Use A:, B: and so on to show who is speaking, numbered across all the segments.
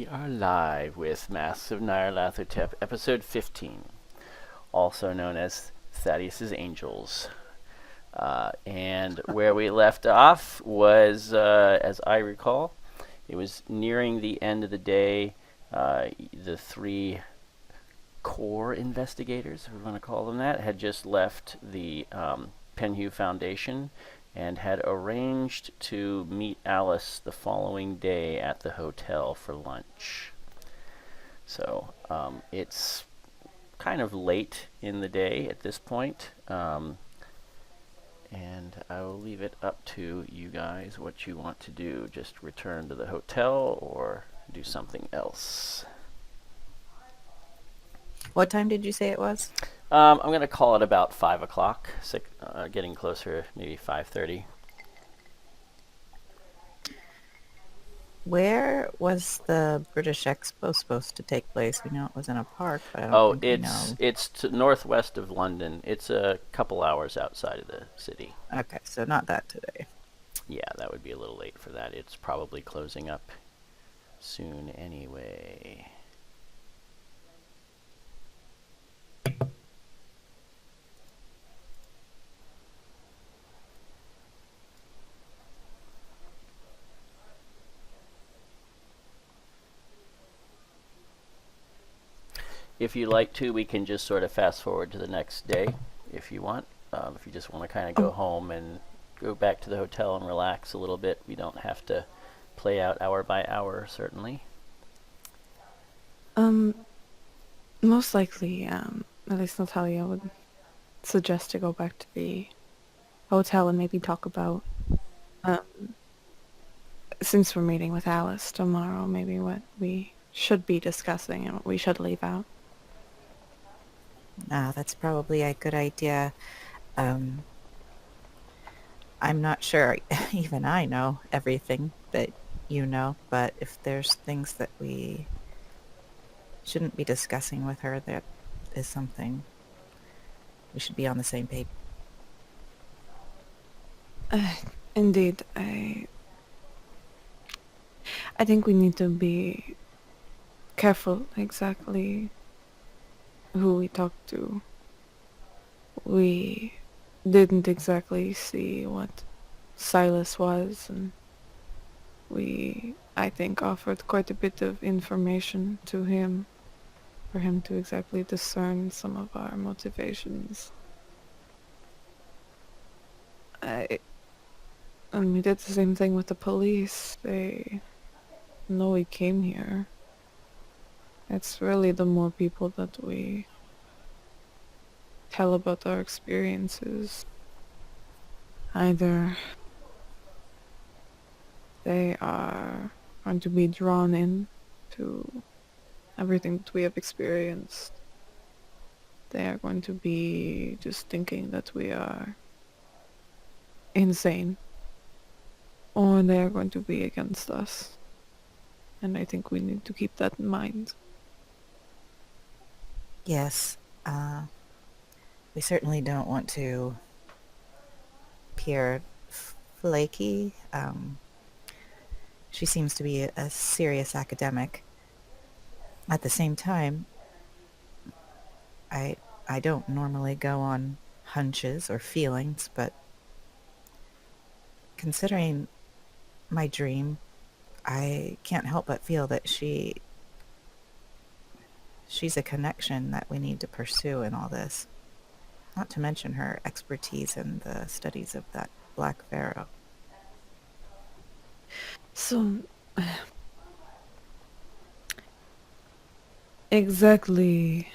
A: We are live with Masks of Nyarlathotep, episode 15, also known as Thaddeus's Angels. And where we left off was, as I recall, it was nearing the end of the day. The three core investigators, if we want to call them that, had just left the Penhew Foundation and had arranged to meet Alice the following day at the hotel for lunch. So it's kind of late in the day at this point, and I will leave it up to you guys what you want to do. Just return to the hotel or do something else.
B: What time did you say it was?
A: I'm going to call it about 5 o'clock, getting closer, maybe 5:30.
B: Where was the British Expo supposed to take place? We know it was in a park, but I don't think we know.
A: It's northwest of London. It's a couple hours outside of the city.
B: Okay, so not that today.
A: Yeah, that would be a little late for that. It's probably closing up soon anyway. If you like to, we can just sort of fast forward to the next day if you want. If you just want to kind of go home and go back to the hotel and relax a little bit, we don't have to play out hour by hour, certainly.
C: Most likely, at least Natalia would suggest to go back to the hotel and maybe talk about, since we're meeting with Alice tomorrow, maybe what we should be discussing and what we should leave out.
B: That's probably a good idea. I'm not sure even I know everything that you know, but if there's things that we shouldn't be discussing with her, that is something we should be on the same page.
C: Indeed, I think we need to be careful exactly who we talk to. We didn't exactly see what Silas was, and we, I think, offered quite a bit of information to him for him to exactly discern some of our motivations. And we did the same thing with the police. They know we came here. It's really the more people that we tell about our experiences, either they are going to be drawn in to everything that we have experienced. They are going to be just thinking that we are insane, or they are going to be against us. And I think we need to keep that in mind.
B: Yes, we certainly don't want to appear flaky. She seems to be a serious academic. At the same time, I don't normally go on hunches or feelings, but considering my dream, I can't help but feel that she's a connection that we need to pursue in all this. Not to mention her expertise in the studies of that Black Pharaoh.
C: So, exactly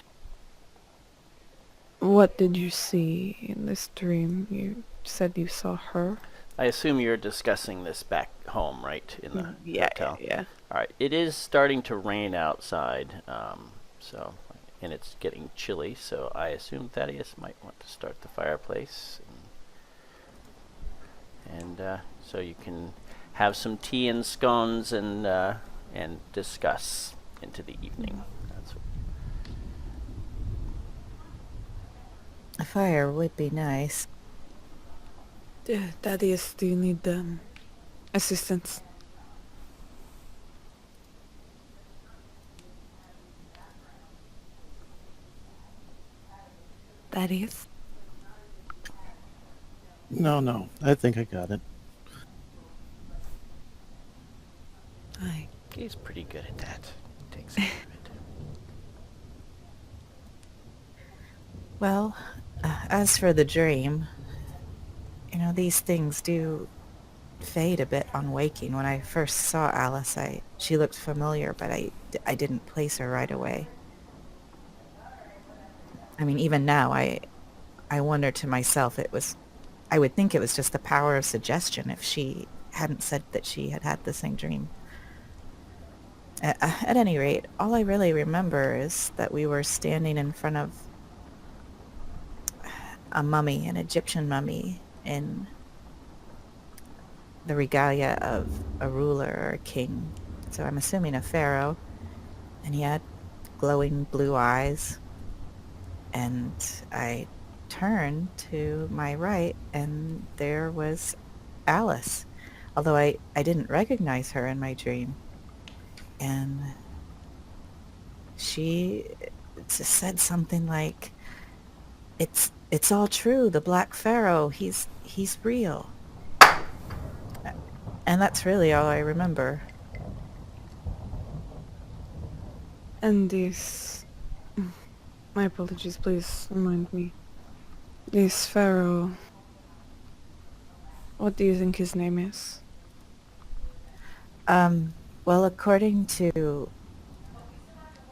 C: what did you see in this dream? You said you saw her?
A: I assume you're discussing this back home, right? In the hotel?
C: Yeah.
A: All right. It is starting to rain outside, and it's getting chilly, so I assume Thaddeus might want to start the fireplace. And so you can have some tea and scones and discuss into the evening.
B: A fire would be nice.
C: Thaddeus, do you need assistance? Thaddeus?
D: No, I think I got it.
C: I...
A: He's pretty good at that. Takes care of it.
B: Well, as for the dream, these things do fade a bit on waking. When I first saw Alice, she looked familiar, but I didn't place her right away. I mean, even now, I wonder to myself, I would think it was just the power of suggestion if she hadn't said that she had had the same dream. At any rate, all I really remember is that we were standing in front of a mummy, an Egyptian mummy, in the regalia of a ruler or a king. So I'm assuming a pharaoh. And he had glowing blue eyes. And I turned to my right, and there was Alice, although I didn't recognize her in my dream. And she just said something like, it's all true, the Black Pharaoh, he's real. And that's really all I remember.
C: And this... My apologies, please remind me. This pharaoh... What do you think his name is?
B: Well, according to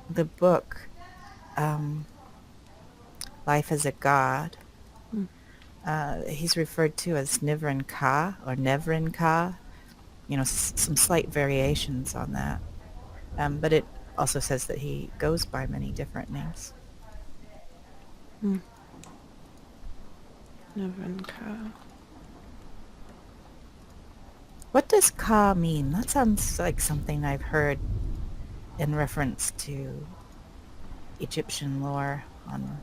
B: the book, Life as a God, he's referred to as Nivrin Ka or Nevrin Ka. Some slight variations on that. But it also says that he goes by many different names.
C: Nevenka.
B: What does Ka mean? That sounds like something I've heard in reference to Egyptian lore on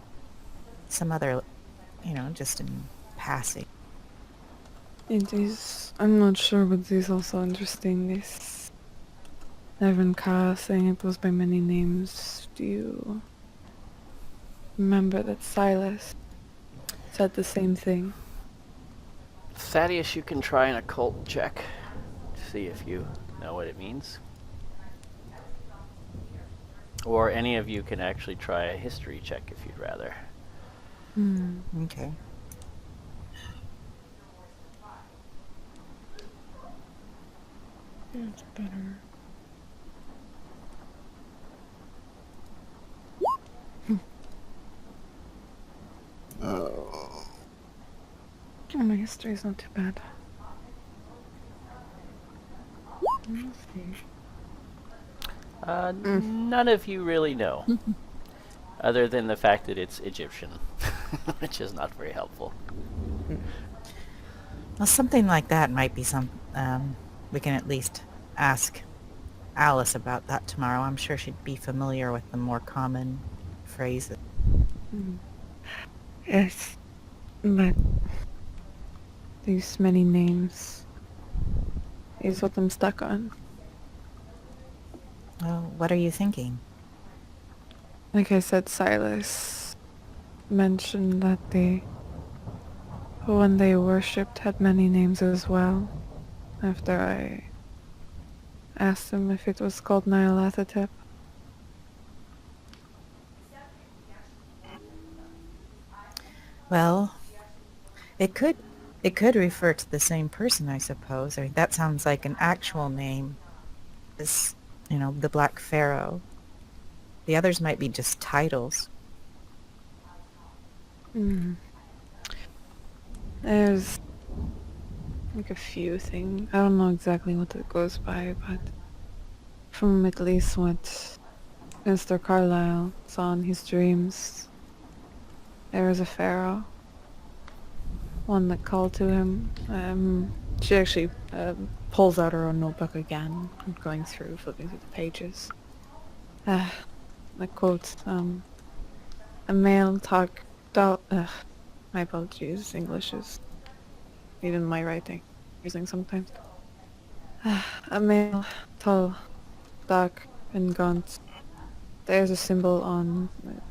B: some other, just in passing.
C: It is... I'm not sure, but it is also interesting, this... Nevenka saying it was by many names. Do you remember that Silas said the same thing?
A: Thaddeus, you can try an occult check to see if you know what it means. Or any of you can actually try a history check if you'd rather.
B: Okay.
C: Yeah, it's better.
D: Oh,
C: Oh, my history is not too bad. Let's see.
A: None of you really know. Other than the fact that it's Egyptian, which is not very helpful.
B: Well, something like that might be we can at least ask Alice about that tomorrow. I'm sure she'd be familiar with the more common phrases.
C: Yes, but these many names is what I'm stuck on.
B: Well, what are you thinking?
C: Like I said, Silas mentioned that when they worshipped, had many names as well. After I asked him if it was called Nyarlathotep.
B: Well, it could refer to the same person, I suppose. I mean, that sounds like an actual name. Is the Black Pharaoh. The others might be just titles.
C: There's like a few things. I don't know exactly what it goes by, but from at least what Mr. Carlyle saw in his dreams, there was a pharaoh. One that called to him. She actually pulls out her own notebook again, going through, flipping through the pages. I quote, a male my apologies, English is even my writing, using sometimes. A male, tall, dark, and gaunt. There's a symbol on,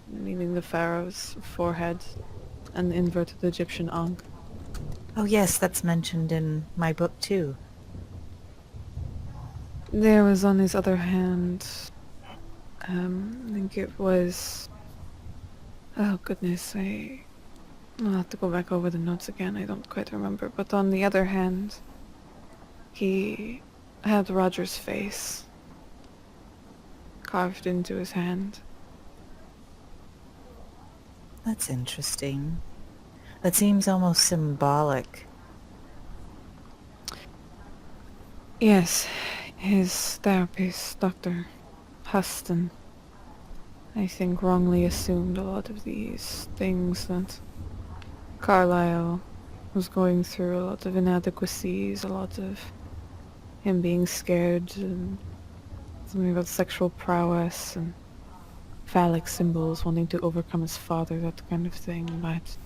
C: meaning the pharaoh's forehead, an inverted Egyptian ankh.
B: Oh yes, that's mentioned in my book too.
C: There was on his other hand, I think it was, oh goodness, I'll have to go back over the notes again, I don't quite remember, but on the other hand, he had Roger's face carved into his hand.
B: That's interesting. That seems almost symbolic.
C: Yes, his therapist, Dr. Huston, I think wrongly assumed a lot of these things that Carlyle was going through, a lot of inadequacies, a lot of him being scared, and something about sexual prowess and phallic symbols, wanting to overcome his father, that kind of thing, but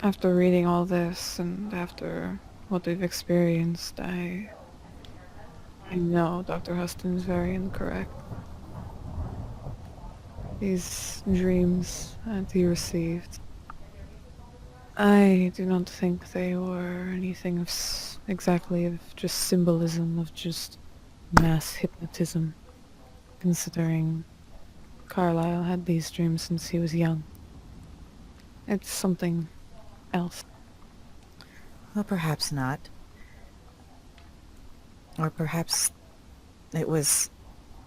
C: after reading all this and after what we've experienced, I know Dr. Huston is very incorrect. These dreams that he received, I do not think they were anything of exactly of just symbolism, of just mass hypnotism, considering Carlyle had these dreams since he was young. It's something else.
B: Well, perhaps not. Or perhaps it was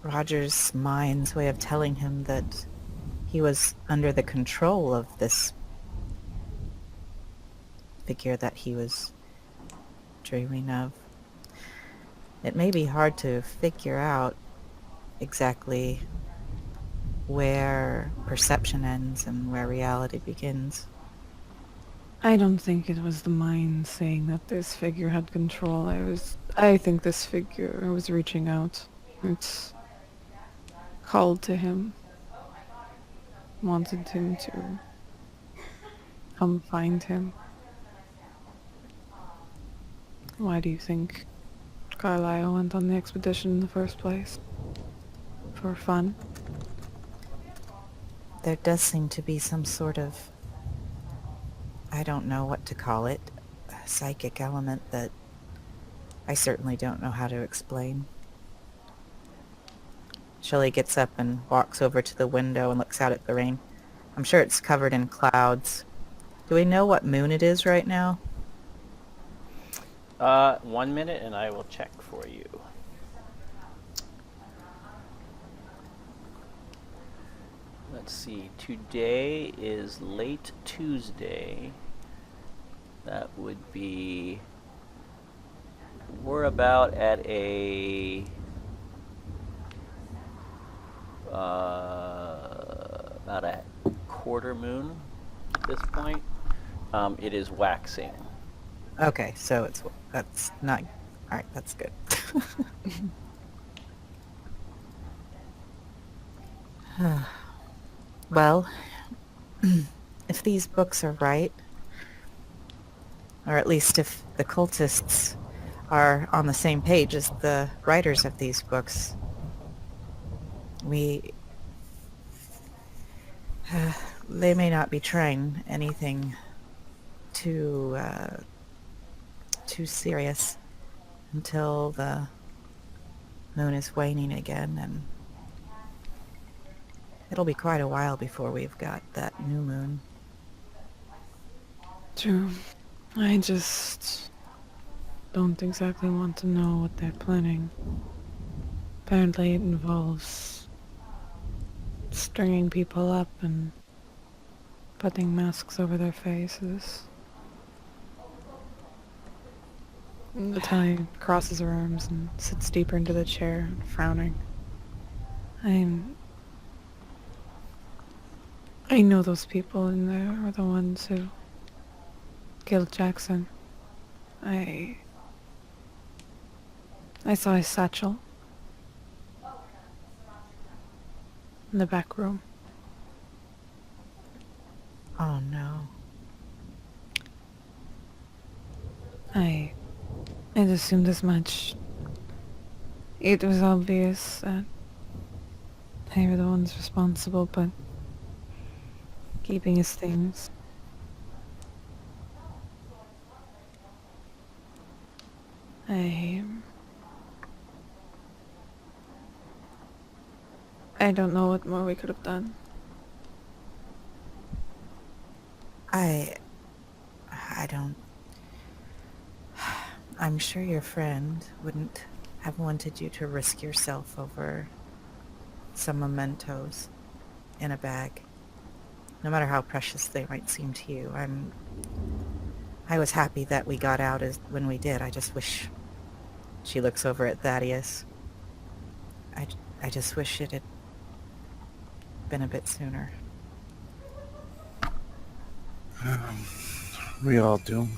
B: Roger's mind's way of telling him that he was under the control of this figure that he was dreaming of. It may be hard to figure out exactly where perception ends and where reality begins.
C: I don't think it was the mind saying that this figure had control. I think this figure was reaching out. It's called to him. Wanted him to come find him. Why do you think Carlyle went on the expedition in the first place? For fun?
B: There does seem to be some sort of, I don't know what to call it, a psychic element that I certainly don't know how to explain. Shelley gets up and walks over to the window and looks out at the rain. I'm sure it's covered in clouds. Do we know what moon it is right now?
A: 1 minute and I will check for you. Let's see, today is late Tuesday. That would be, we're about at a about a quarter moon at this point. It is waxing.
B: Okay, so that's not... Alright, that's good. Well, if these books are right, or at least if the cultists are on the same page as the writers of these books, they may not be trying anything too serious until the moon is waning again, and it'll be quite a while before we've got that new moon.
C: True. I just don't exactly want to know what they're planning. Apparently it involves stringing people up and putting masks over their faces. Natalia crosses her arms and sits deeper into the chair, frowning. I know those people in there are the ones who killed Jackson. I saw his satchel in the back room.
B: Oh no.
C: I'd assumed as much. It was obvious that they were the ones responsible, but keeping his things. I I don't know what more we could have done.
B: I don't. I'm sure your friend wouldn't have wanted you to risk yourself over some mementos in a bag, no matter how precious they might seem to you. I was happy that we got out as when we did. I just wish. She looks over at Thaddeus. I, I just wish it had been a bit sooner.
D: We all do.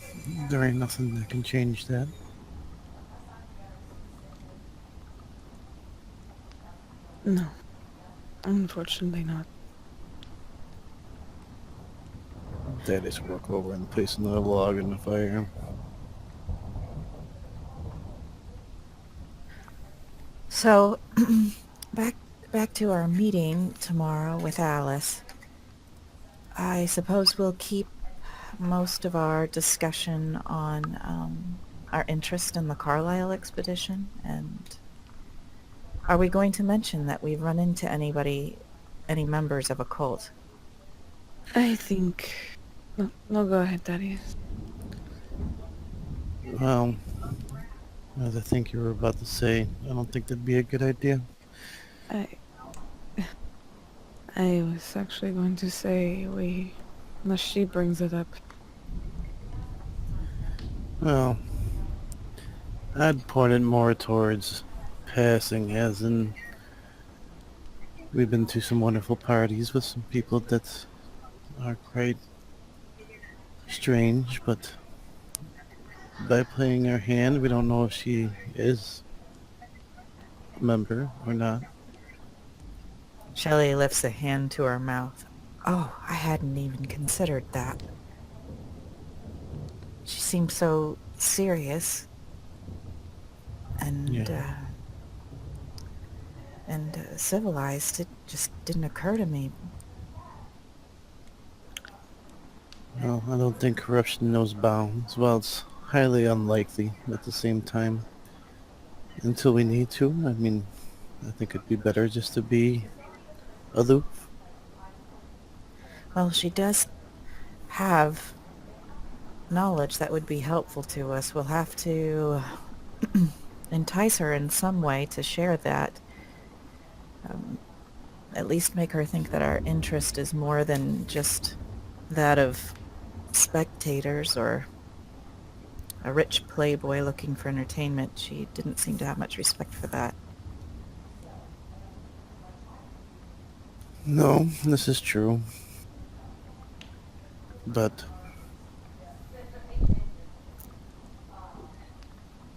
D: There ain't nothing that can change that.
C: No, unfortunately not.
D: That is walk over and place another log in the fire.
B: So, back back to our meeting tomorrow with Alice. I suppose we'll keep most of our discussion on our interest in the Carlisle expedition. And are we going to mention that we've run into any members of a cult?
C: I think... No, no, go ahead, Daddy.
D: Well, as I think you were about to say, I don't think that'd be a good idea.
C: I... I was actually going to say unless she brings it up.
D: Well, I'd point it more towards passing, as in we've been to some wonderful parties with some people that are quite strange, but by playing our hand, we don't know if she is a member or not.
B: Shelley lifts a hand to her mouth. Oh, I hadn't even considered that. She seemed so serious and
D: Yeah.
B: Civilized. It just didn't occur to me.
D: Well, I don't think corruption knows bounds. Well, it's highly unlikely at the same time. Until we need to, I mean, I think it'd be better just to be aloof.
B: Well, she does have knowledge that would be helpful to us. We'll have to entice her in some way to share that. At least make her think that our interest is more than just that of spectators or a rich playboy looking for entertainment. She didn't seem to have much respect for that.
D: No, this is true. But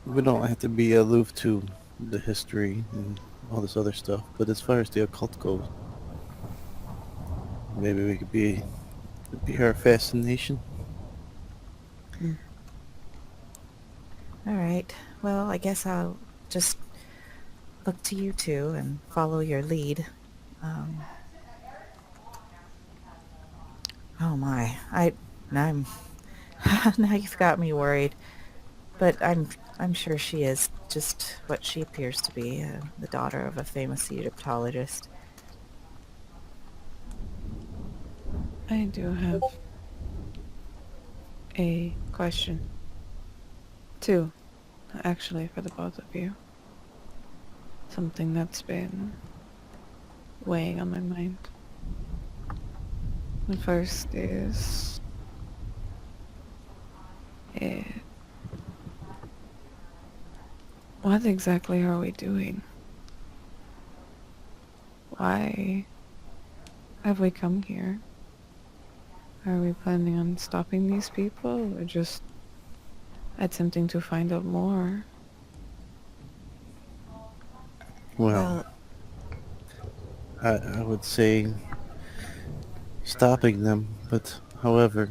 D: we don't have to be aloof to the history and all this other stuff. But as far as the occult goes, maybe we could be our fascination.
B: All right. Well, I guess I'll just look to you two and follow your lead. Oh my, I'm now you've got me worried. But I'm sure she is just what she appears to be, the daughter of a famous Egyptologist.
C: I do have a question. Two, actually, for the both of you. Something that's been weighing on my mind. The first is... what exactly are we doing? Why have we come here? Are we planning on stopping these people, or just attempting to find out more?
D: Well, I would say stopping them, but however,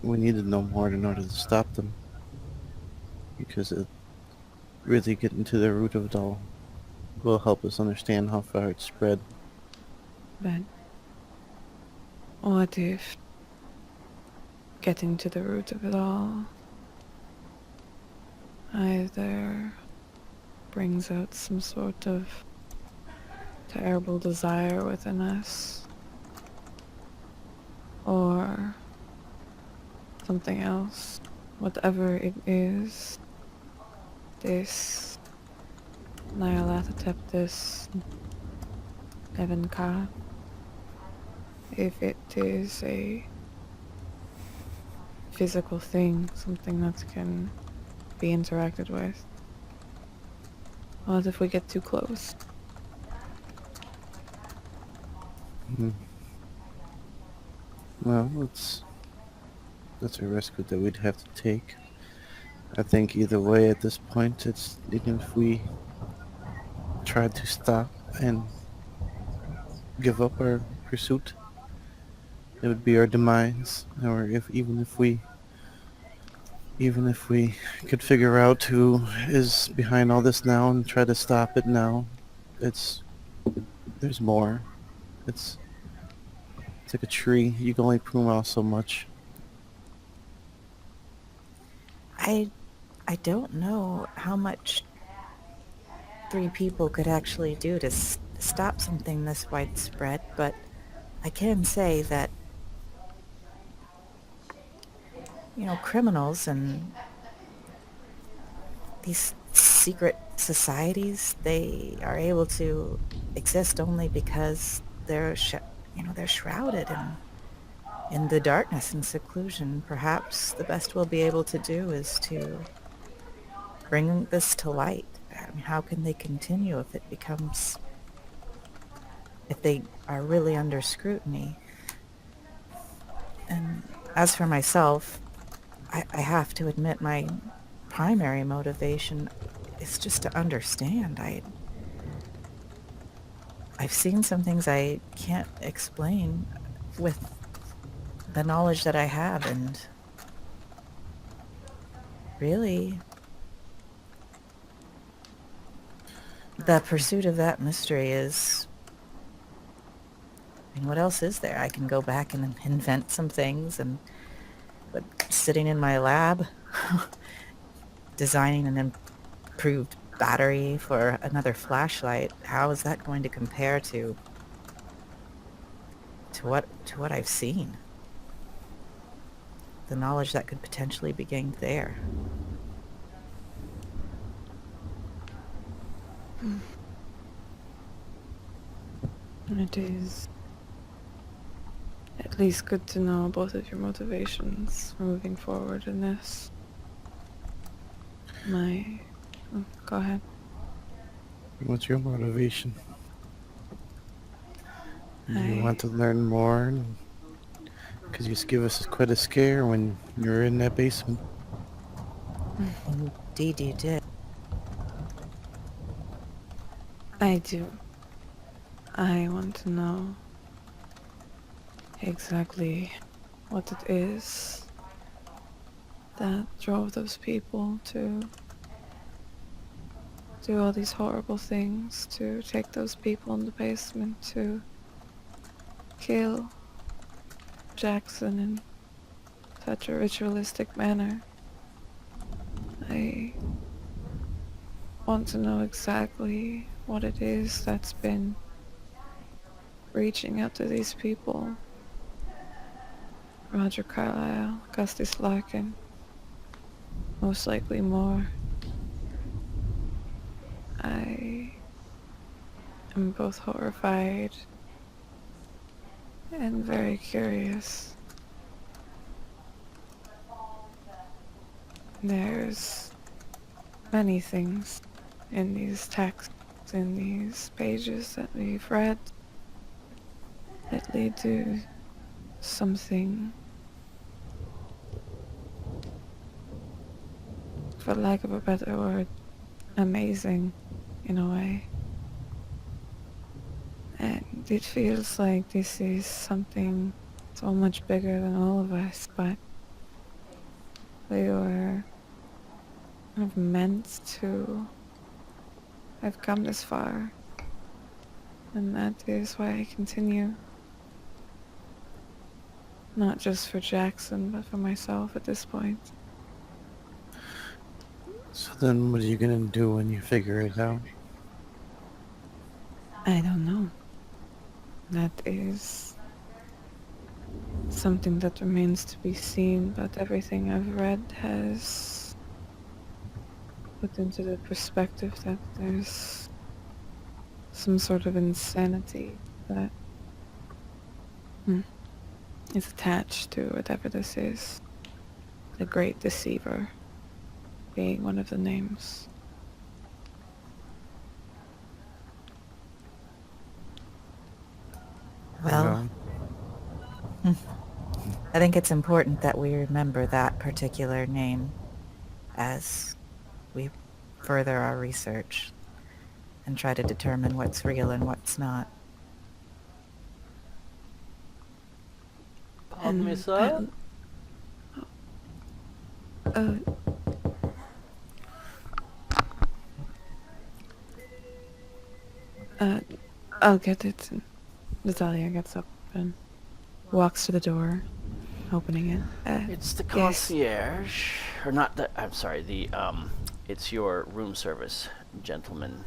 D: we need to know more in order to stop them. Because it really getting to the root of it all will help us understand how far it's spread.
C: But What if getting to the root of it all either brings out some sort of terrible desire within us, or something else, whatever it is, this Nyarlathotep, this Evanka, if it is a physical thing, something that can be interacted with. What if we get too close?
D: Hmm. Well, that's a risk that we'd have to take. I think either way at this point, it's even if we try to stop and give up our pursuit, it would be our demise. Or even if we could figure out who is behind all this now and try to stop it now, it's there's more. It's it's like a tree. You can only prune off so much.
B: I I don't know how much three people could actually do to stop something this widespread, but I can say that, criminals and these secret societies, they are able to exist only because they're shrouded in the darkness and seclusion. Perhaps the best we'll be able to do is to bring this to light. I mean, how can they continue if they are really under scrutiny? And as for myself, I have to admit my primary motivation is just to understand. I've seen some things I can't explain with the knowledge that I have, and really, the pursuit of that mystery is, I mean, what else is there? I can go back and invent some things, but sitting in my lab, designing an improved battery for another flashlight, how is that going to compare to what I've seen? The knowledge that could potentially be gained there.
C: And it is at least good to know both of your motivations for moving forward in this. Go ahead.
D: What's your motivation? Do you
C: I
D: want to learn more? Because you just give us quite a scare when you're in that basement.
B: Indeed you did.
C: I do. I want to know exactly what it is that drove those people to do all these horrible things, to take those people in the basement, to kill Jackson in such a ritualistic manner. I want to know exactly what it is that's been reaching out to these people. Roger Carlyle, Augustus Larkin, most likely more. I am both horrified and very curious. There's many things in these texts, in these pages that we've read that lead to something, for lack of a better word, amazing in a way. And it feels like this is something so much bigger than all of us, but we were kind of meant to have come this far. And that is why I continue. Not just for Jackson, but for myself at this point.
D: So then what are you gonna do when you figure it out?
C: I don't know. That is something that remains to be seen, but everything I've read has put into the perspective that there's some sort of insanity that is attached to whatever this is. The Great Deceiver being one of the names.
B: Well, I think it's important that we remember that particular name as we further our research and try to determine what's real and what's not.
A: Pardon me,
C: And
A: sir?
C: uh, I'll get it. And Natalia gets up and walks to the door, opening it.
A: It's the
C: Yes.
A: concierge, or not the, I'm sorry, it's your room service gentleman.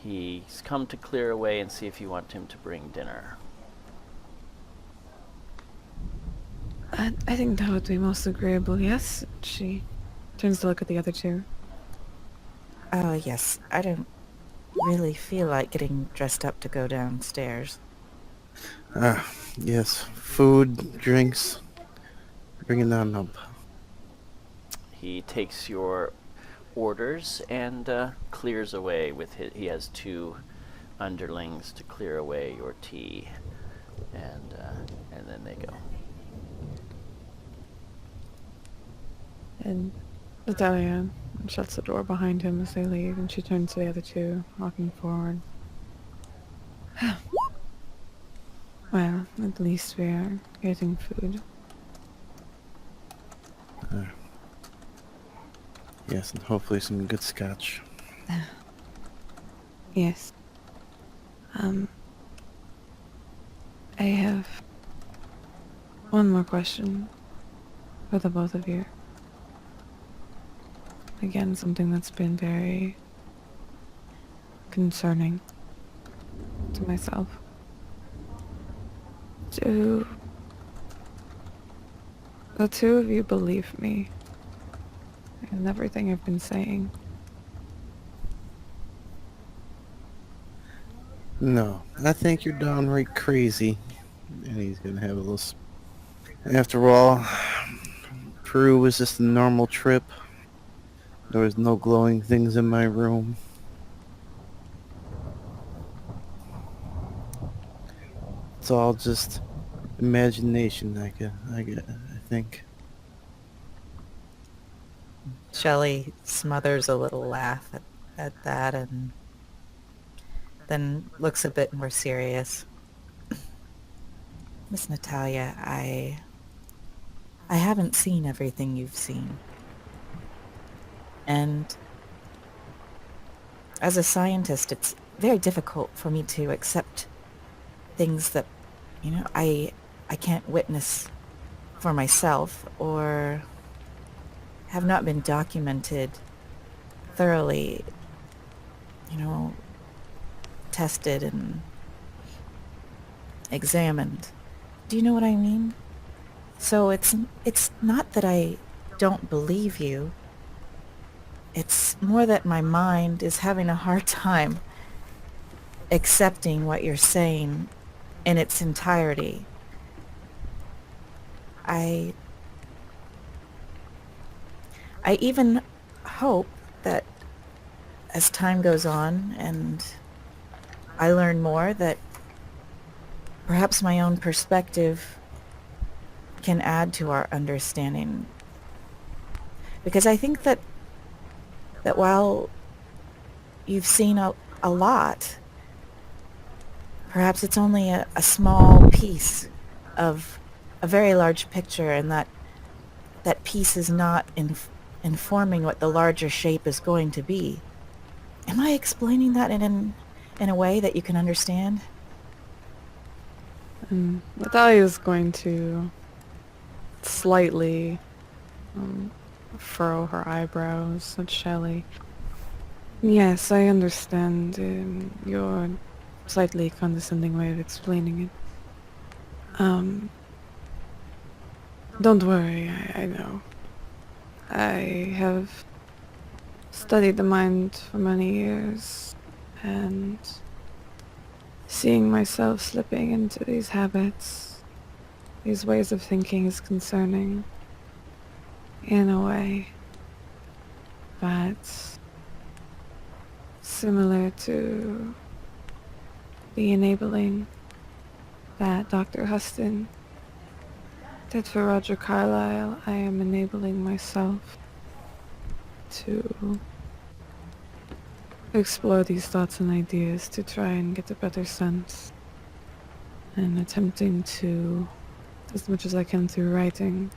A: He's come to clear away and see if you want him to bring dinner.
C: I think that would be most agreeable, yes? She turns to look at the other two.
B: Oh, yes. I don't really feel like getting dressed up to go downstairs.
D: Yes. Food, drinks. Bring it on up.
A: He takes your orders and clears away with he has two underlings to clear away your tea, and then they go.
C: And Natalia shuts the door behind him as they leave, and she turns to the other two, walking forward. Well, at least we are getting food.
D: Yes, and hopefully some good scotch.
C: Yes. I have one more question for the both of you. Again, something that's been very concerning to myself. Do the two of you believe me in everything I've been saying?
D: No, I think you're downright crazy. And he's gonna have a little... After all, Peru was just a normal trip. There was no glowing things in my room. It's all just imagination, I think.
B: Shelley smothers a little laugh at that and then looks a bit more serious. Miss Natalia, I haven't seen everything you've seen. And as a scientist, it's very difficult for me to accept things that, I can't witness for myself or have not been documented thoroughly, tested and examined. Do you know what I mean? So it's not that I don't believe you. It's more that my mind is having a hard time accepting what you're saying in its entirety. I even hope that as time goes on and I learn more, that perhaps my own perspective can add to our understanding. Because I think that while you've seen a lot, perhaps it's only a small piece of a very large picture, and that piece is not informing what the larger shape is going to be. Am I explaining that in a way that you can understand?
C: Natalia is going to slightly furrow her eyebrows at Shelley. Yes, I understand your slightly condescending way of explaining it. Don't worry, I know. I have studied the mind for many years, and seeing myself slipping into these habits, these ways of thinking is concerning, in a way. But similar to the enabling that Dr. Huston did for Roger Carlyle, I am enabling myself to explore these thoughts and ideas to try and get a better sense, and attempting to, as much as I can through writing,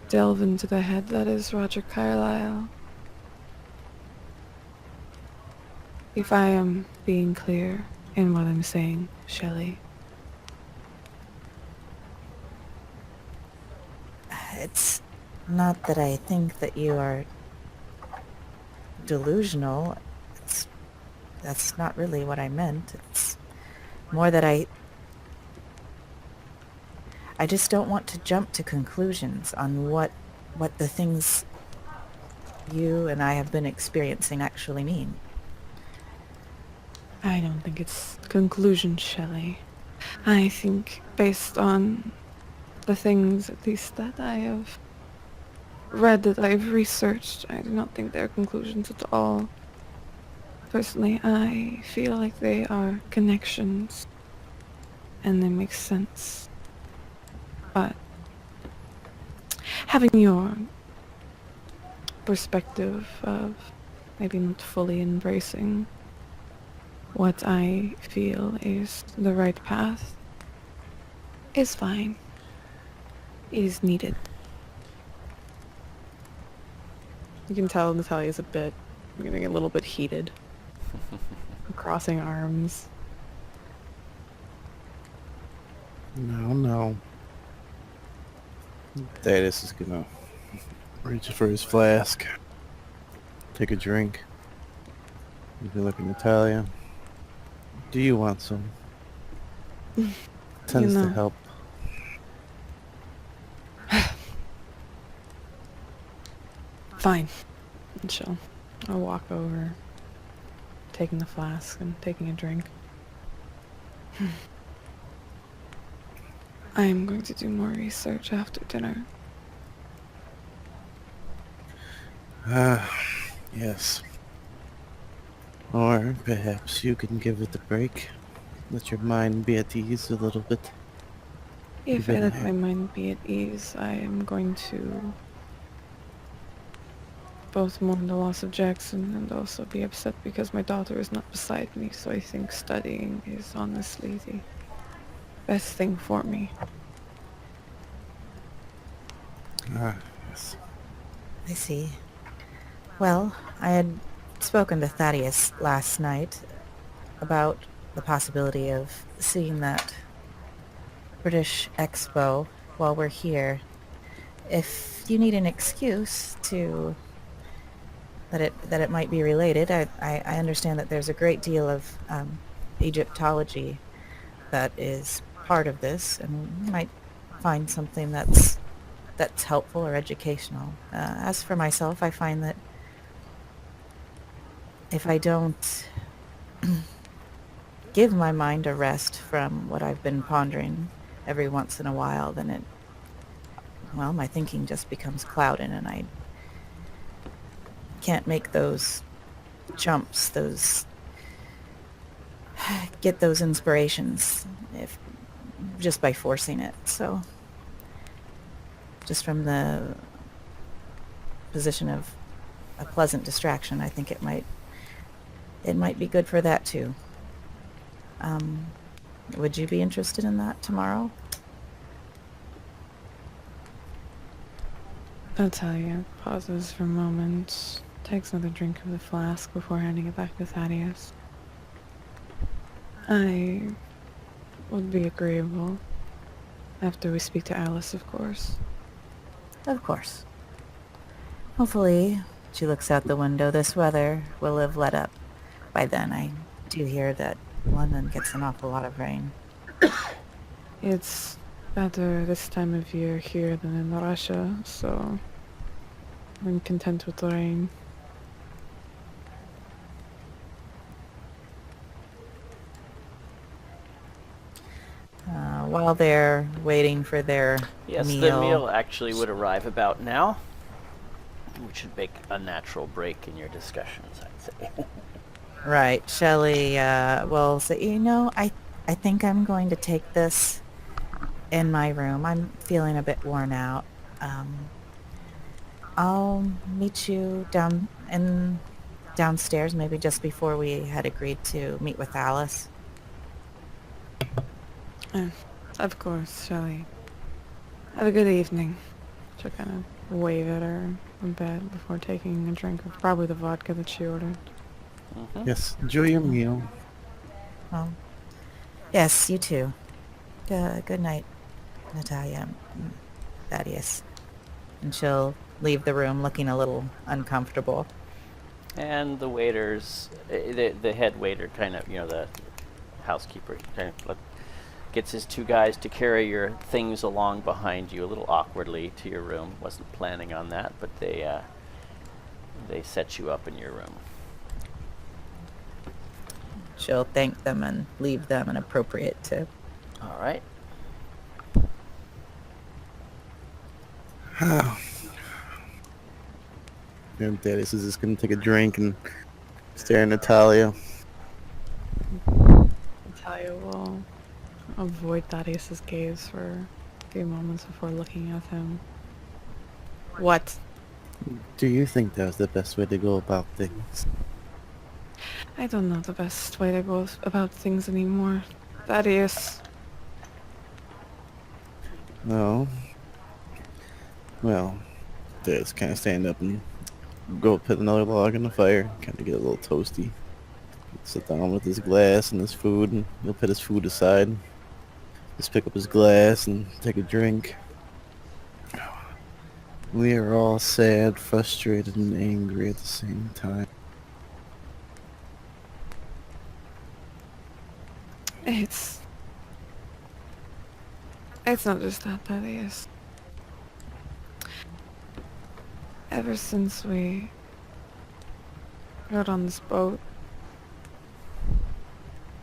C: delve into the head that is Roger Carlyle. If I am being clear in what I'm saying, Shelley.
B: It's not that I think that you are delusional. That's not really what I meant. It's more that I just don't want to jump to conclusions on what the things you and I have been experiencing actually mean.
C: I don't think it's conclusion, Shelley. I think based on the things, at least that I have read, that I've researched, I do not think they're conclusions at all. Personally, I feel like they are connections, and they make sense. But having your perspective of maybe not fully embracing what I feel is the right path is fine. It is needed. You can tell Natalia's getting a little bit heated. Crossing arms.
D: No. Thaddeus is gonna reach for his flask, take a drink. Maybe look at Natalia. Do you want some? Tends to help.
C: Fine. And I'll walk over, taking the flask and taking a drink. I am going to do more research after dinner.
D: Yes. Or perhaps you can give it a break. Let your mind be at ease a little bit.
C: If I let my mind be at ease, I am going to both mourn the loss of Jackson and also be upset because my daughter is not beside me, so I think studying is honestly the best thing for me.
D: Yes.
B: I see. Well, I had spoken to Thaddeus last night about the possibility of seeing that British Expo while we're here. If you need an excuse to that it might be related, I understand that there's a great deal of Egyptology that is part of this, and you might find something that's helpful or educational. As for myself, I find that if I don't give my mind a rest from what I've been pondering every once in a while, then my thinking just becomes clouded, and I can't make those jumps, get those inspirations just by forcing it. So just from the position of a pleasant distraction, I think it might be good for that too. Would you be interested in that tomorrow?
C: Natalia pauses for a moment, takes another drink of the flask before handing it back to Thaddeus. I would be agreeable. After we speak to Alice, of course.
B: Of course. Hopefully, she looks out the window. This weather will have let up by then. I do hear that London gets an awful lot of rain.
C: It's better this time of year here than in Russia, so I'm content with the rain.
B: While they're waiting for their
A: Yes,
B: meal.
A: the meal actually would arrive about now, which should make a natural break in your discussions, I'd say.
B: Right. Shelley will say, I think I'm going to take this in my room. I'm feeling a bit worn out. I'll meet you downstairs, maybe just before we had agreed to meet with Alice.
C: Of course, Shelley. Have a good evening. She'll kind of wave at her a bit before taking a drink of probably the vodka that she ordered.
A: Mhm.
D: Yes, enjoy your meal.
B: Well, yes, you too. Good night, Natalia, Thaddeus. And she'll leave the room looking a little uncomfortable.
A: And the waiters, the head waiter kind of, the housekeeper kind of gets his two guys to carry your things along behind you a little awkwardly to your room. Wasn't planning on that, but they set you up in your room.
B: She'll thank them and leave them an appropriate tip.
A: All right.
D: And Thaddeus is just gonna take a drink and stare at Natalia.
C: Natalia will avoid Thaddeus's gaze for a few moments before looking at him. What?
D: Do you think that was the best way to go about things?
C: I don't know the best way to go about things anymore. Thaddeus.
D: No. Well, Thaddeus kind of stand up and go put another log on the fire, kind of get a little toasty. Sit down with his glass and his food, and he'll put his food aside. Just pick up his glass and take a drink. We are all sad, frustrated, and angry at the same time.
C: It's not just that, Thaddeus. Ever since we got on this boat,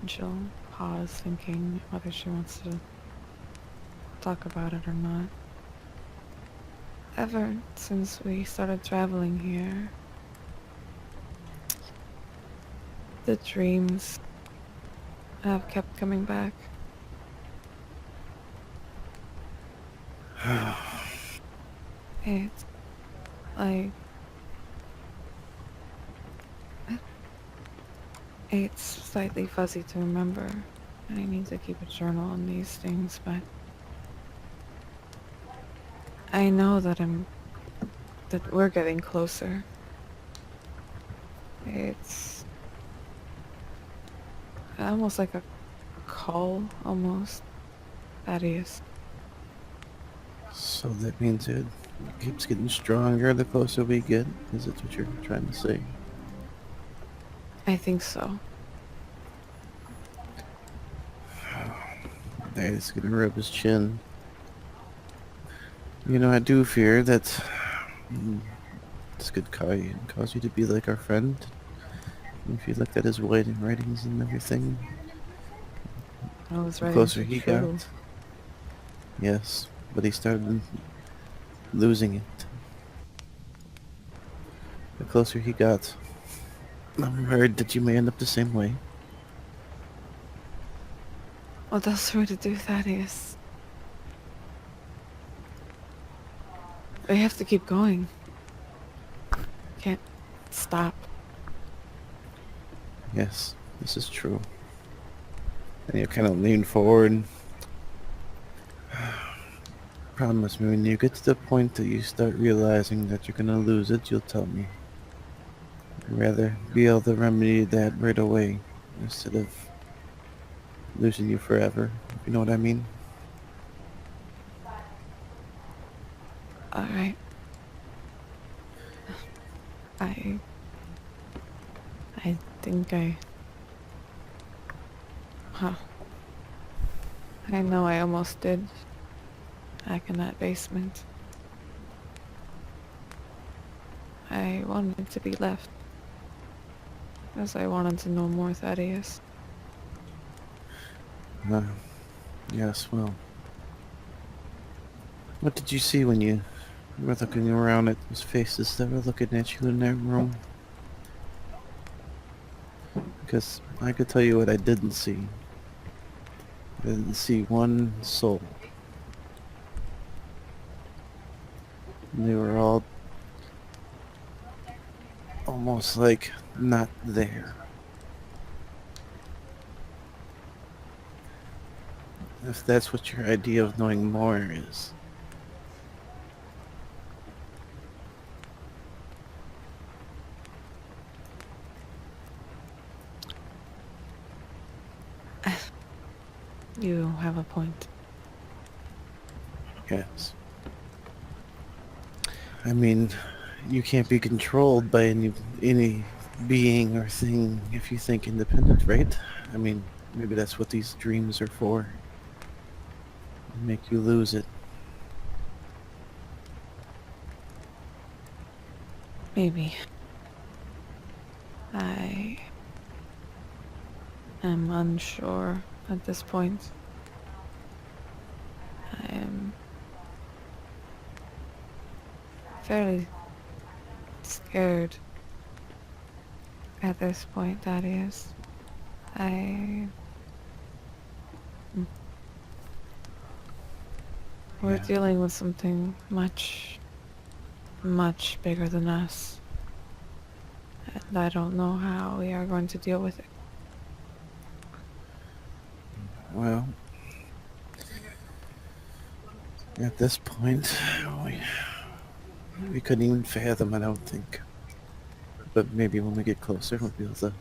C: and she'll pause, thinking whether she wants to talk about it or not. Ever since we started traveling here, the dreams have kept coming back. It's like it's slightly fuzzy to remember. I need to keep a journal on these things, but I know that we're getting closer. It's almost like a call, almost. That is.
D: So that means it keeps getting stronger the closer we get? Is that what you're trying to say?
C: I think so.
D: He's gonna rub his chin. I do fear that this could cause you to be like our friend. If you looked at his writings and everything,
C: I was
D: the
C: ready
D: closer
C: to
D: he
C: true.
D: got. Yes, but he started losing it. The closer he got, I'm worried that you may end up the same way.
C: What else are we to do, Thaddeus? We have to keep going. Can't stop.
D: Yes, this is true. And you kind of lean forward. Promise me when you get to the point that you start realizing that you're gonna lose it, you'll tell me. I'd rather be able to remedy that right away instead of losing you forever, if you know what I mean.
C: Alright. I think Huh. I know I almost did. Back in that basement. I wanted to be left. Because I wanted to know more Thaddeus.
D: Yes, well. What did you see when you were looking around at those faces that were looking at you in that room? Because I could tell you what I didn't see. I didn't see one soul. They were all almost like not there. If that's what your idea of knowing more is.
C: You have a point.
D: Yes. I mean, you can't be controlled by any being or thing if you think independent, right? I mean, maybe that's what these dreams are for. Make you lose it.
C: Maybe. I am unsure at this point. I am fairly scared at this point, that is. We're
D: Yeah.
C: dealing with something much, much bigger than us. And I don't know how we are going to deal with it.
D: Well, at this point, we couldn't even fathom, I don't think. But maybe when we get closer, we'll be able to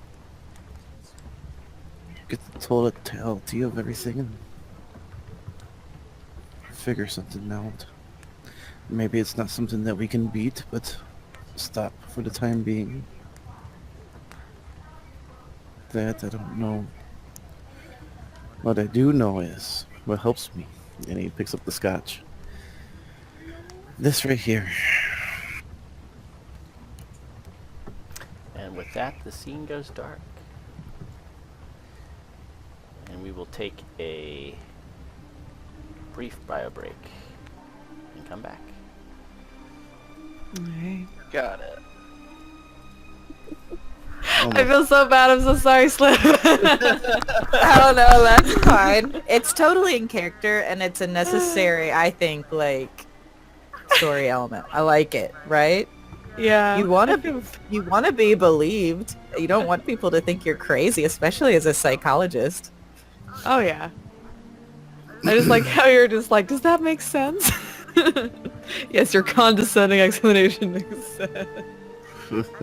D: get the totality of everything and figure something out. Maybe it's not something that we can beat, but stop for the time being. That I don't know. What I do know is what helps me. And he picks up the scotch. This right here.
A: And with that, the scene goes dark. And we will take a brief bio break and come back.
C: Alright.
A: Got it.
C: I feel so bad, I'm so sorry, Slim.
B: I don't know, that's fine. It's totally in character, and it's a necessary, I think, like, story element. I like it, right?
C: Yeah.
B: You want to be believed. You don't want people to think you're crazy, especially as a psychologist.
C: Oh yeah. I just like how you're just like, does that make sense? Yes, your condescending explanation makes sense.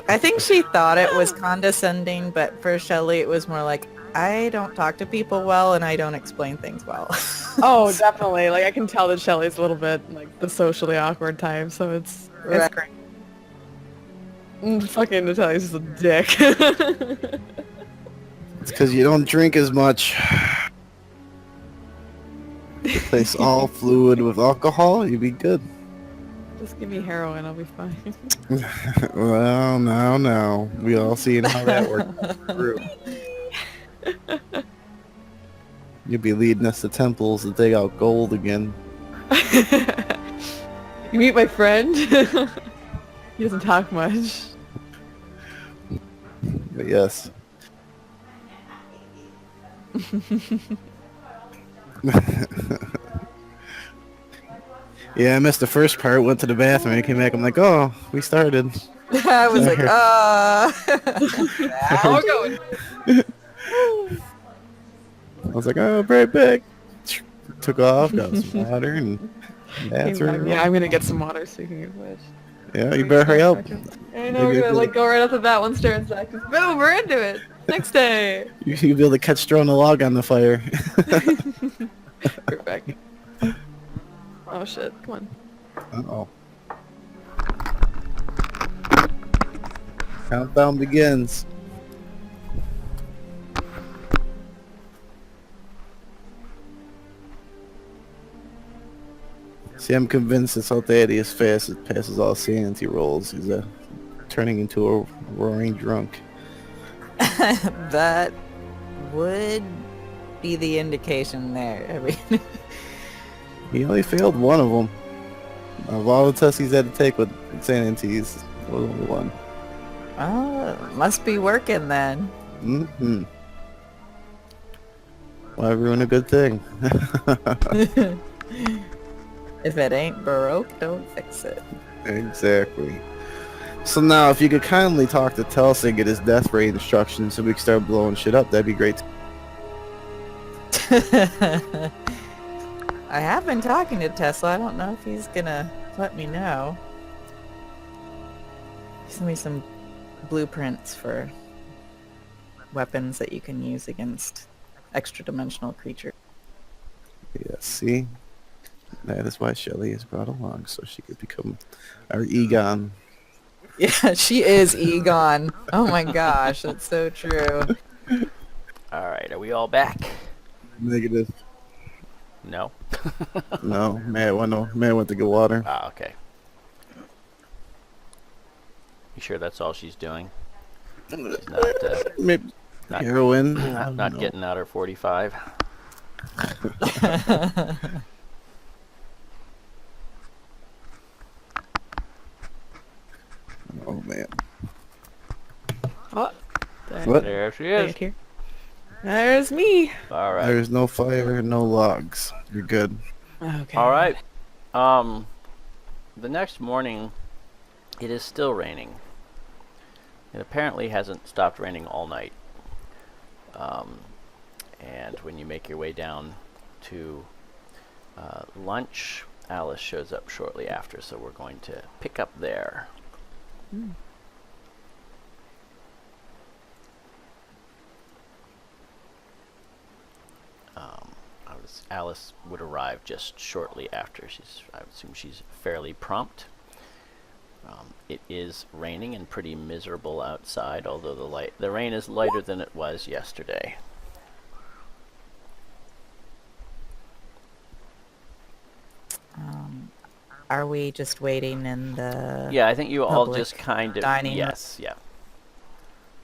B: I think she thought it was condescending, but for Shelley it was more like, I don't talk to people well and I don't explain things well.
C: Oh, definitely. Like I can tell that Shelly's a little bit like the socially awkward type, so it's
B: Right.
C: great. Fucking Natalia's just a dick.
D: It's because you don't drink as much. Replace all fluid with alcohol, you'd be good.
C: Just give me heroin, I'll be fine.
D: Well, now. We all seen how that worked through. You'll be leading us to temples to dig out gold again.
C: You meet my friend? He doesn't talk much.
D: But yes. Yeah, I missed the first part, went to the bathroom, I came back, I'm like, oh, we started.
B: I was like,
C: How we're going?
D: I was like, oh, right back. Took off, got some water and bathroom.
C: Yeah, I'm gonna get some water, speaking of which.
D: Yeah, you better hurry up.
C: I know, we're gonna like go right off the bat, one stir and seconds. Boom, we're into it. Next day.
D: You'll be able to catch throwing a log on the fire.
C: We're back. Oh shit, come on.
D: Uh-oh. Countdown begins. See, I'm convinced this whole Thaddeus fast it passes all sanity rolls. He's turning into a roaring drunk.
B: That would be the indication there. I mean,
D: He only failed one of them. Of all the tests he's had to take with sanities, it was only one.
B: must be working then.
D: Mm-hmm. Why ruin a good thing?
B: If it ain't Baroque, don't fix it.
D: Exactly. So now, if you could kindly talk to Telsa and get his death ray instructions so we can start blowing shit up, that'd be great.
B: I have been talking to Tesla. I don't know if he's gonna let me know. Send me some blueprints for weapons that you can use against extra-dimensional creatures.
D: Yeah, see? That is why Shelly is brought along, so she could become our Egon.
B: Yeah, she is Egon. Oh my gosh, that's so true.
A: All right, are we all back?
D: Negative.
A: No.
D: No, Matt went to get water.
A: Ah, okay. You sure that's all she's doing? She's not,
D: Maybe
A: not-
D: heroin. I don't
A: not
D: know.
A: getting out her 45.
D: Oh man.
C: Oh, there,
D: What?
A: There she
C: right
A: is.
C: here. There's me.
A: All right.
D: There's no fire, no logs. You're good.
C: Okay.
A: All right. The next morning, it is still raining. It apparently hasn't stopped raining all night. And when you make your way down to lunch, Alice shows up shortly after, so we're going to pick up there. Alice would arrive just shortly after. I would assume she's fairly prompt. It is raining and pretty miserable outside, although the rain is lighter than it was yesterday.
B: Are we just waiting in the...
A: Yeah, I think you all
B: public
A: just kind of
B: dining room?
A: yes, yeah.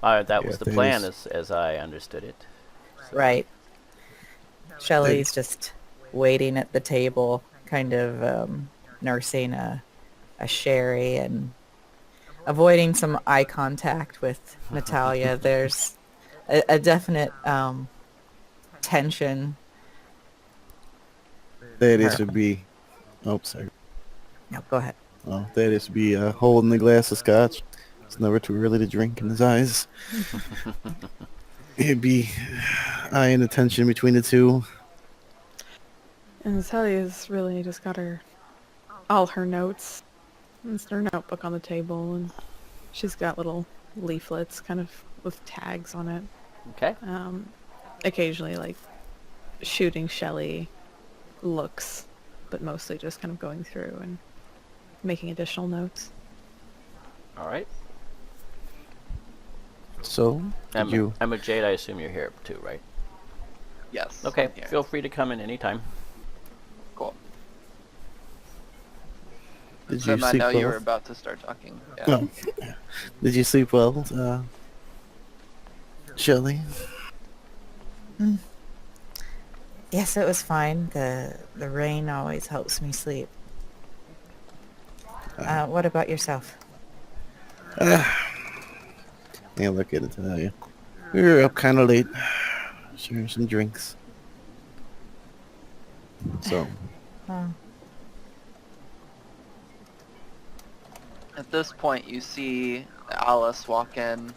A: That was the
D: things-
A: plan, as I understood it.
B: Right. Shelley's just waiting at the table, kind of nursing a sherry and avoiding some eye contact with Natalia. There's a definite tension.
D: Thaddeus would be. Oh, sorry.
B: No, go ahead.
D: Oh, Thaddeus would be holding the glass of scotch. It's never too early to drink in his eyes. He'd be eyeing the tension between the two.
C: And Natalia's really just got all her notes. It's her notebook on the table, and she's got little leaflets kind of with tags on it.
A: Okay.
C: Occasionally, like, shooting Shelley looks, but mostly just kind of going through and making additional notes.
A: All right.
D: So, did you?
A: Emma Jade, I assume you're here too, right?
E: Yes.
A: Okay.
E: I'm here.
A: Feel free to come in anytime.
E: Cool.
D: Did you
E: Tim, I
D: sleep
E: know you were
D: well?
E: about to start talking. Yeah.
D: No. Did you sleep well, Shelley?
B: Yes, it was fine. The rain always helps me sleep. What about yourself?
D: Yeah, look at it, tell you. We were up kind of late, sharing some drinks. So,
E: At this point, you see Alice walk in,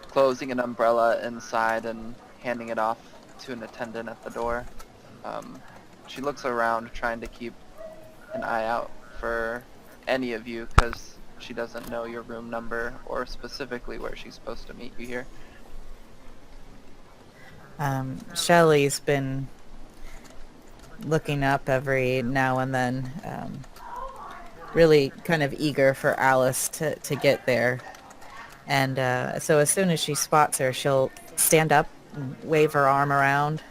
E: closing an umbrella inside and handing it off to an attendant at the door. She looks around, trying to keep an eye out for any of you, because she doesn't know your room number or specifically where she's supposed to meet you here.
B: Shelley's been looking up every now and then, really kind of eager for Alice to get there. And so as soon as she spots her, she'll stand up and wave her arm around.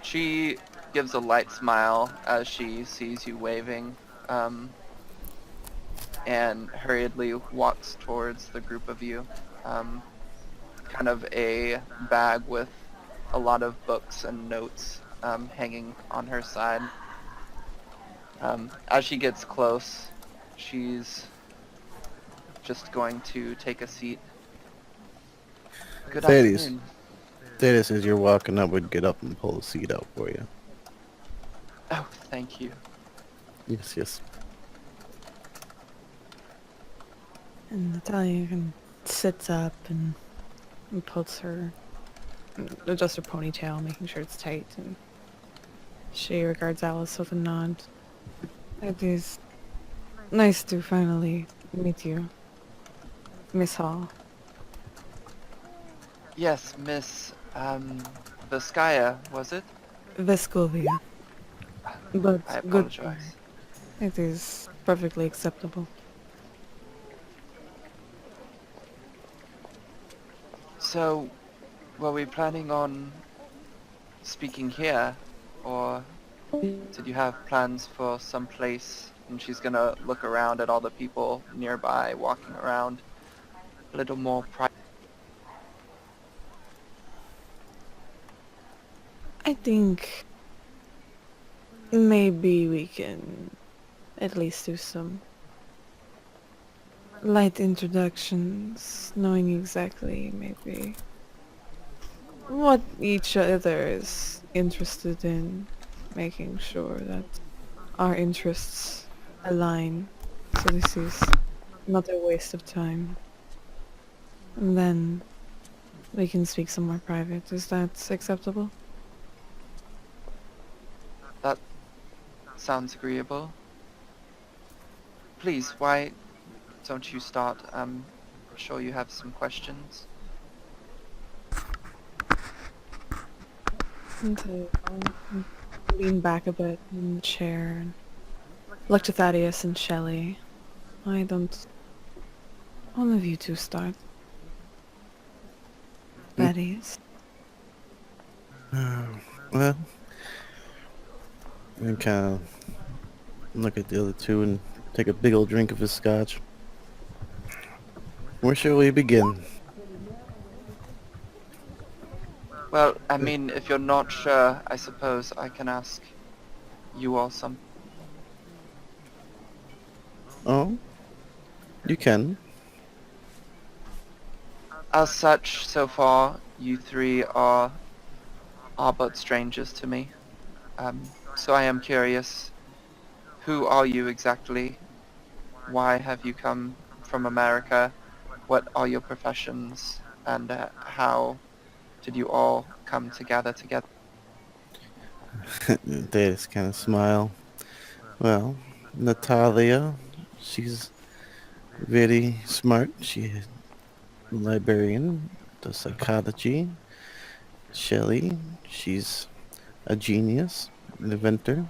E: She gives a light smile as she sees you waving, and hurriedly walks towards the group of you. Kind of a bag with a lot of books and notes hanging on her side. As she gets close, she's just going to take a seat. Good
D: Thaddeus.
E: afternoon.
D: Thaddeus, as you're walking up, would get up and pull the seat out for you.
E: Oh, thank you.
D: Yes, yes.
C: And Natalia sits up and puts her, adjusts her ponytail, making sure it's tight, and she regards Alice with a nod. It is nice to finally meet you, Miss Hall.
E: Yes, Miss, Vizcaya, was it?
C: Vescovia. But
E: I
C: good.
E: apologize.
C: It is perfectly acceptable.
E: So, were we planning on speaking here, or did you have plans for some place? And she's gonna look around at all the people nearby, walking around, a little more private.
C: I think maybe we can at least do some light introductions, knowing exactly maybe what each other is interested in, making sure that our interests align. So this is not a waste of time. And then we can speak somewhere private. Is that acceptable?
E: That sounds agreeable. Please, why don't you start? I'm sure you have some questions.
C: And so I'll lean back a bit in the chair and look to Thaddeus and Shelley. I don't... One of you two start. Thaddeus.
D: Well, I kind of look at the other two and take a big old drink of his scotch. Where shall we begin?
E: Well, I mean, if you're not sure, I suppose I can ask you all some.
D: Oh, you can.
E: As such, so far, you three are but strangers to me. So I am curious, who are you exactly? Why have you come from America? What are your professions? And how did you all come together?
D: They just kind of smile. Well, Natalia, she's very smart. She's a librarian, does psychology. Shelley, she's a genius, an inventor.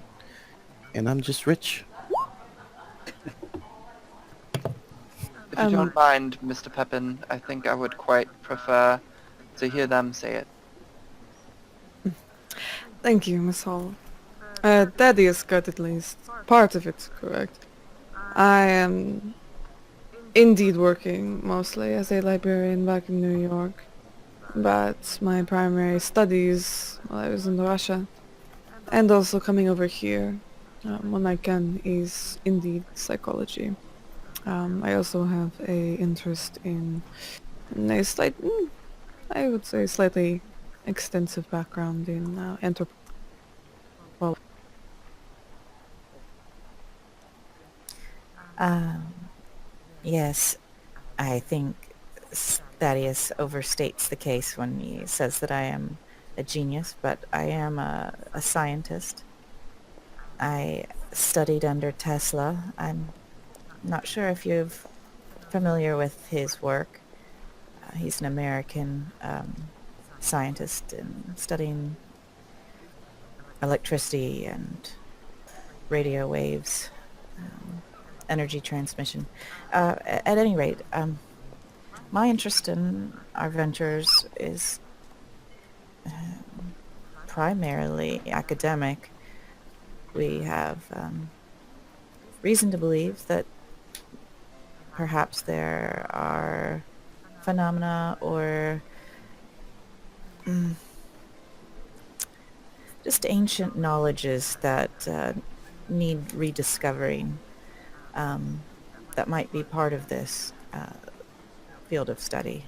D: And I'm just rich.
E: If you don't mind, Mr. Pepin, I think I would quite prefer to hear them say it.
C: Thank you, Miss Hall. Thaddeus got at least part of it correct. I am indeed working mostly as a librarian back in New York, but my primary studies while I was in Russia, and also coming over here when I can, is indeed psychology. I also have a interest in a I would say slightly extensive background in anthropology.
B: Yes, I think Thaddeus overstates the case when he says that I am a genius, but I am a scientist. I studied under Tesla. I'm not sure if you're familiar with his work. He's an American scientist in studying electricity and radio waves, energy transmission. At any rate, my interest in our ventures is primarily academic. We have reason to believe that perhaps there are phenomena or just ancient knowledges that need rediscovering, that might be part of this field of study.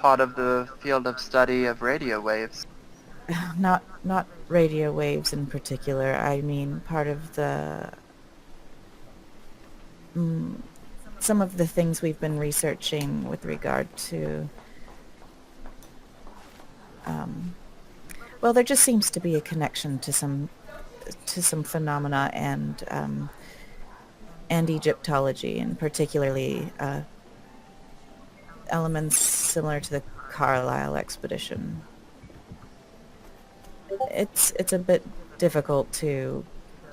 E: Part of the field of study of radio waves.
B: Not radio waves in particular. I mean part of the some of the things we've been researching with regard to well, there just seems to be a connection to some phenomena and Egyptology, and particularly elements similar to the Carlisle expedition. It's a bit difficult to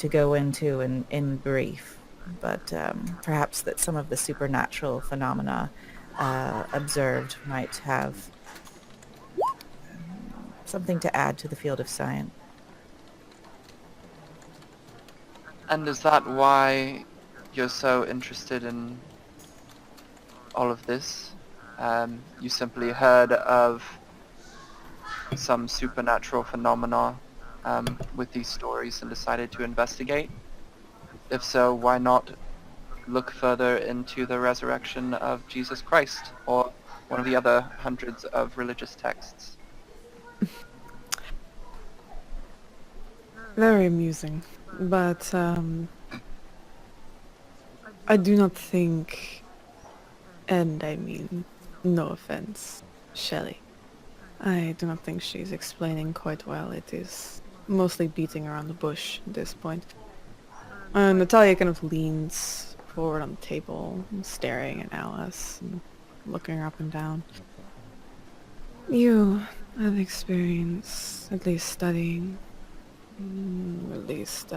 B: go into in brief, but perhaps that some of the supernatural phenomena observed might have something to add to the field of science.
E: And is that why you're so interested in all of this? You simply heard of some supernatural phenomena with these stories and decided to investigate? If so, why not look further into the resurrection of Jesus Christ or one of the other hundreds of religious texts?
C: Very amusing, but I do not think, and I mean no offense, Shelley, I do not think she's explaining quite well. It is mostly beating around the bush at this point. Natalia kind of leans forward on the table, staring at Alice and looking her up and down. You have experience, at least studying, at least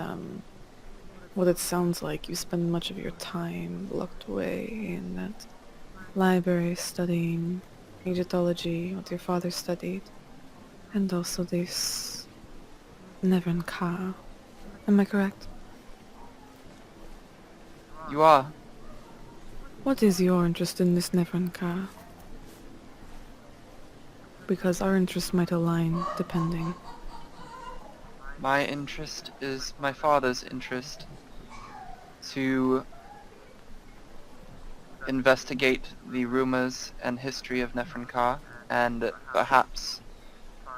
C: what it sounds like. You spend much of your time locked away in that library studying Egyptology, what your father studied, and also this Nevern Ka. Am I correct?
E: You are.
C: What is your interest in this Nevern Ka? Because our interests might align, depending.
E: My interest is my father's interest, to investigate the rumors and history of Neferka and perhaps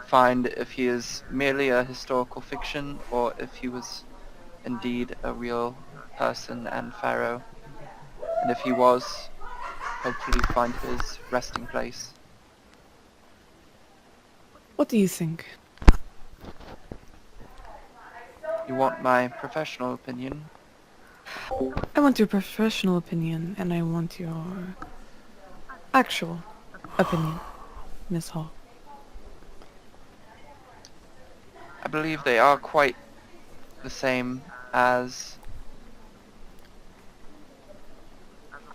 E: find if he is merely a historical fiction or if he was indeed a real person and pharaoh. And if he was, hopefully find his resting place.
C: What do you think?
E: You want my professional opinion?
C: I want your professional opinion, and I want your actual opinion, Miss Hall.
E: I believe they are quite the same as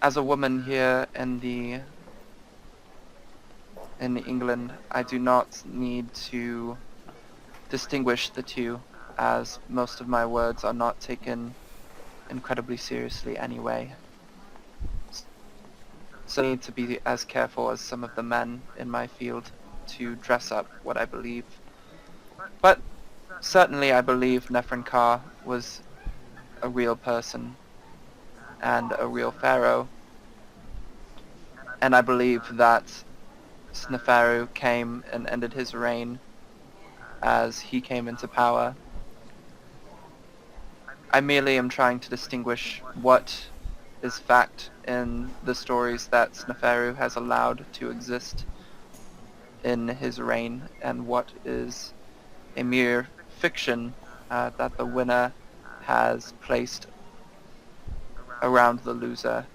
E: a woman here in England. I do not need to distinguish the two, as most of my words are not taken incredibly seriously anyway. So I need to be as careful as some of the men in my field to dress up what I believe. But certainly I believe Neferka was a real person and a real pharaoh. And I believe that Sneferu came and ended his reign as he came into power. I merely am trying to distinguish what is fact in the stories that Sneferu has allowed to exist in his reign and what is a mere fiction that the winner has placed around the loser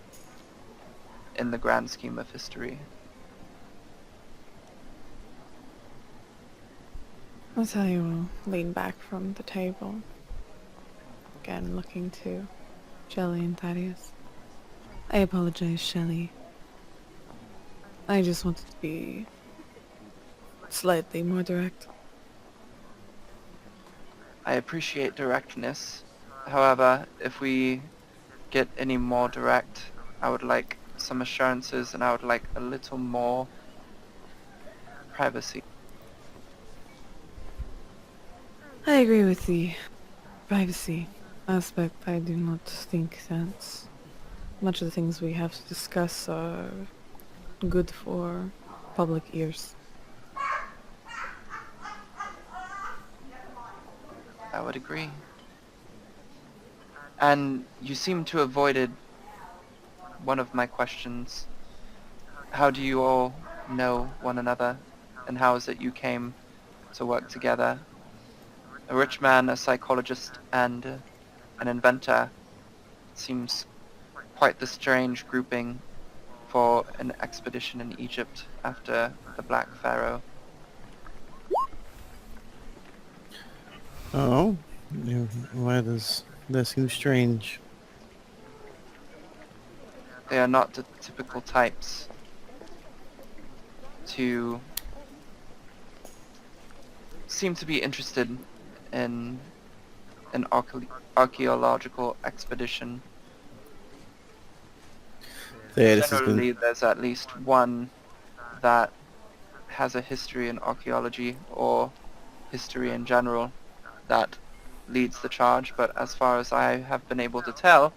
E: in the grand scheme of history.
C: Natalia will lean back from the table, again looking to Shelley and Thaddeus. I apologize, Shelley. I just wanted to be slightly more direct.
E: I appreciate directness. However, if we get any more direct, I would like some assurances and I would like a little more privacy.
C: I agree with the privacy aspect. I do not think that much of the things we have to discuss are good for public ears.
E: I would agree. And you seem to have avoided one of my questions. How do you all know one another? And how is it you came to work together? A rich man, a psychologist, and an inventor seems quite the strange grouping for an expedition in Egypt after the Black Pharaoh.
D: Oh, yeah, why does that seem strange?
E: They are not the typical types to seem to be interested in an archaeological expedition.
D: This has
E: Generally,
D: been...
E: there's at least one that has a history in archaeology or history in general that leads the charge, but as far as I have been able to tell,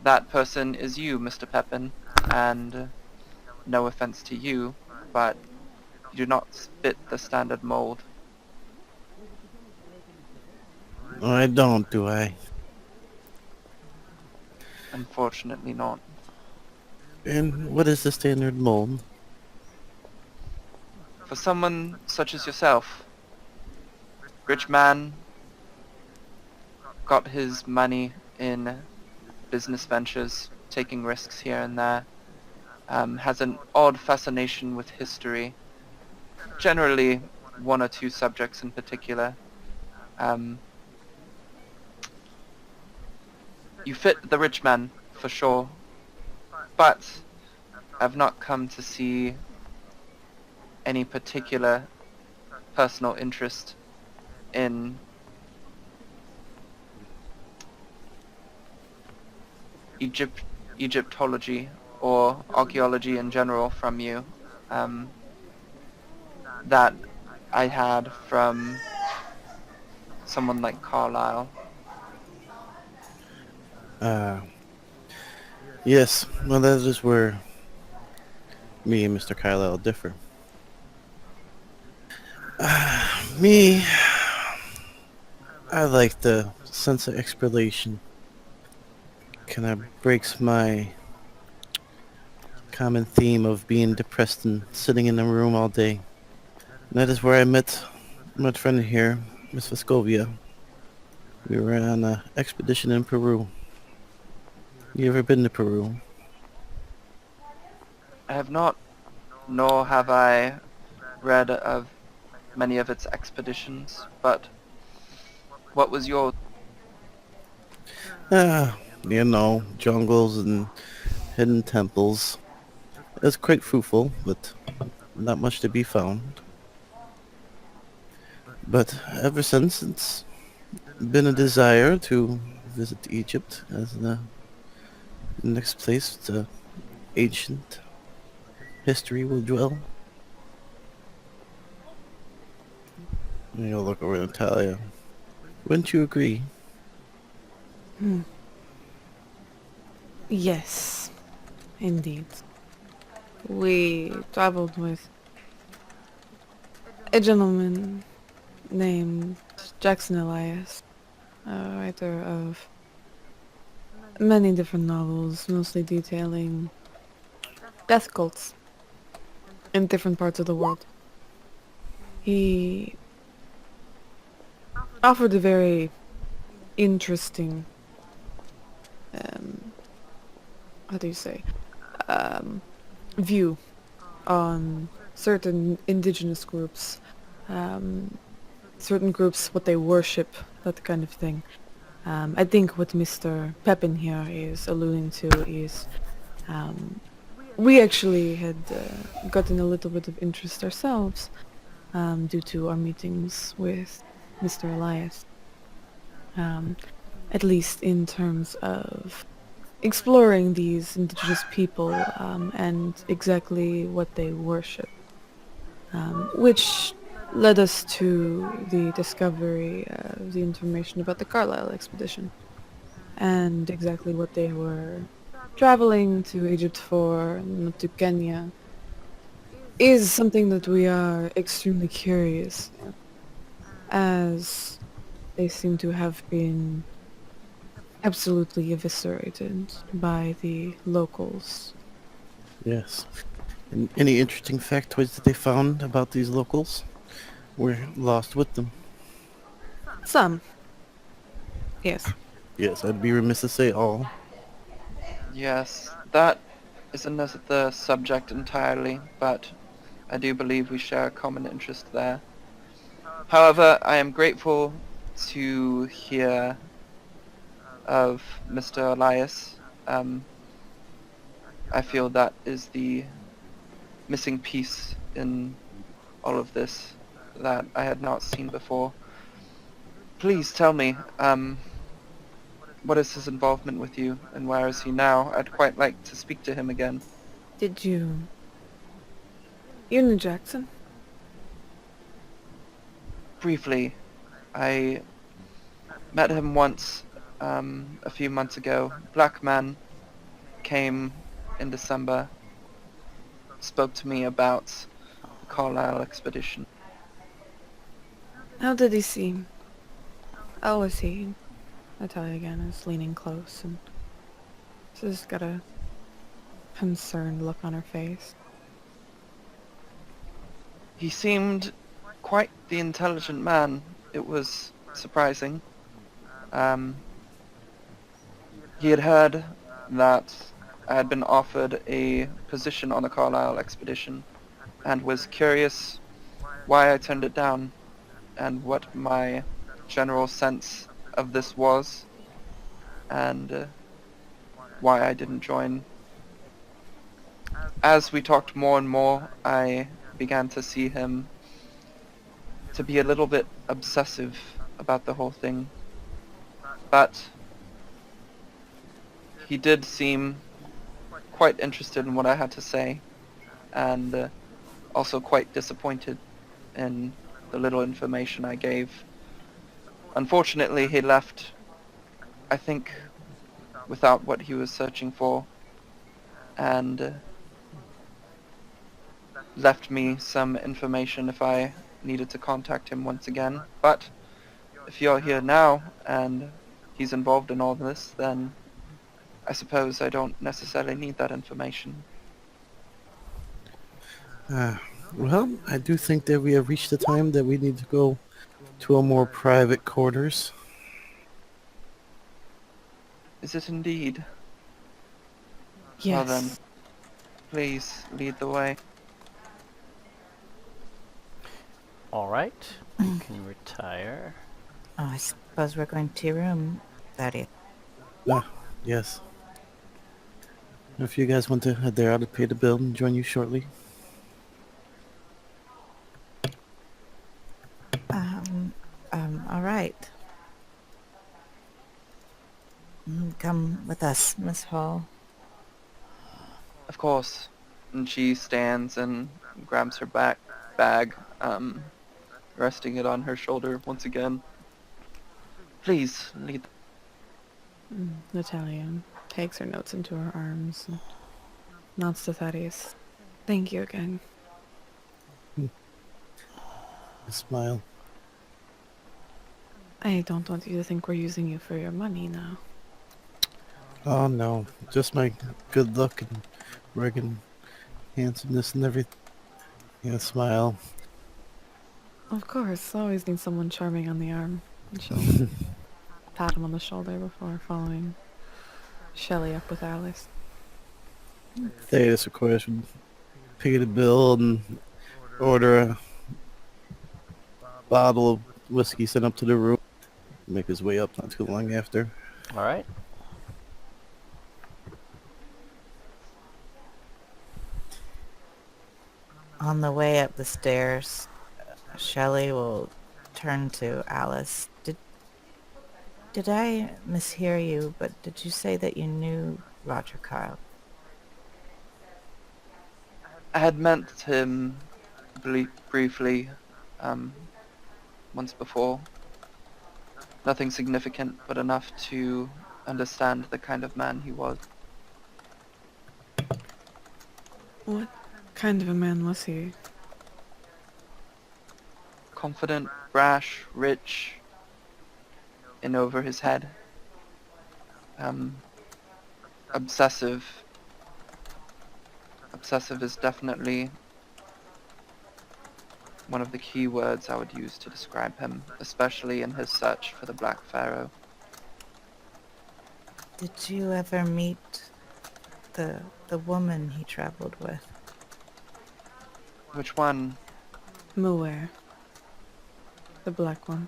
E: that person is you, Mr. Pepin, and no offense to you, but you do not fit the standard mold.
D: Oh, I don't, do I?
E: Unfortunately not.
D: And what is the standard mold?
E: For someone such as yourself, rich man, got his money in business ventures, taking risks here and there, has an odd fascination with history, generally one or two subjects in particular. You fit the rich man, for sure, but I've not come to see any particular personal interest in Egyptology or archaeology in general from you, that I had from someone like Carlyle.
D: Uh, yes, well that is where me and Mr. Carlyle differ. Me, I like the sense of exploration. Kinda breaks my common theme of being depressed and sitting in a room all day. And that is where I met my friend here, Miss Vescovia. We were on an expedition in Peru. You ever been to Peru?
E: I have not, nor have I read of many of its expeditions, but what was your...
D: You know, jungles and hidden temples. It's quite fruitful, but not much to be found. But ever since, it's been a desire to visit Egypt as the next place the ancient history will dwell. And you'll look over at Natalia. Wouldn't you agree?
C: Yes, indeed. We traveled with a gentleman named Jackson Elias, a writer of many different novels, mostly detailing death cults in different parts of the world. He offered a very interesting, how do you say, view on certain indigenous groups, certain groups, what they worship, that kind of thing. I think what Mr. Pepin here is alluding to is we actually had gotten a little bit of interest ourselves due to our meetings with Mr. Elias. At least in terms of exploring these indigenous people and exactly what they worship, which led us to the discovery of the information about the Carlisle expedition and exactly what they were traveling to Egypt for, not to Kenya, is something that we are extremely curious in, as they seem to have been absolutely eviscerated by the locals.
D: Yes. And any interesting factoids that they found about these locals? We're lost with them.
C: Some, yes.
D: Yes, I'd be remiss to say all.
E: Yes, that isn't the subject entirely, but I do believe we share a common interest there. However, I am grateful to hear of Mr. Elias. I feel that is the missing piece in all of this that I had not seen before. Please tell me, what is his involvement with you, and where is he now? I'd quite like to speak to him again.
C: Did you... You knew Jackson?
E: Briefly, I met him once, a few months ago. Black man came in December, spoke to me about the Carlisle expedition.
C: How did he seem? How was he? Natalia again is leaning close and she's got a concerned look on her face.
E: He seemed quite the intelligent man. It was surprising. He had heard that I had been offered a position on the Carlisle expedition and was curious why I turned it down and what my general sense of this was and why I didn't join. As we talked more and more, I began to see him to be a little bit obsessive about the whole thing. But he did seem quite interested in what I had to say, and also quite disappointed in the little information I gave. Unfortunately, he left, I think, without what he was searching for, and left me some information if I needed to contact him once again. But if you're here now, and he's involved in all this, then I suppose I don't necessarily need that information.
D: Well, I do think that we have reached the time that we need to go to a more private quarters.
E: Is it indeed?
C: Yes.
E: Well then, please lead the way.
A: All right, you can retire.
B: Oh, I suppose we're going to your room, Thaddeus.
D: Yes. If you guys want to head there, I'll pay the bill and join you shortly.
B: All right. Come with us, Miss Hall.
E: Of course. And she stands and grabs her bag, resting it on her shoulder once again. Please lead.
C: Natalia takes her notes into her arms and nods to Thaddeus. Thank you again.
D: I smile.
C: I don't want you to think we're using you for your money now.
D: Oh no, just my good luck and friggin' handsomeness and everything. Yeah, smile.
C: Of course, always need someone charming on the arm. And she'll pat him on the shoulder before following Shelley up with Alice.
D: Thaddeus, of course, would pay the bill and order a bottle of whiskey sent up to the room. Make his way up not too long after.
A: All right.
B: On the way up the stairs, Shelley will turn to Alice. Did I mishear you, but did you say that you knew Roger Kyle?
E: I had met him briefly once before. Nothing significant, but enough to understand the kind of man he was.
C: What kind of a man was he?
E: Confident, brash, rich, in over his head. Obsessive. Obsessive is definitely one of the key words I would use to describe him, especially in his search for the Black Pharaoh.
B: Did you ever meet the woman he traveled with?
E: Which one?
C: Muir. The black one.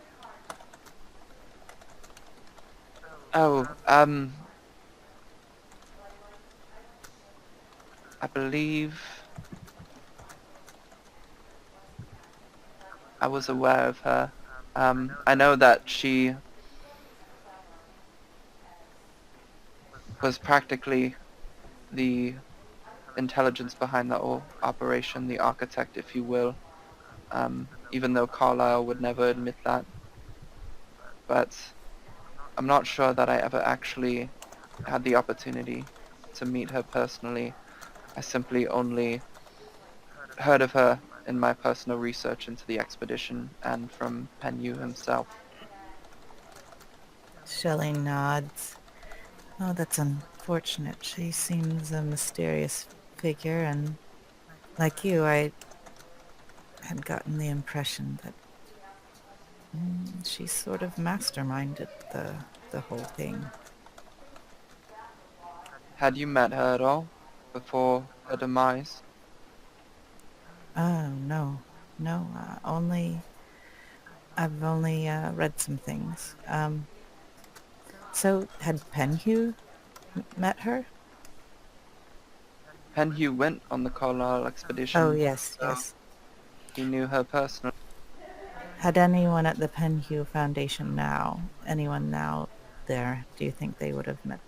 E: Oh, I believe I was aware of her. I know that she was practically the intelligence behind the whole operation, the architect, if you will, even though Carlyle would never admit that. But I'm not sure that I ever actually had the opportunity to meet her personally. I simply only heard of her in my personal research into the expedition and from Penyu himself.
B: Shelley nods. Oh, that's unfortunate. She seems a mysterious figure, and like you, I had gotten the impression that she sort of masterminded the whole thing.
E: Had you met her at all before her demise?
B: Oh, no. No, I've only read some things. So had Penhew met her?
E: Penhu went on the Carlyle
B: Oh,
E: expedition,
B: yes,
E: so
B: yes.
E: he knew her personally.
B: Had anyone at the Penhew Foundation anyone now there, do you think they would have met?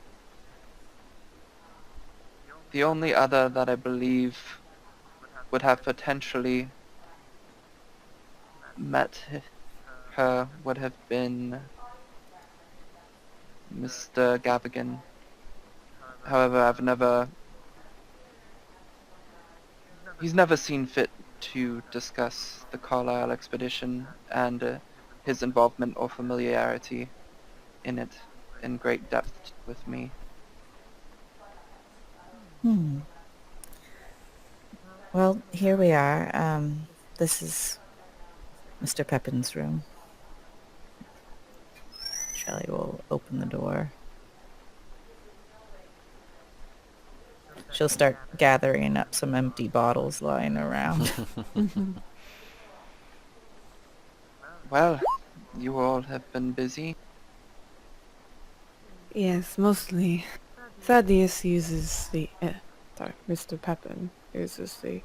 E: The only other that I believe would have potentially met her would have been Mr. Gavigan. However, he's never seen fit to discuss the Carlyle expedition and his involvement or familiarity in it in great depth with me.
B: Well, here we are. This is Mr. Pepin's room. Shelley will open the door. She'll start gathering up some empty bottles lying around.
E: Well, you all have been busy.
C: Yes, mostly. Thaddeus uses Mr. Pepin uses the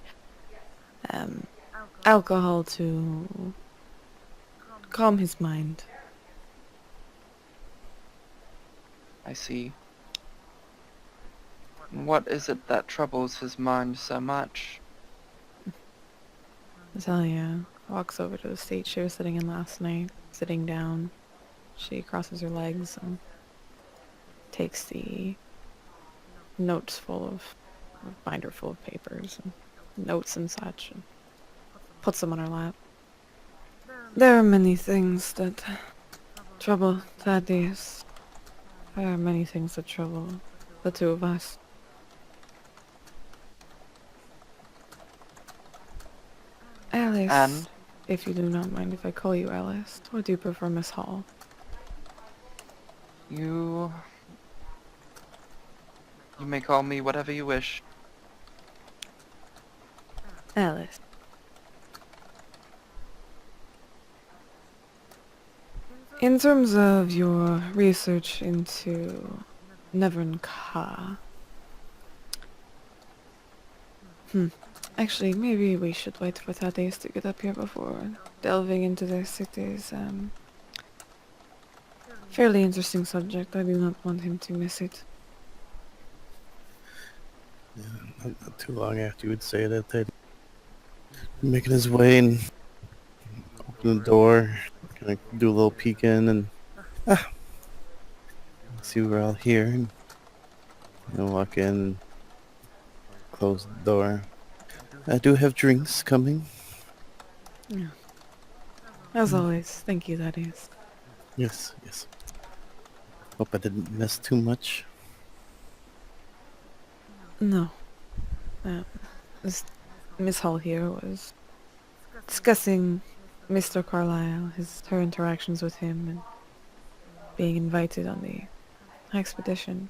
C: alcohol to calm his mind.
E: I see. What is it that troubles his mind so much?
C: Azalea walks over to the state she was sitting in last night, sitting down. She crosses her legs and takes the notes full of a binder full of papers and notes and such, and puts them on her lap. There are many things that trouble Thaddeus. There are many things that trouble the two of us. Alice,
E: And
C: if you do not mind if I call you Alice, or do you prefer Miss Hall?
E: you may call me whatever you wish.
C: Alice. In terms of your research into Nevern Ka, actually, maybe we should wait for Thaddeus to get up here before delving into their city's fairly interesting subject. I do not want him to miss it.
D: Not too long after you would say that, they'd be making his way and open the door, kind of do a little peek in and see we're all here, and walk in and close the door. I do have drinks coming.
C: Yeah. As always, thank you, Thaddeus.
D: Yes, yes. Hope I didn't miss too much.
C: No. This Miss Hall here was discussing Mr. Carlyle, her interactions with him, and being invited on the expedition.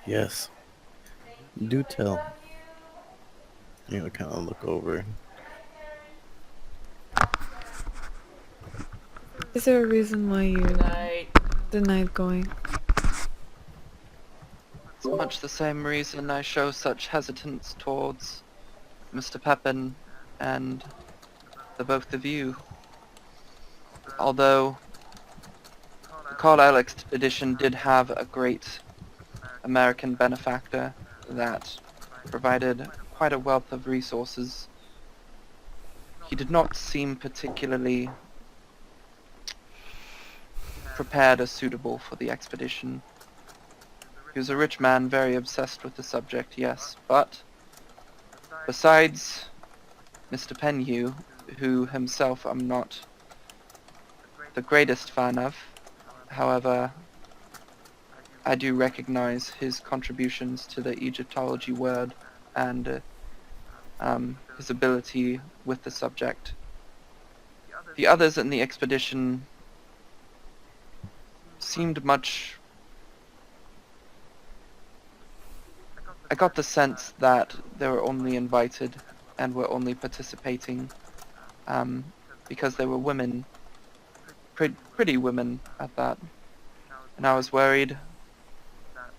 D: Yes. Do tell. Kind of look over.
C: Is there a reason why you
A: Night.
C: denied going?
E: It's much the same reason I show such hesitance towards Mr. Pepin and the both of you. Although the Carlisle expedition did have a great American benefactor that provided quite a wealth of resources, he did not seem particularly prepared or suitable for the expedition. He was a rich man, very obsessed with the subject, yes, but besides Mr. Penhew, who himself I'm not the greatest fan of, however, I do recognize his contributions to the Egyptology world and his ability with the subject. The others in the expedition seemed much... I got the sense that they were only invited and were only participating because they were women, pretty women at that. And I was worried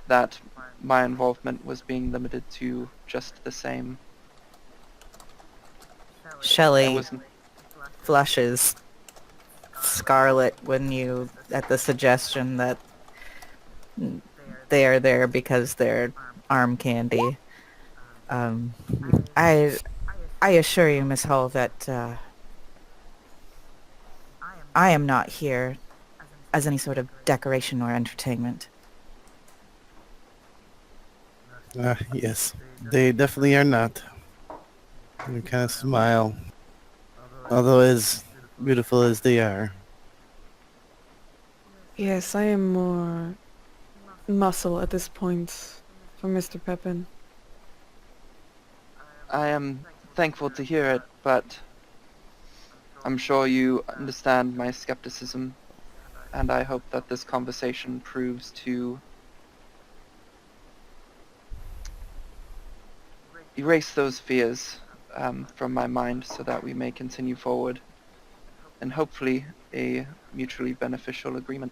E: that my involvement was being limited to just the same. I
B: Shelley
E: wasn't...
B: flushes scarlet at the suggestion that they are there because they're arm candy. I assure you, Miss Hull, that I am not here as any sort of decoration or entertainment.
D: Yes. They definitely are not. They kind of smile. Although as beautiful as they are.
C: Yes, I am more muscle at this point for Mr. Pepin.
E: I am thankful to hear it, but I'm sure you understand my skepticism, and I hope that this conversation proves to erase those fears from my mind so that we may continue forward and hopefully a mutually beneficial agreement.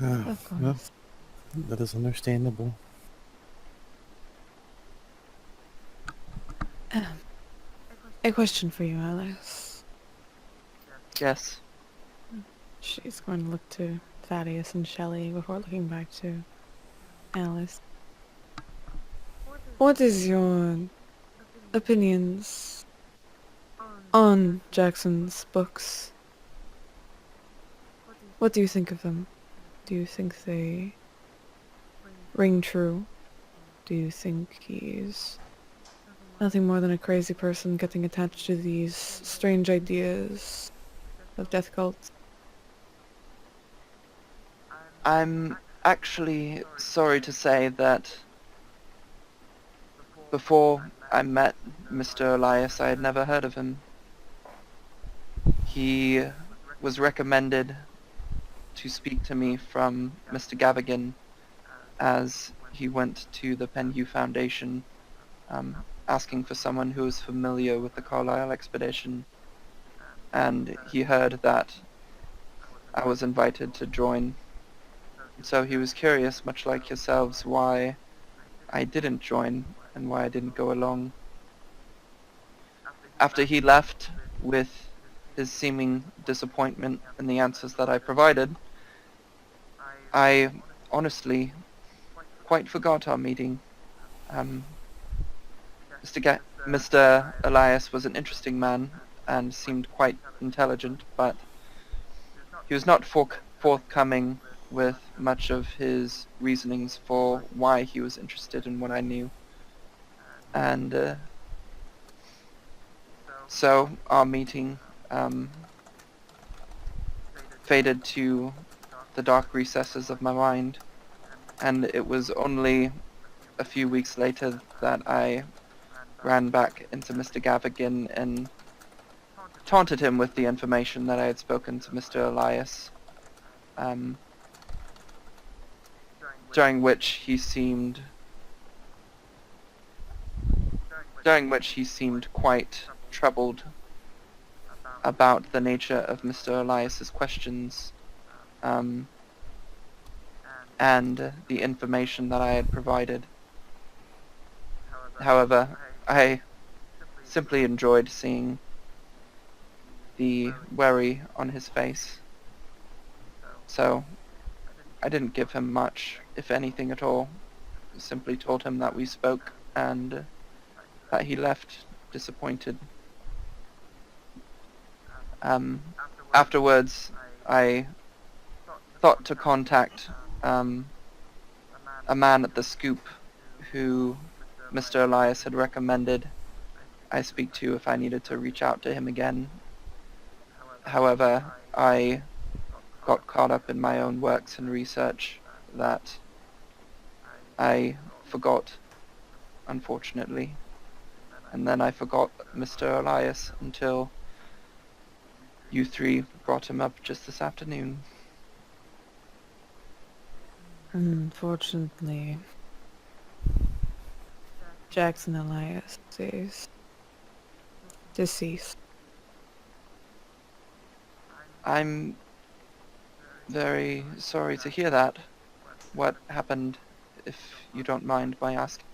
C: Of course.
D: Well, that is understandable.
C: A question for you, Alice.
E: Yes.
C: She's going to look to Thaddeus and Shelley before looking back to Alice. What is your opinions on Jackson's books? What do you think of them? Do you think they ring true? Do you think he's nothing more than a crazy person getting attached to these strange ideas of death cults?
E: I'm actually sorry to say that before I met Mr. Elias, I had never heard of him. He was recommended to speak to me from Mr. Gavigan as he went to the Penhew Foundation asking for someone who was familiar with the Carlisle expedition, and he heard that I was invited to join. So he was curious, much like yourselves, why I didn't join and why I didn't go along. After he left with his seeming disappointment in the answers that I provided, I honestly quite forgot our meeting. Um, Mr. Elias was an interesting man and seemed quite intelligent, but he was not forthcoming with much of his reasonings for why he was interested in what I knew. And so our meeting faded to the dark recesses of my mind, and it was only a few weeks later that I ran back into Mr. Gavigan and taunted him with the information that I had spoken to Mr. Elias, during which he seemed quite troubled about the nature of Mr. Elias's questions, and the information that I had provided. However, I simply enjoyed seeing the worry on his face, so I didn't give him much, if anything at all. Simply told him that we spoke and that he left disappointed. Afterwards, I thought to contact a man at the Scoop who Mr. Elias had recommended I speak to if I needed to reach out to him again. However, I got caught up in my own works and research that I forgot, unfortunately. And then I forgot Mr. Elias until you three brought him up just this afternoon.
C: Unfortunately, Jackson Elias is deceased.
E: I'm very sorry to hear that. What happened, if you don't mind my asking?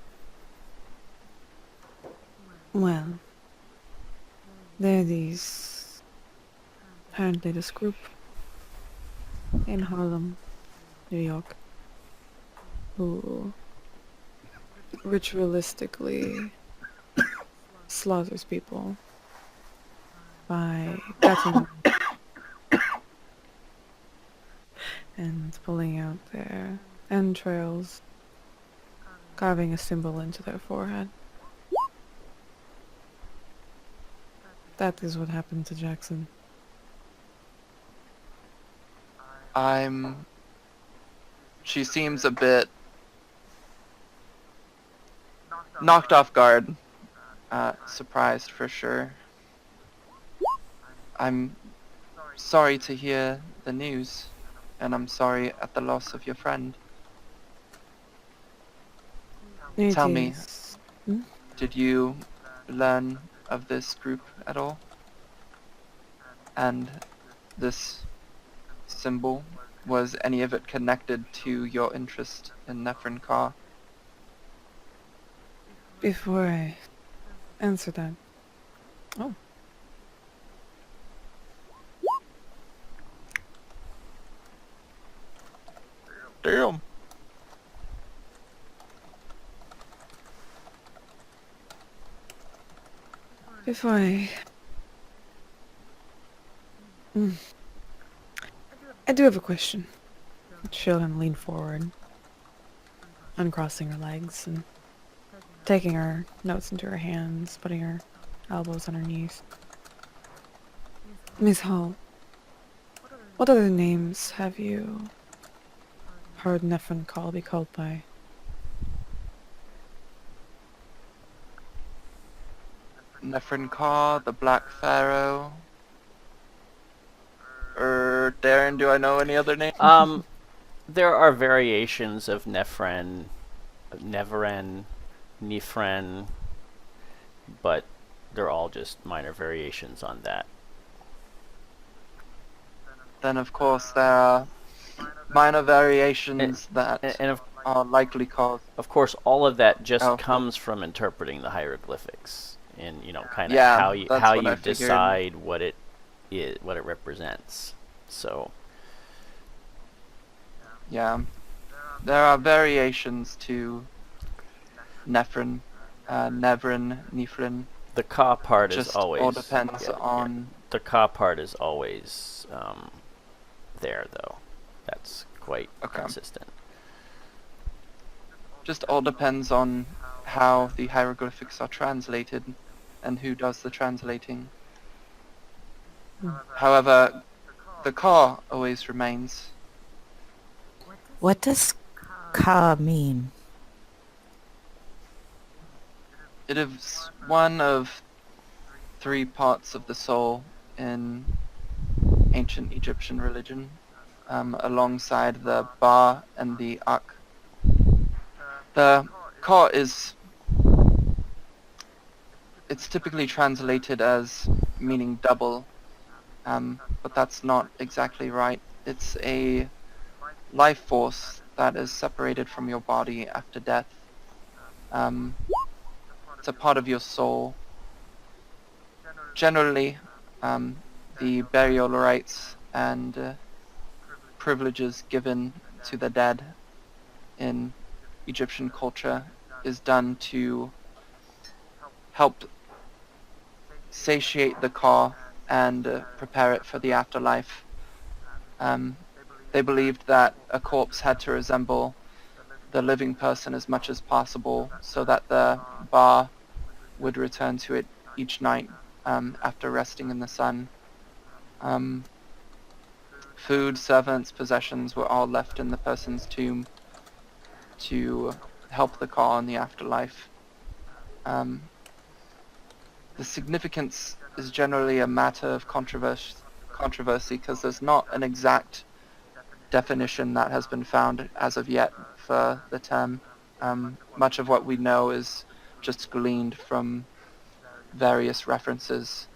C: Well, there are apparently this group in Harlem, New York, who ritualistically slaughters people by cutting them and pulling out their entrails, carving a symbol into their forehead. That is what happened to Jackson.
E: She seems a bit knocked off guard, surprised for sure. I'm sorry to hear the news, and I'm sorry at the loss of your friend. Tell me, did you learn of this group at all? And this symbol, was any of it connected to your interest in Nephrin Ka?
C: Before I answer that... Oh.
E: Damn.
C: Before I... I do have a question. She'll lean forward, uncrossing her legs and taking her notes into her hands, putting her elbows on her knees. Miss Hall, what other names have you heard Nephrin Call be called by?
E: Nephrin Ka, the Black Pharaoh. Darren, do I know any other names?
A: There are variations of Nephren, Neveren, Nefren. but they're all just minor variations on that.
E: Then of course there are minor variations that
A: And
E: are likely caused.
A: of course, all of that just
E: Oh,
A: comes from interpreting the hieroglyphics, and kind of
E: yeah,
A: how you
E: that's what I figured.
A: decide what it is, what it represents. So
E: Yeah, there are variations to Nephrin, Nefrin.
A: the ka part is
E: Just all
A: always
E: depends on.
A: the ka part is always there, though. That's quite
E: Okay.
A: consistent.
E: Just all depends on how the hieroglyphics are translated and who does the translating. However, the ka always remains.
B: What does ka mean?
E: It is one of 3 parts of the soul in ancient Egyptian religion, alongside the ba and the ak. The ka it's typically translated as meaning double, but that's not exactly right. It's a life force that is separated from your body after death. It's a part of your soul. Generally, the burial rites and privileges given to the dead in Egyptian culture is done to help satiate the ka and prepare it for the afterlife. They believed that a corpse had to resemble the living person as much as possible so that the ba would return to it each night after resting in the sun. Food, servants, possessions were all left in the person's tomb to help the ka in the afterlife. The significance is generally a matter of controversy because there's not an exact definition that has been found as of yet for the term. Much of what we know is just gleaned from various references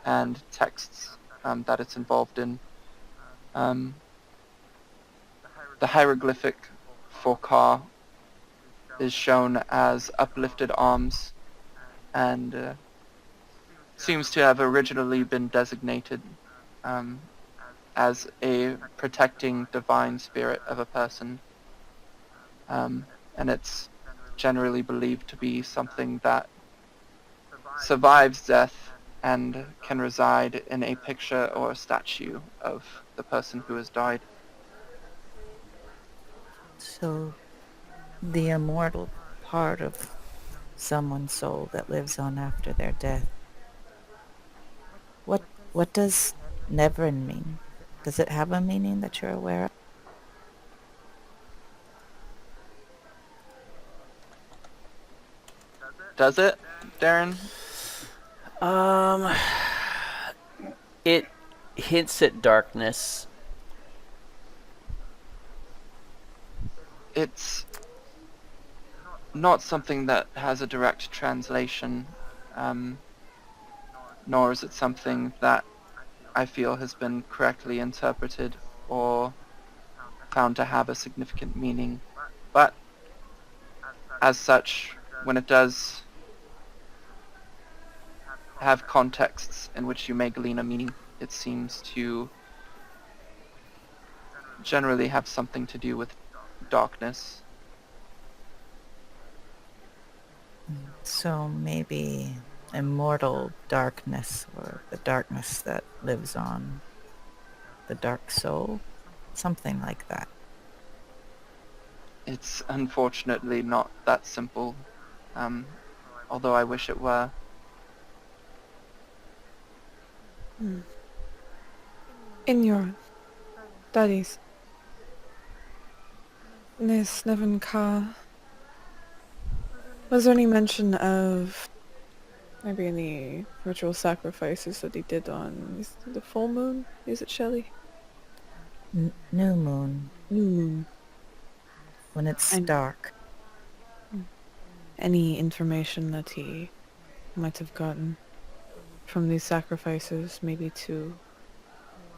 E: and texts that it's involved in. The hieroglyphic for ka is shown as uplifted arms and seems to have originally been designated as a protecting divine spirit of a person. And it's generally believed to be something that survives death and can reside in a picture or a statue of the person who has died.
B: So, the immortal part of someone's soul that lives on after their death. What does Nevrin mean? Does it have a meaning that you're aware of?
E: Does it, Darren?
A: It hints at darkness.
E: It's not something that has a direct translation, nor is it something that I feel has been correctly interpreted or found to have a significant meaning. But as such, when it does have contexts in which you may glean a meaning, it seems to generally have something to do with darkness.
B: So maybe immortal darkness, or the darkness that lives on the dark soul, something like that.
E: It's unfortunately not that simple, although I wish it were.
C: In your studies, Miss Nevin Ka, was there any mention of maybe any ritual sacrifices that he did on the full moon? Is it Shelley?
B: New moon,
C: New moon.
B: when it's
C: And-
B: dark.
C: Any information that he might have gotten from these sacrifices, maybe to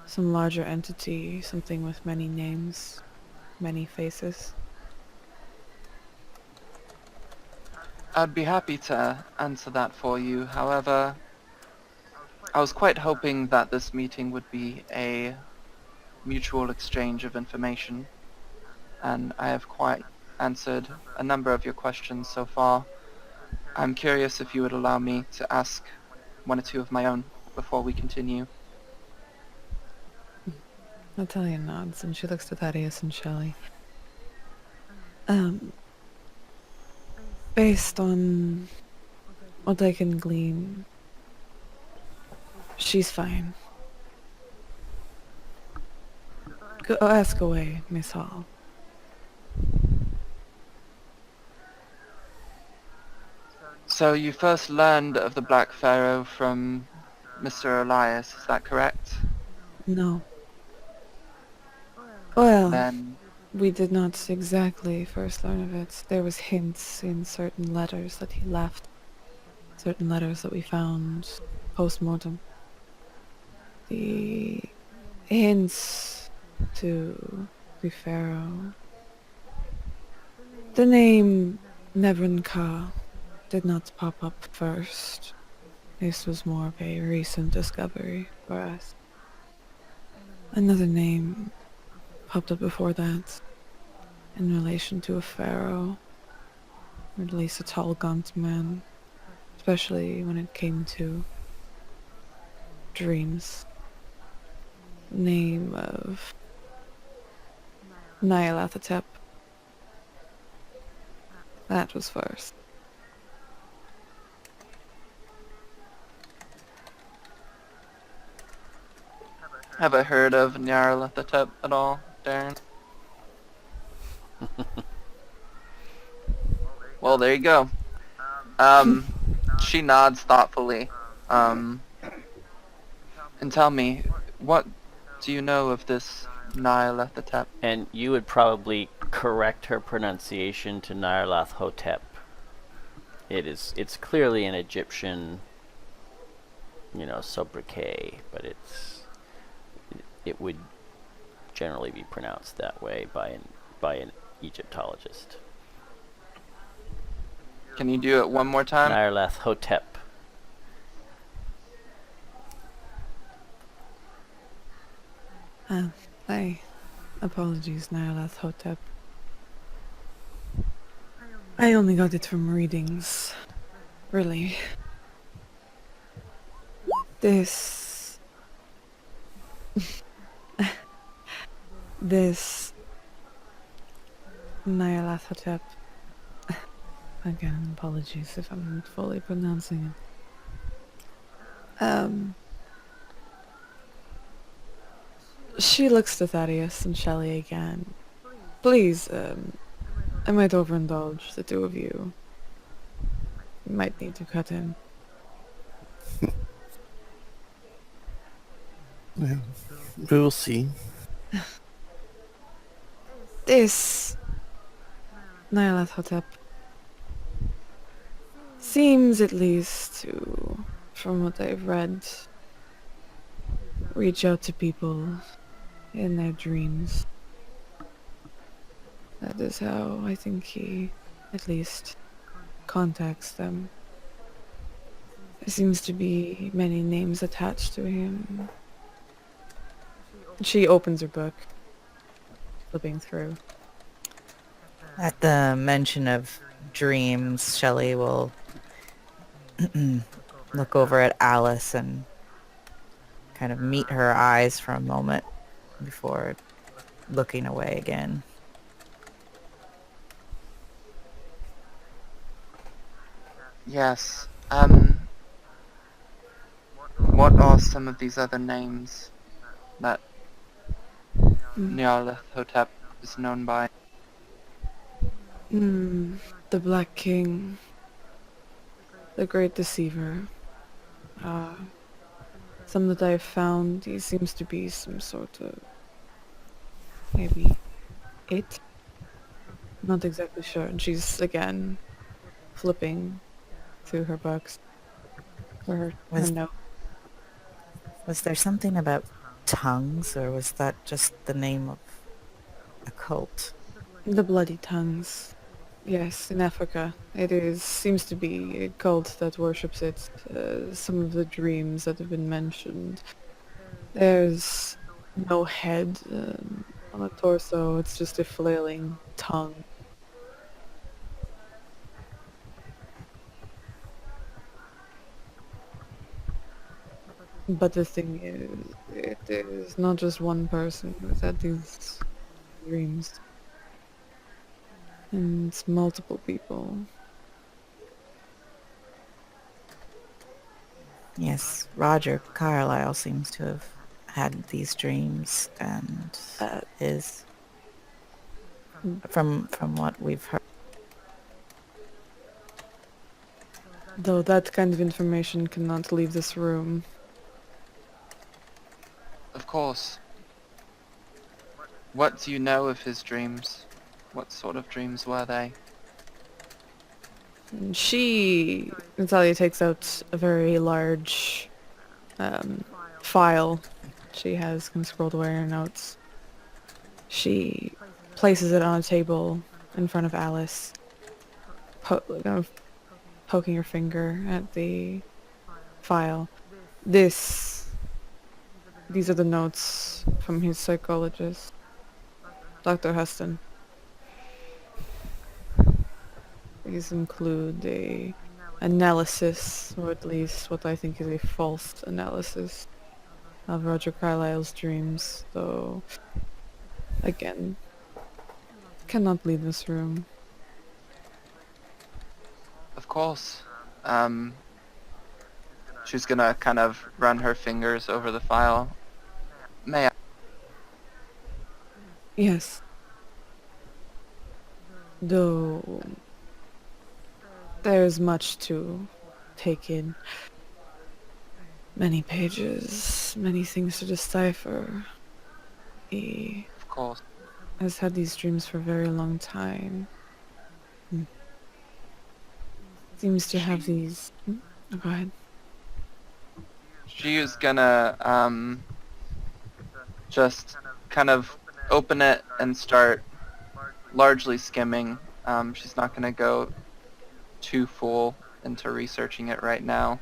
C: some larger entity, something with many names, many faces.
E: I'd be happy to answer that for you. However, I was quite hoping that this meeting would be a mutual exchange of information, and I have quite answered a number of your questions so far. I'm curious if you would allow me to ask one or two of my own before we continue.
C: Natalia nods and she looks to Thaddeus and Shelley. Based on what I can glean, she's fine. Go ask away, Miss Hall.
E: So you first learned of the Black Pharaoh from Mr. Elias, is that correct?
C: No. Well,
E: Then,
C: we did not exactly first learn of it. There was hints in certain letters that he left. Certain letters that we found post-mortem. The hints to the pharaoh. The name Nebran-Ka did not pop up first. This was more of a recent discovery for us. Another name popped up before that in relation to a pharaoh, or at least a tall, gaunt man, especially when it came to dreams. Name of Nyarlathotep. That was first.
E: have I heard of Nyarlathotep at all, Darren? Well, there you go. She nods thoughtfully. And tell me, what do you know of this Nyarlathotep?
A: And you would probably correct her pronunciation to Nyarlathotep. It's clearly an Egyptian, sobriquet, but it would generally be pronounced that way by an Egyptologist.
E: Can you do it one more time?
A: Nyarlathotep.
C: I apologies, Nyarlathotep. I only got it from readings. Really. This... this... Nyarlathotep... Again, apologies if I'm not fully pronouncing it. She looks to Thaddeus and Shelley again. Please, I might overindulge the two of you. You might need to cut in.
D: Yeah, we will see.
C: This Nyarlathotep seems, at least to, from what I've read, reach out to people in their dreams. That is how I think he, at least, contacts them. There seems to be many names attached to him. She opens her book, flipping through.
B: At the mention of dreams, Shelley will look over at Alice and kind of meet her eyes for a moment before looking away again.
E: Yes. What are some of these other names that Nyarlathotep is known by?
C: The Black King. The Great Deceiver. Some that I've found, he seems to be some sort of... maybe... it? Not exactly sure. And she's, again, flipping through her books. for her
B: Was
C: note.
B: was there something about tongues, or was that just the name of a cult?
C: The Bloody Tongues. Yes, in Africa. It seems to be a cult that worships it. Some of the dreams that have been mentioned. There's no head on the torso, it's just a flailing tongue. But the thing is, it is not just one person who's had these dreams. And it's multiple people.
B: Yes, Roger Carlyle seems to have had these dreams, and
C: Uh,
B: is
C: mm,
B: from what we've heard.
C: though that kind of information cannot leave this room.
E: Of course. What do you know of his dreams? What sort of dreams were they?
C: Natalia takes out a very large file she has kind of scrolled away in her notes. She places it on a table in front of Alice, kind of poking her finger at the file. These are the notes from his psychologist, Dr. Huston. These include a analysis, or at least what I think is a false analysis of Roger Carlyle's dreams, though, again, cannot leave this room.
E: Of course. She's gonna kind of run her fingers over the file. May I?
C: Yes. Though there's much to take in. Many pages, many things to decipher. He
E: Of course.
C: has had these dreams for a very long time. Seems to have these... Oh, go ahead.
E: She is gonna just kind of open it and start largely skimming. She's not gonna go too full into researching it right now,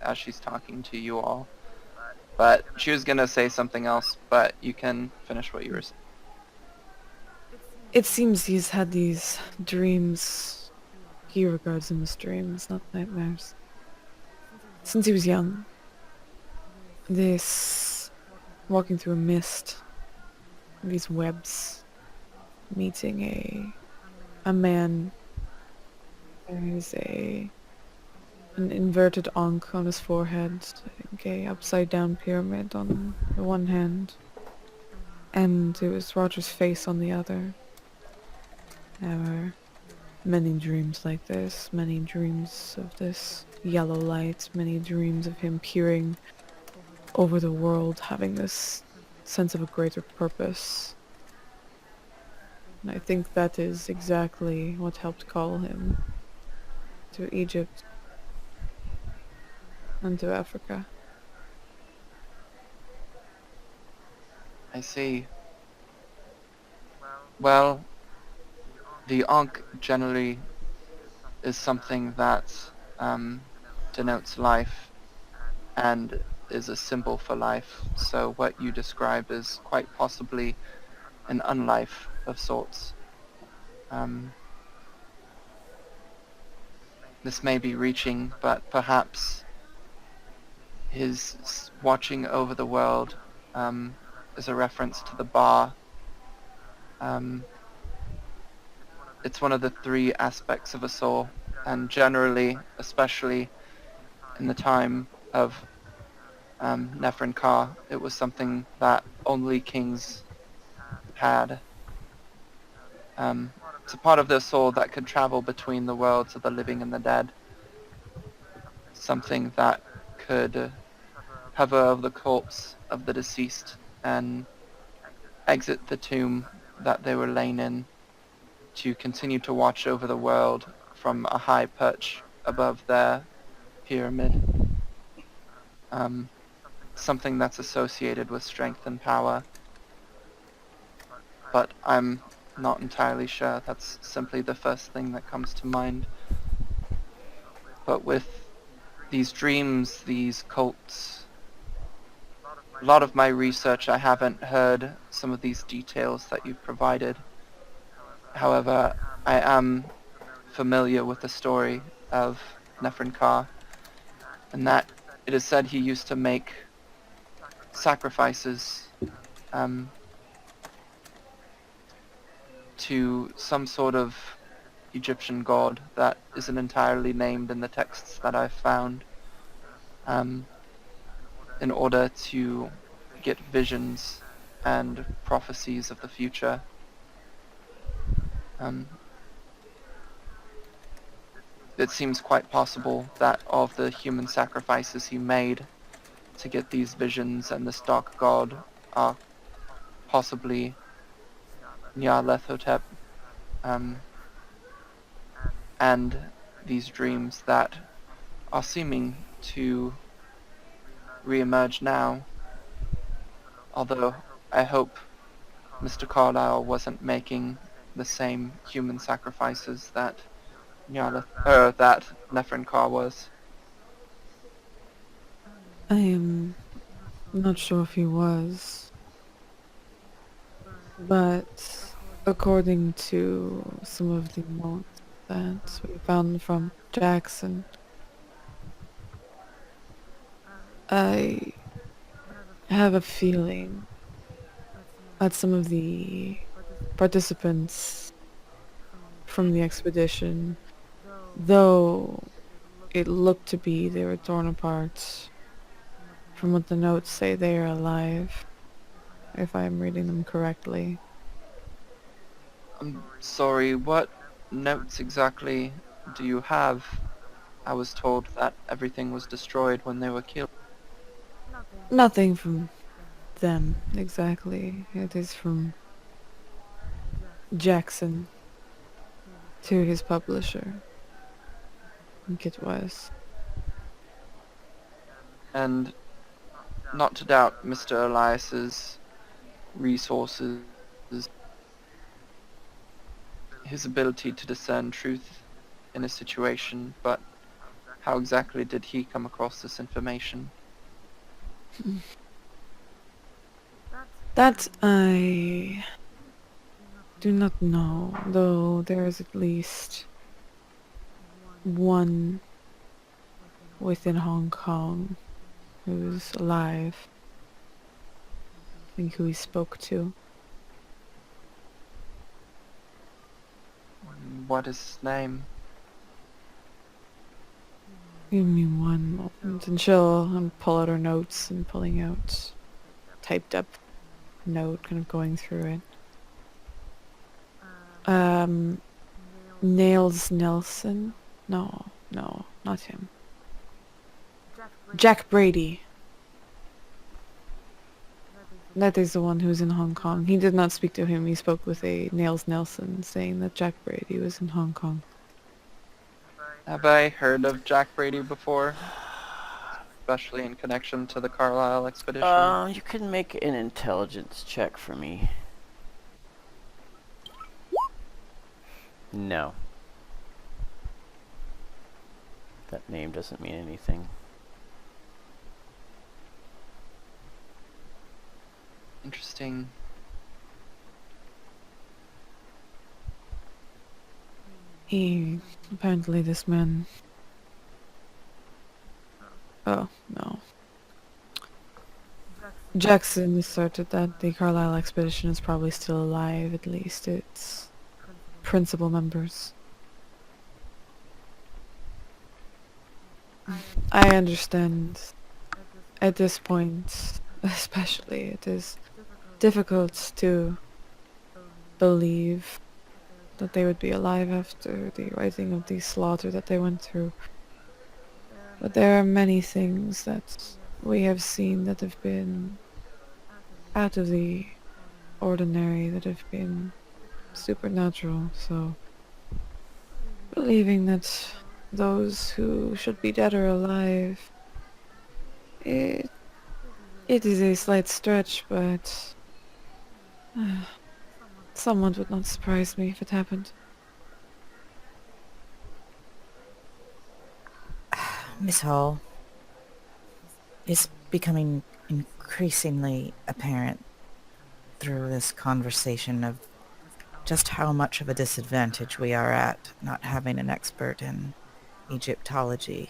E: as she's talking to you all. But she was gonna say something else, but you can finish what you were saying.
C: It seems he's had these dreams. He regards them as dreams, not nightmares. Since he was young. This walking through a mist, these webs, meeting a man. There is an inverted ankh on his forehead, I think a upside down pyramid on the one hand, and it was Roger's face on the other. There were many dreams like this, many dreams of this yellow light, many dreams of him peering over the world, having this sense of a greater purpose. And I think that is exactly what helped call him to Egypt and to Africa.
E: I see. Well, the Ankh generally is something that denotes life and is a symbol for life. So what you describe is quite possibly an unlife of sorts. This may be reaching, but perhaps his watching over the world is a reference to the Ba. It's one of the three aspects of a soul, and generally, especially in the time of Nefren Ka, it was something that only kings had. It's a part of their soul that could travel between the worlds of the living and the dead. Something that could hover over the corpse of the deceased and exit the tomb that they were lain in to continue to watch over the world from a high perch above their pyramid. something that's associated with strength and power. But I'm not entirely sure. That's simply the first thing that comes to mind. But with these dreams, these cults, a lot of my research, I haven't heard some of these details that you've provided. However, I am familiar with the story of Nefernkar, and that it is said he used to make sacrifices um, to some sort of Egyptian god that isn't entirely named in the texts that I've found, um, in order to get visions and prophecies of the future. Um, it seems quite possible that of the human sacrifices he made to get these visions and this dark god are possibly Nyarlathotep, um, and these dreams that are seeming to re-emerge now. Although I hope Mr. Carlyle wasn't making the same human sacrifices that that Nefernkar was.
C: I am not sure if he was, but according to some of the notes that we found from Jackson, I have a feeling that some of the participants from the expedition, though it looked to be they were torn apart, from what the notes say they are alive, if I'm reading them correctly.
E: I'm sorry, what notes exactly do you have? I was told that everything was destroyed when they were killed.
C: Nothing from them exactly. It is from Jackson to his publisher. I think it was.
E: And not to doubt Mr. Elias's resources, his ability to discern truth in a situation, but how exactly did he come across this information?
C: That I do not know, though there is at least one within Hong Kong who's alive. I think who he spoke to.
E: What is his name?
C: Give me one moment and she'll pull out her notes and pulling out typed up note, kind of going through it. Nails Nelson? No, not him. Jack Brady. That is the one who's in Hong Kong. He did not speak to him. He spoke with a Nails Nelson saying that Jack Brady was in Hong Kong.
E: Have I heard of Jack Brady before? Especially in connection to the Carlisle expedition?
A: You can make an intelligence check for me. No. That name doesn't mean anything.
E: Interesting.
C: Apparently this man... Oh, no. Jackson asserted that the Carlisle expedition is probably still alive, at least its principal members. I understand. At this point, especially, it is difficult to believe that they would be alive after the writing of the slaughter that they went through. But there are many things that we have seen that have been out of the ordinary, that have been supernatural, so believing that those who should be dead are alive It, it is a slight stretch, but somewhat would not surprise me if it happened.
B: Miss Hall, it's becoming increasingly apparent through this conversation of just how much of a disadvantage we are at not having an expert in Egyptology.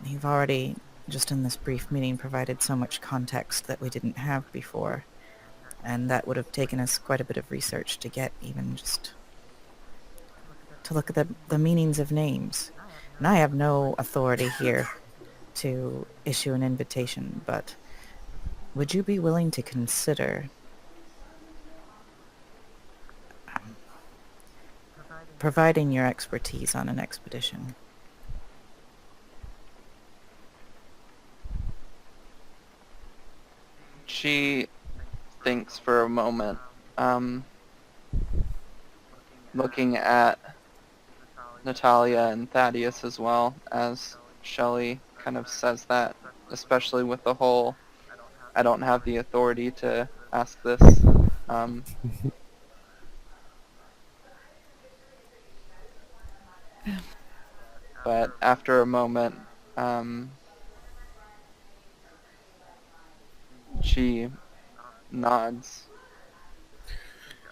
B: You've already, just in this brief meeting, provided so much context that we didn't have before, and that would have taken us quite a bit of research to get even just to look at the meanings of names. And I have no authority here to issue an invitation, but would you be willing to consider providing your expertise on an expedition?
E: She thinks for a moment, looking at Natalia and Thaddeus as well, as Shelley kind of says that, especially with the whole, I don't have the authority to ask this. Um, but after a moment, she nods.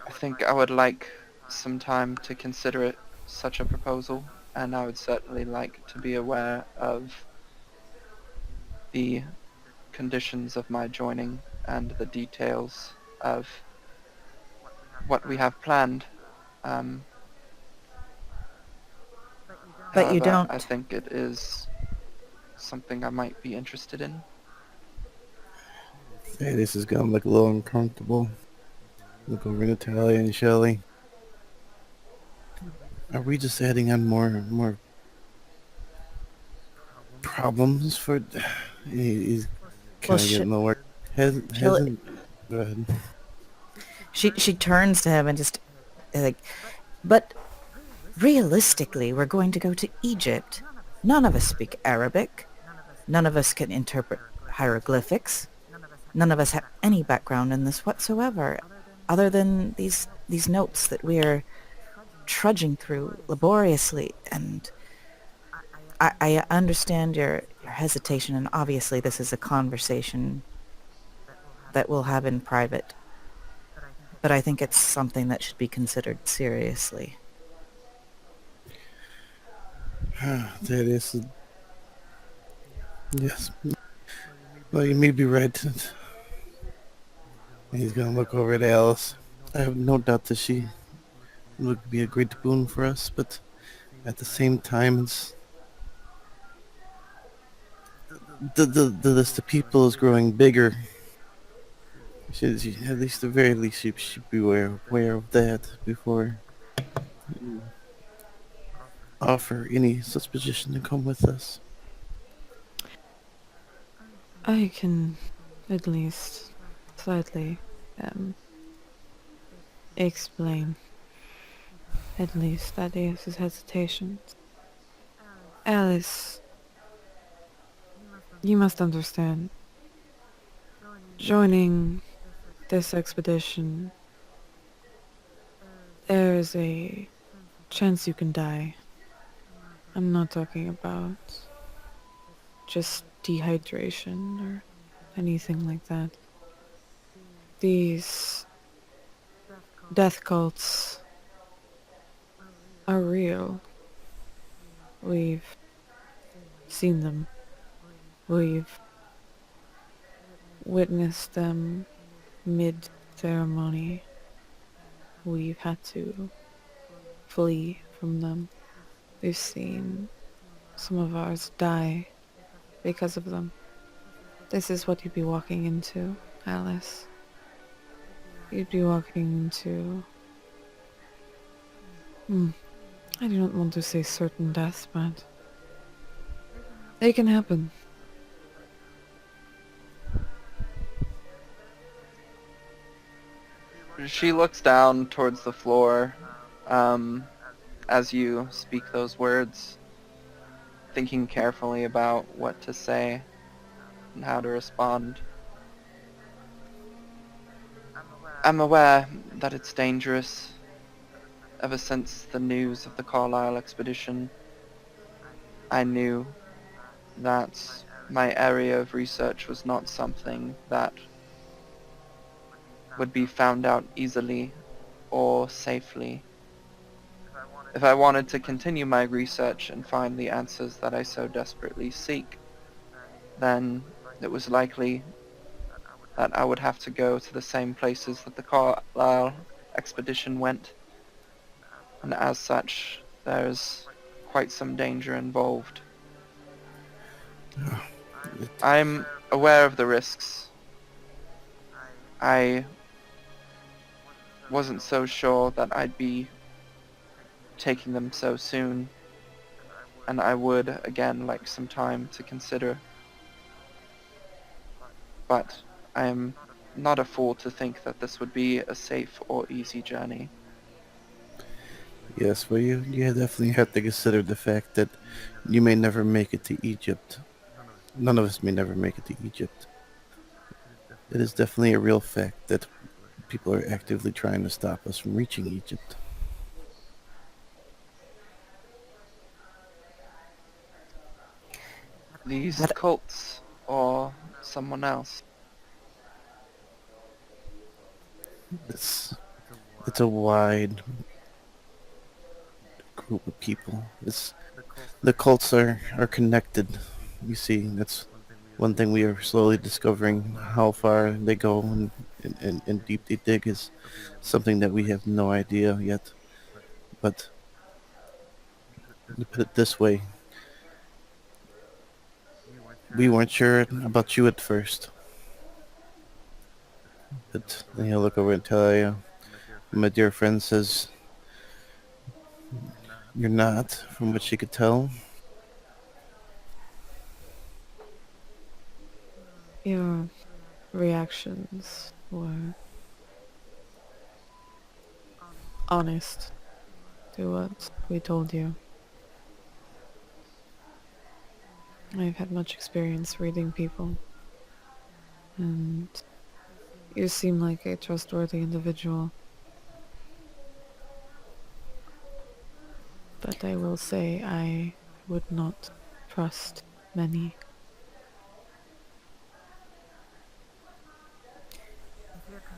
E: I think I would like some time to consider it, such a proposal, and I would certainly like to be aware of the conditions of my joining and the details of what we have planned. Um,
B: But you
E: However, I
B: don't.
E: think it is something I might be interested in.
D: Hey, this is gonna look a little uncomfortable. Look over Natalia and Shelley. Are we just adding on more problems for? He's
B: Well,
D: kind of getting lower.
B: Shelley,
D: Hasn't. Go ahead.
B: she turns to him and just like, but realistically, we're going to go to Egypt. None of us speak Arabic. None of us can interpret hieroglyphics. None of us have any background in this whatsoever, other than these notes that we're trudging through laboriously. And I understand your hesitation, and obviously this is a conversation that we'll have in private. But I think it's something that should be considered seriously.
D: That is. Yes. Well, you may be right. He's gonna look over at Alice. I have no doubt that she would be a great boon for us, but at the same time, it's the list of people is growing bigger. At least, the very least, she should be aware of that before you offer any suspicion to come with us.
C: I can at least slightly explain at least Thaddeus' hesitations. Alice, you must understand, joining this expedition, there is a chance you can die. I'm not talking about just dehydration or anything like that. These death cults are real. We've seen them. We've witnessed them mid-ceremony. We've had to flee from them. We've seen some of ours die because of them. This is what you'd be walking into, Alice. You'd be walking into... I do not want to say certain death, but... they can happen.
E: She looks down towards the floor as you speak those words, thinking carefully about what to say. and how to respond. I'm aware that it's dangerous. Ever since the news of the Carlisle expedition, I knew that my area of research was not something that would be found out easily or safely. If I wanted to continue my research and find the answers that I so desperately seek, then it was likely that I would have to go to the same places that the Carlisle expedition went, and as such, there's quite some danger involved.
D: It,
E: I'm aware of the risks. I wasn't so sure that I'd be taking them so soon, and I would, again, like some time to consider. But I am not a fool to think that this would be a safe or easy journey.
D: yes, well, you definitely have to consider the fact that you may never make it to Egypt. None of us may never make it to Egypt. It is definitely a real fact that people are actively trying to stop us from reaching Egypt.
E: These
B: But
E: cults or someone else.
D: It's it's a wide group of people. It's the cults are connected. You see, that's one thing we are slowly discovering. How far they go and deep they dig is something that we have no idea yet. But to put it this way, we weren't sure about you at first. But then you look over and tell you, my dear friend says you're not, from what she could tell.
C: Your reactions were honest to what we told you. I've had much experience reading people, and you seem like a trustworthy individual. But I will say I would not trust many.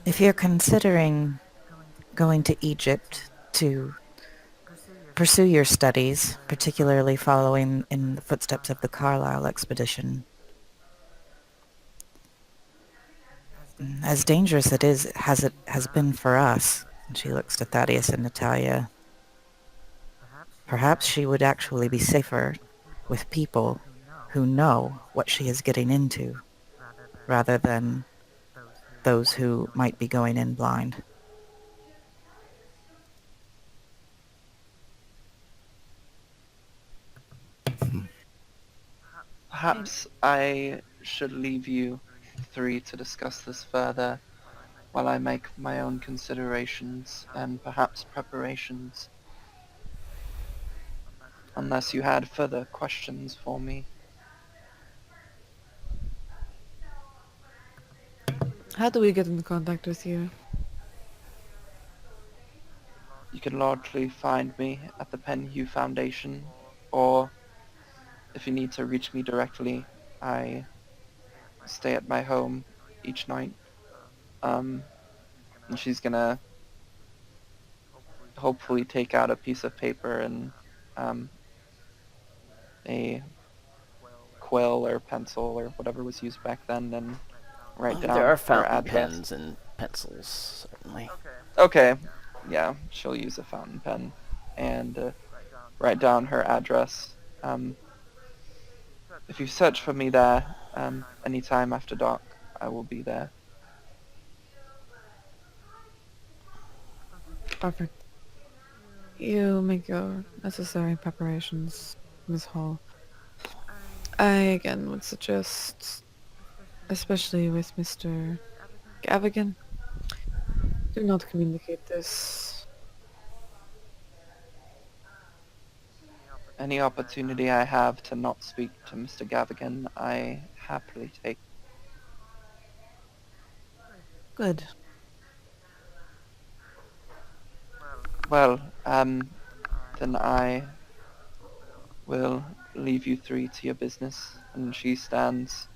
B: if you're considering going to Egypt to pursue your studies, particularly following in the footsteps of the Carlisle expedition, as dangerous it is, as it has been for us, and she looks to Thaddeus and Natalia, perhaps she would actually be safer with people who know what she is getting into, rather than those who might be going in blind.
E: Perhaps I should leave you three to discuss this further while I make my own considerations and perhaps preparations. Unless you had further questions for me.
C: How do we get in contact with you?
E: You can largely find me at the Penhew Foundation, or if you need to reach me directly, I stay at my home each night. And she's gonna hopefully take out a piece of paper and a quill or pencil or whatever was used back then and write down
A: There are
E: her
A: fountain
E: address.
A: pens and pencils, certainly.
E: Okay, yeah, she'll use a fountain pen and write down her address. If you search for me there anytime after dark, I will be there.
C: Perfect. You make your necessary preparations, Miss Hall. I again would suggest, especially with Mr. Gavigan, do not communicate this.
E: Any opportunity I have to not speak to Mr. Gavigan, I happily take.
C: Good.
E: Well, then I will leave you three to your business. And she stands,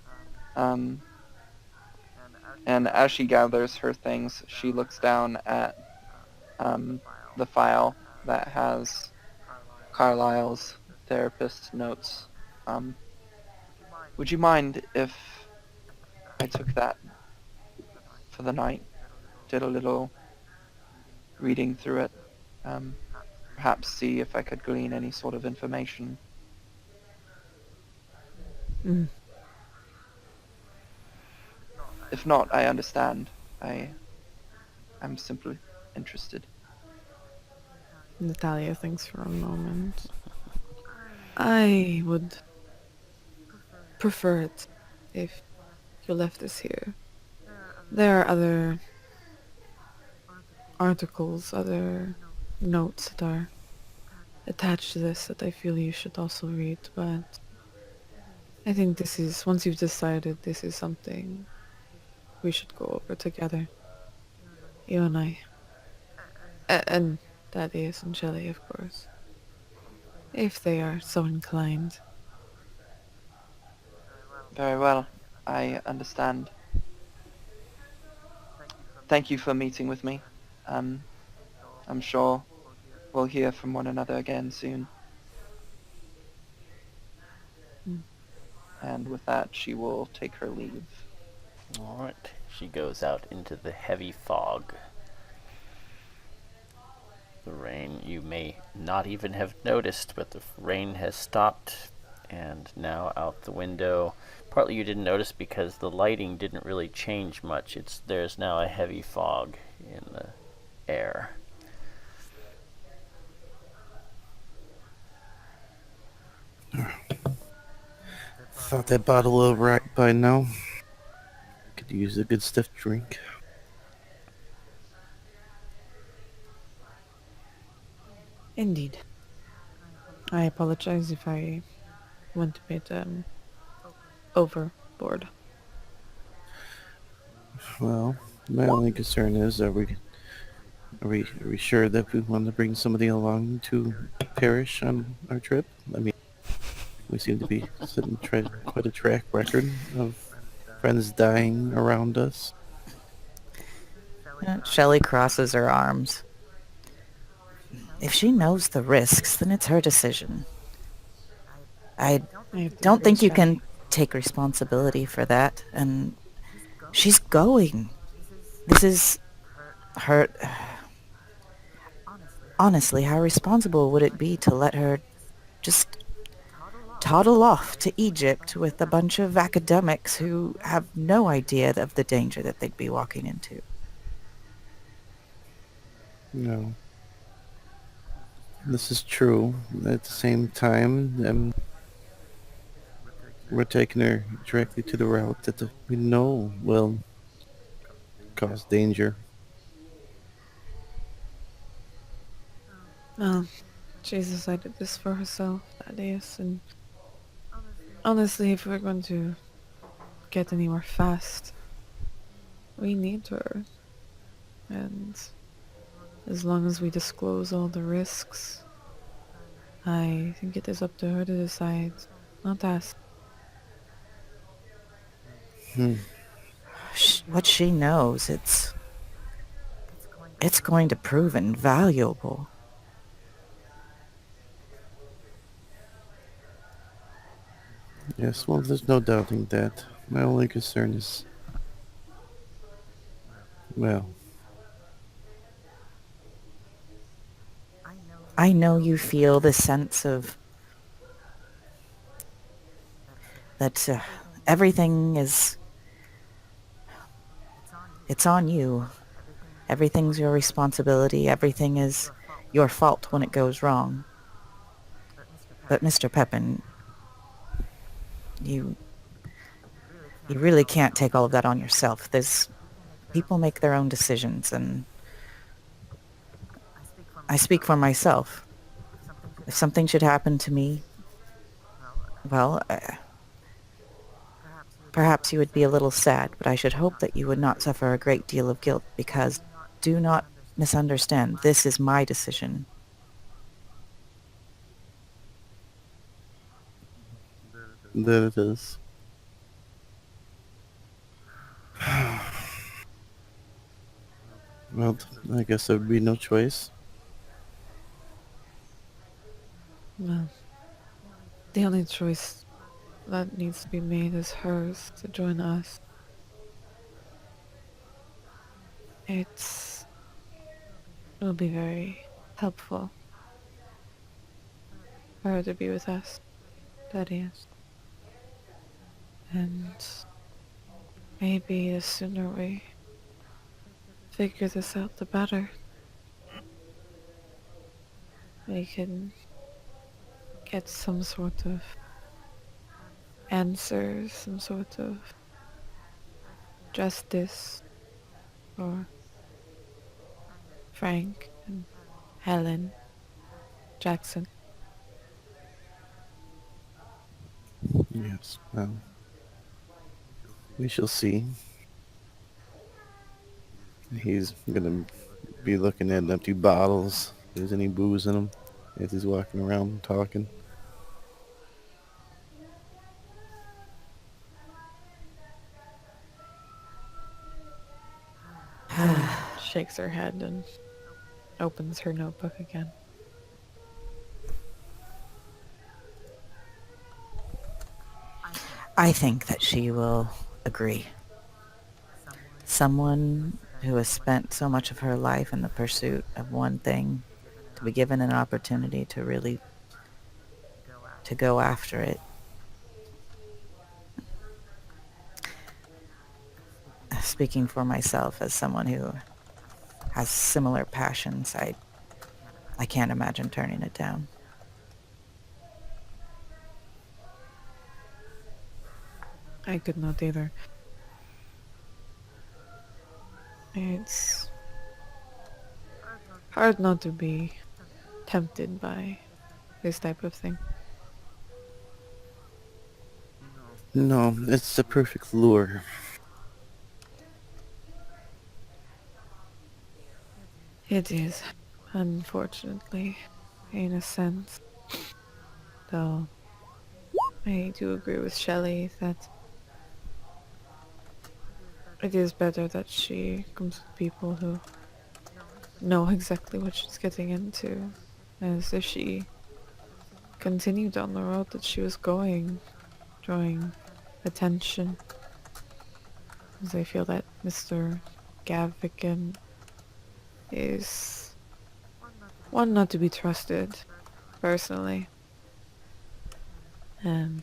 E: um, and as she gathers her things, she looks down at the file that has Carlisle's therapist notes. Um, would you mind if I took that for the night, did a little reading through it, um, perhaps see if I could glean any sort of information?
C: Mm.
E: If not, I understand. I'm simply interested.
C: Natalia thinks for a moment. I would prefer it if you left this here. There are other articles, other notes that are attached to this that I feel you should also read, but I think this is, once you've decided this is something we should go over together. You and I. And that is, and Shelley, of course. If they are so inclined.
E: Very well. I understand. Thank you for meeting with me. Um, I'm sure we'll hear from one another again soon.
C: Mm.
E: And with that, she will take her leave.
A: All right. She goes out into the heavy fog. The rain, you may not even have noticed, but the rain has stopped, and now out the window. Partly you didn't notice because the lighting didn't really change much. There's now a heavy fog in the air.
D: Thought that bottle will right by now. Could use a good stiff drink.
C: Indeed. I apologize if I went a bit overboard.
D: Well, my only concern is, are we sure that we want to bring somebody along to perish on our trip? I mean, we seem to be setting quite a track record of friends dying around us.
B: Shelley crosses her arms. If she knows the risks, then it's her decision. I
C: I have to
B: don't
C: agree
B: think
C: with
B: you
C: Shelley.
B: can take responsibility for that. And she's going. This is her... Honestly, how responsible would it be to let her just toddle off to Egypt with a bunch of academics who have no idea of the danger that they'd be walking into?
D: No. This is true. At the same time, we're taking her directly to the route that we know will cause danger.
C: Well, she's decided this for herself, that is, and honestly, if we're going to get anywhere fast, we need her. And as long as we disclose all the risks, I think it is up to her to decide, not us.
D: Hmm.
B: What she knows, it's going to prove invaluable.
D: Yes, well, there's no doubting that. My only concern is, well,
B: I know you feel the sense of that everything is... It's on you. Everything's your responsibility. Everything is your fault when it goes wrong. But Mr. Pepin, you really can't take all of that on yourself. People make their own decisions, and I speak for myself. If something should happen to me, well, Perhaps you would be a little sad, but I should hope that you would not suffer a great deal of guilt, because do not misunderstand, this is my decision.
D: That it is. Well, I guess there would be no choice.
C: Well, the only choice that needs to be made is hers to join us. It will be very helpful for her to be with us. That is. And maybe the sooner we figure this out, the better. We can get some sort of answers, some sort of justice for Frank and Helen Jackson.
D: Yes, well, we shall see. He's gonna be looking at empty bottles. If there's any booze in them as he's walking around talking.
C: Shakes her head and opens her notebook again.
B: I think that she will agree. Someone who has spent so much of her life in the pursuit of one thing, to be given an opportunity to really to go after it. Speaking for myself as someone who has similar passions, I can't imagine turning it down.
C: I could not either. It's hard not to be tempted by this type of thing.
D: No, it's the perfect lure.
C: It is, unfortunately, in a sense. Though I do agree with Shelley that it is better that she comes with people who know exactly what she's getting into, as if she continued on the road that she was going, drawing attention. As I feel that Mr. Gavigan is one not to be trusted, personally. And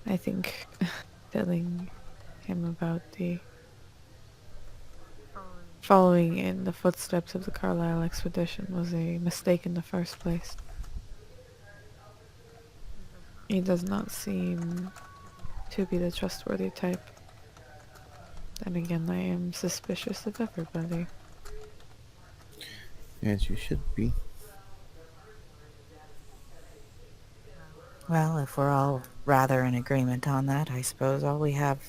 C: I think telling him about the following in the footsteps of the Carlisle expedition was a mistake in the first place. He does not seem to be the trustworthy type. Then again, I am suspicious of everybody.
D: As you should be.
B: Well, if we're all rather in agreement on that, I suppose all we have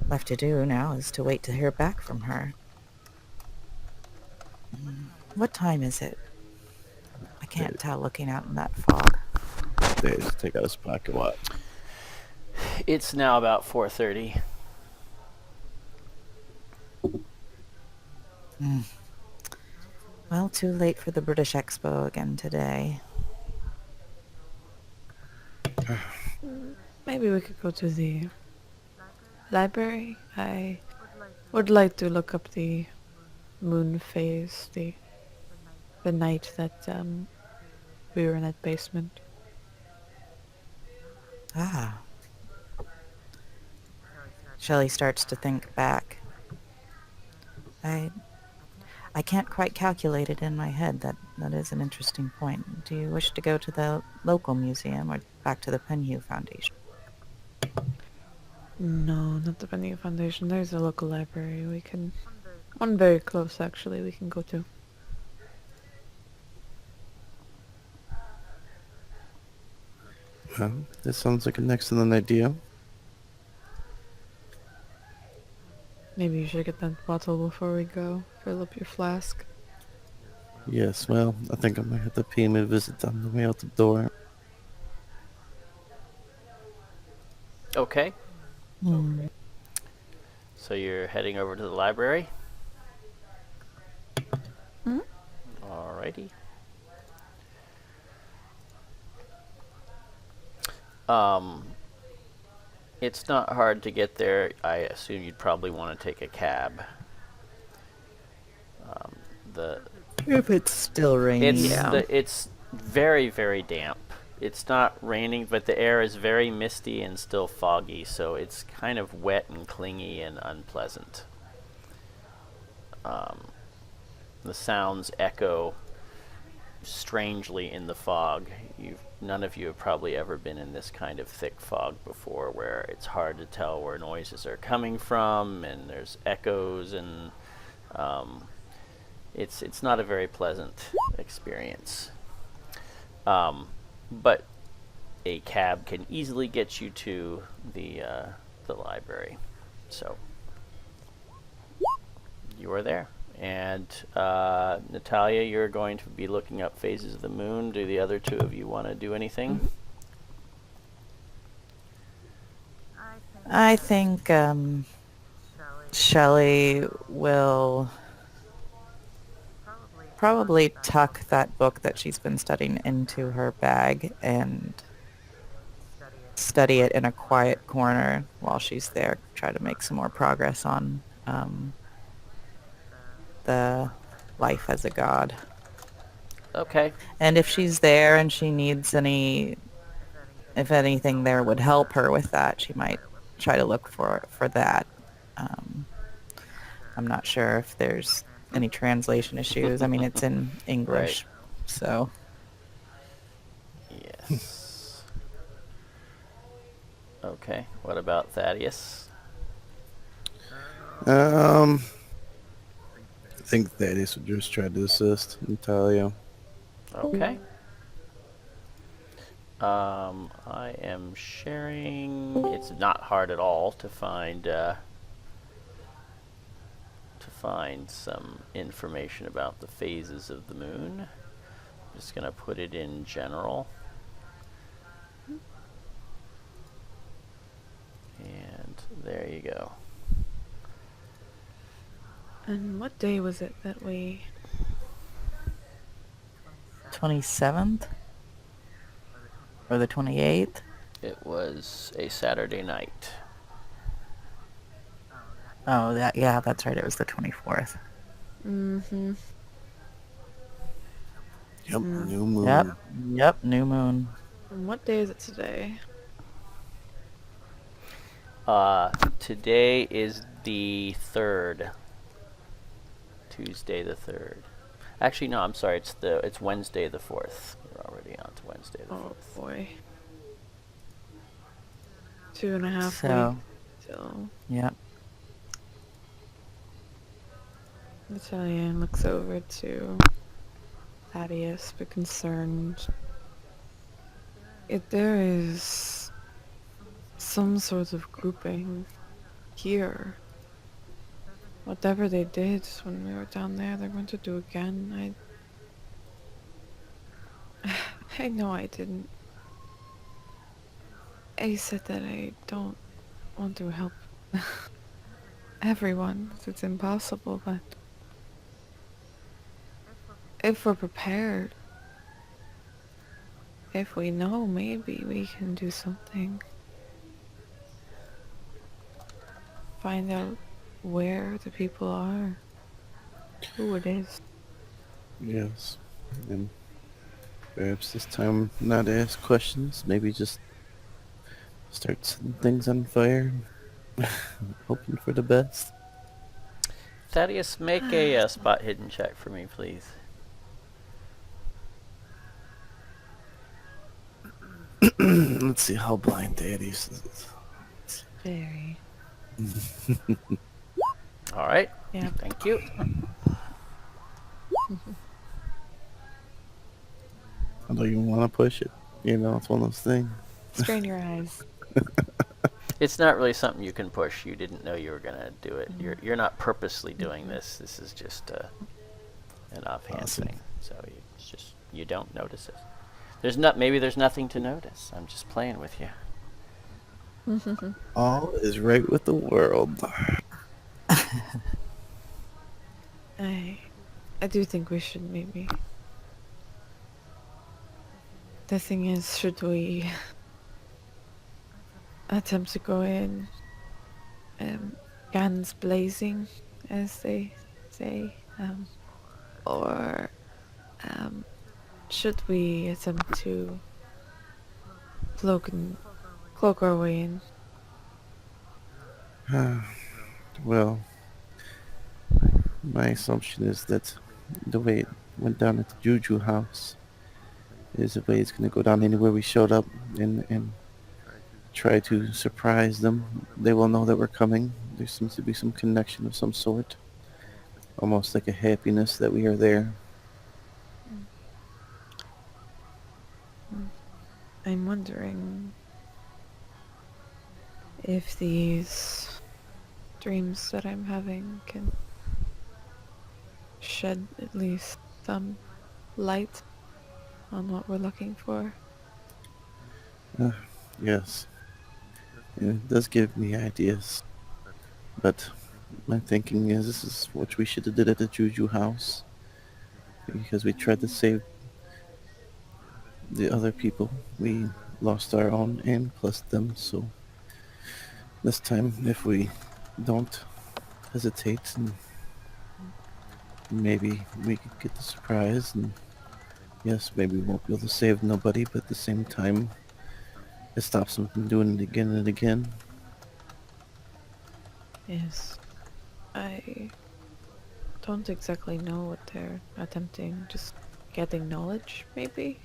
B: left to do now is to wait to hear back from her. What time is it? I can't tell looking out in that fog.
D: They just take out his pocket watch.
A: It's now about 4:30.
B: Well, too late for the British Expo again today.
C: Maybe we could go to the library. I would like to look up the moon phase, the night that we were in that basement.
B: Ah. Shelley starts to think back. I can't quite calculate it in my head. That is an interesting point. Do you wish to go to the local museum or back to the Penhew Foundation?
C: No, not the Penny Foundation. There's a local library we can... One very close, actually, we can go to.
D: Well, this sounds like an excellent idea.
C: Maybe you should get that bottle before we go. Fill up your flask.
D: Yes, well, I think I might have to pay him a visit on the way out the door.
A: Okay.
B: Hmm.
A: So you're heading over to the library?
C: Mhm.
A: Alrighty. Um, it's not hard to get there. I assume you'd probably want to take a cab. The
B: If it's still rainy.
C: Yeah.
A: it's very very damp. It's not raining, but the air is very misty and still foggy, so it's kind of wet and clingy and unpleasant. The sounds echo strangely in the fog. None of you have probably ever been in this kind of thick fog before, where it's hard to tell where noises are coming from, and there's echoes, and it's not a very pleasant experience. But a cab can easily get you to the library, so you are there. And Natalia, you're going to be looking up phases of the moon. Do the other two of you want to do anything?
B: I think Shelley will probably tuck that book that she's been studying into her bag and study it in a quiet corner while she's there. Try to make some more progress on the life as a god.
A: Okay.
B: And if she's there and she needs if anything there would help her with that, she might try to look for that. Um, I'm not sure if there's any translation issues. I mean, it's in English, so
A: Yes. Okay. What about Thaddeus?
D: I think Thaddeus would just try to assist Natalia.
A: Okay. I am sharing. It's not hard at all to find some information about the phases of the moon. I'm just gonna put it in general. And there you go.
C: And what day was it that we...
B: 27th or the 28th.
A: It was a Saturday night.
B: Oh, that's right. It was the 24th.
C: Mm-hmm.
D: Yep, new moon.
B: Yep, new moon.
C: And what day is it today?
A: Today is the 3rd. Tuesday the 3rd. Actually, no, I'm sorry. It's Wednesday the 4th. We're already on to Wednesday the 4th.
C: Oh boy. 2.5
B: So,
C: weeks till
B: yep.
C: Natalia looks over to Thaddeus, but concerned. If there is some sort of grouping here, whatever they did when we were down there, they're going to do again. I know I didn't. I said that I don't want to help everyone. It's impossible, but if we're prepared, if we know, maybe we can do something. Find out where the people are, who it is.
D: Yes. And perhaps this time not ask questions, maybe just start setting things on fire. Hoping for the best.
A: Thaddeus, make a spot hidden check for me, please.
D: Let's see how blind Thaddeus is.
C: Very.
A: All right.
C: Yeah.
A: Thank you.
D: I don't even want to push it. You know, it's one of those things.
C: Strain your eyes.
A: It's not really something you can push. You didn't know you were gonna do it. You're not purposely doing this. This is just an offhand
D: Awesome.
A: thing. So it's just you don't notice it. Maybe there's nothing to notice. I'm just playing with you.
D: All is right with the world.
C: I do think we should maybe. The thing is, should we attempt to go in, guns blazing, as they say, or should we attempt to cloak our way in?
D: Well, my assumption is that the way it went down at the Juju house is the way it's going to go down anywhere we showed up and try to surprise them. They will know that we're coming. There seems to be some connection of some sort. Almost like a happiness that we are there.
C: I'm wondering if these dreams that I'm having can shed at least some light on what we're looking for.
D: Yes. It does give me ideas. But my thinking is this is what we should have did at the Juju house. Because we tried to save the other people. We lost our own and plus them, so this time if we don't hesitate and maybe we could get the surprise and yes, maybe we won't be able to save nobody, but at the same time it stops them from doing it again and again.
C: Yes. I don't exactly know what they're attempting, just getting knowledge, maybe?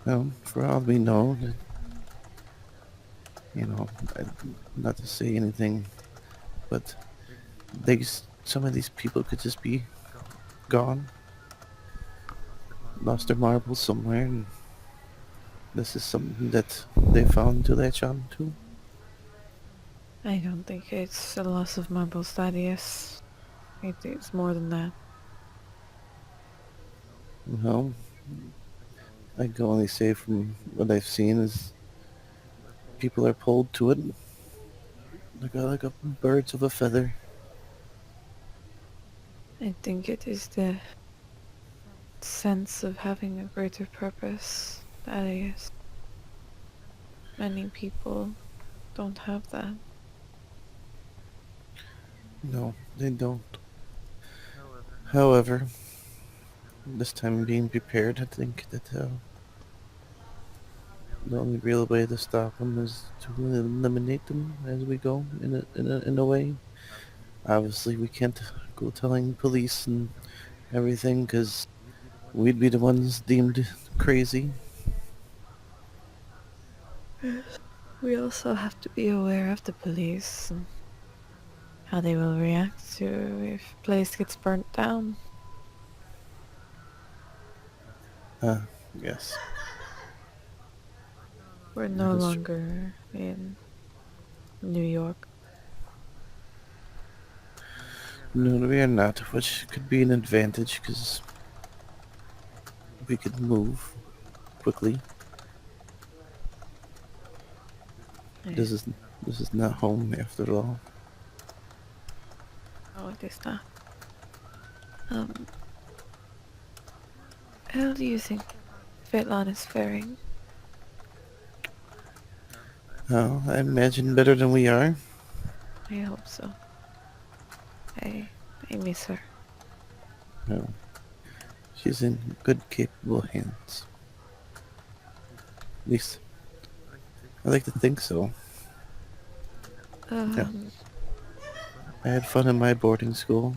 D: Well, for all we know, not to say anything, but some of these people could just be gone, lost their marbles somewhere, and this is something that they found to latch on to.
C: I don't think it's a loss of marbles, Thaddeus. It's more than that.
D: Well, I can only say from what I've seen is people are pulled to it like a birds of a feather.
C: I think it is the sense of having a greater purpose, Thaddeus. Many people don't have that.
D: No, they don't. However, this time being prepared, I think that the only real way to stop them is to eliminate them as we go in a way. Obviously, we can't go telling police and everything because we'd be the ones deemed crazy.
C: We also have to be aware of the police and how they will react to if a place gets burnt down.
D: Yes.
C: We're no
D: That is true.
C: longer in New York.
D: No, we are not, which could be an advantage because we could move quickly.
C: Eh,
D: This is not home after all.
C: No, it is not. How do you think Fetlan is faring?
D: Oh, I imagine better than we are.
C: I hope so. I miss her.
D: No, she's in good, capable hands. At least, I like to think so.
C: Um,
D: I had fun in my boarding school.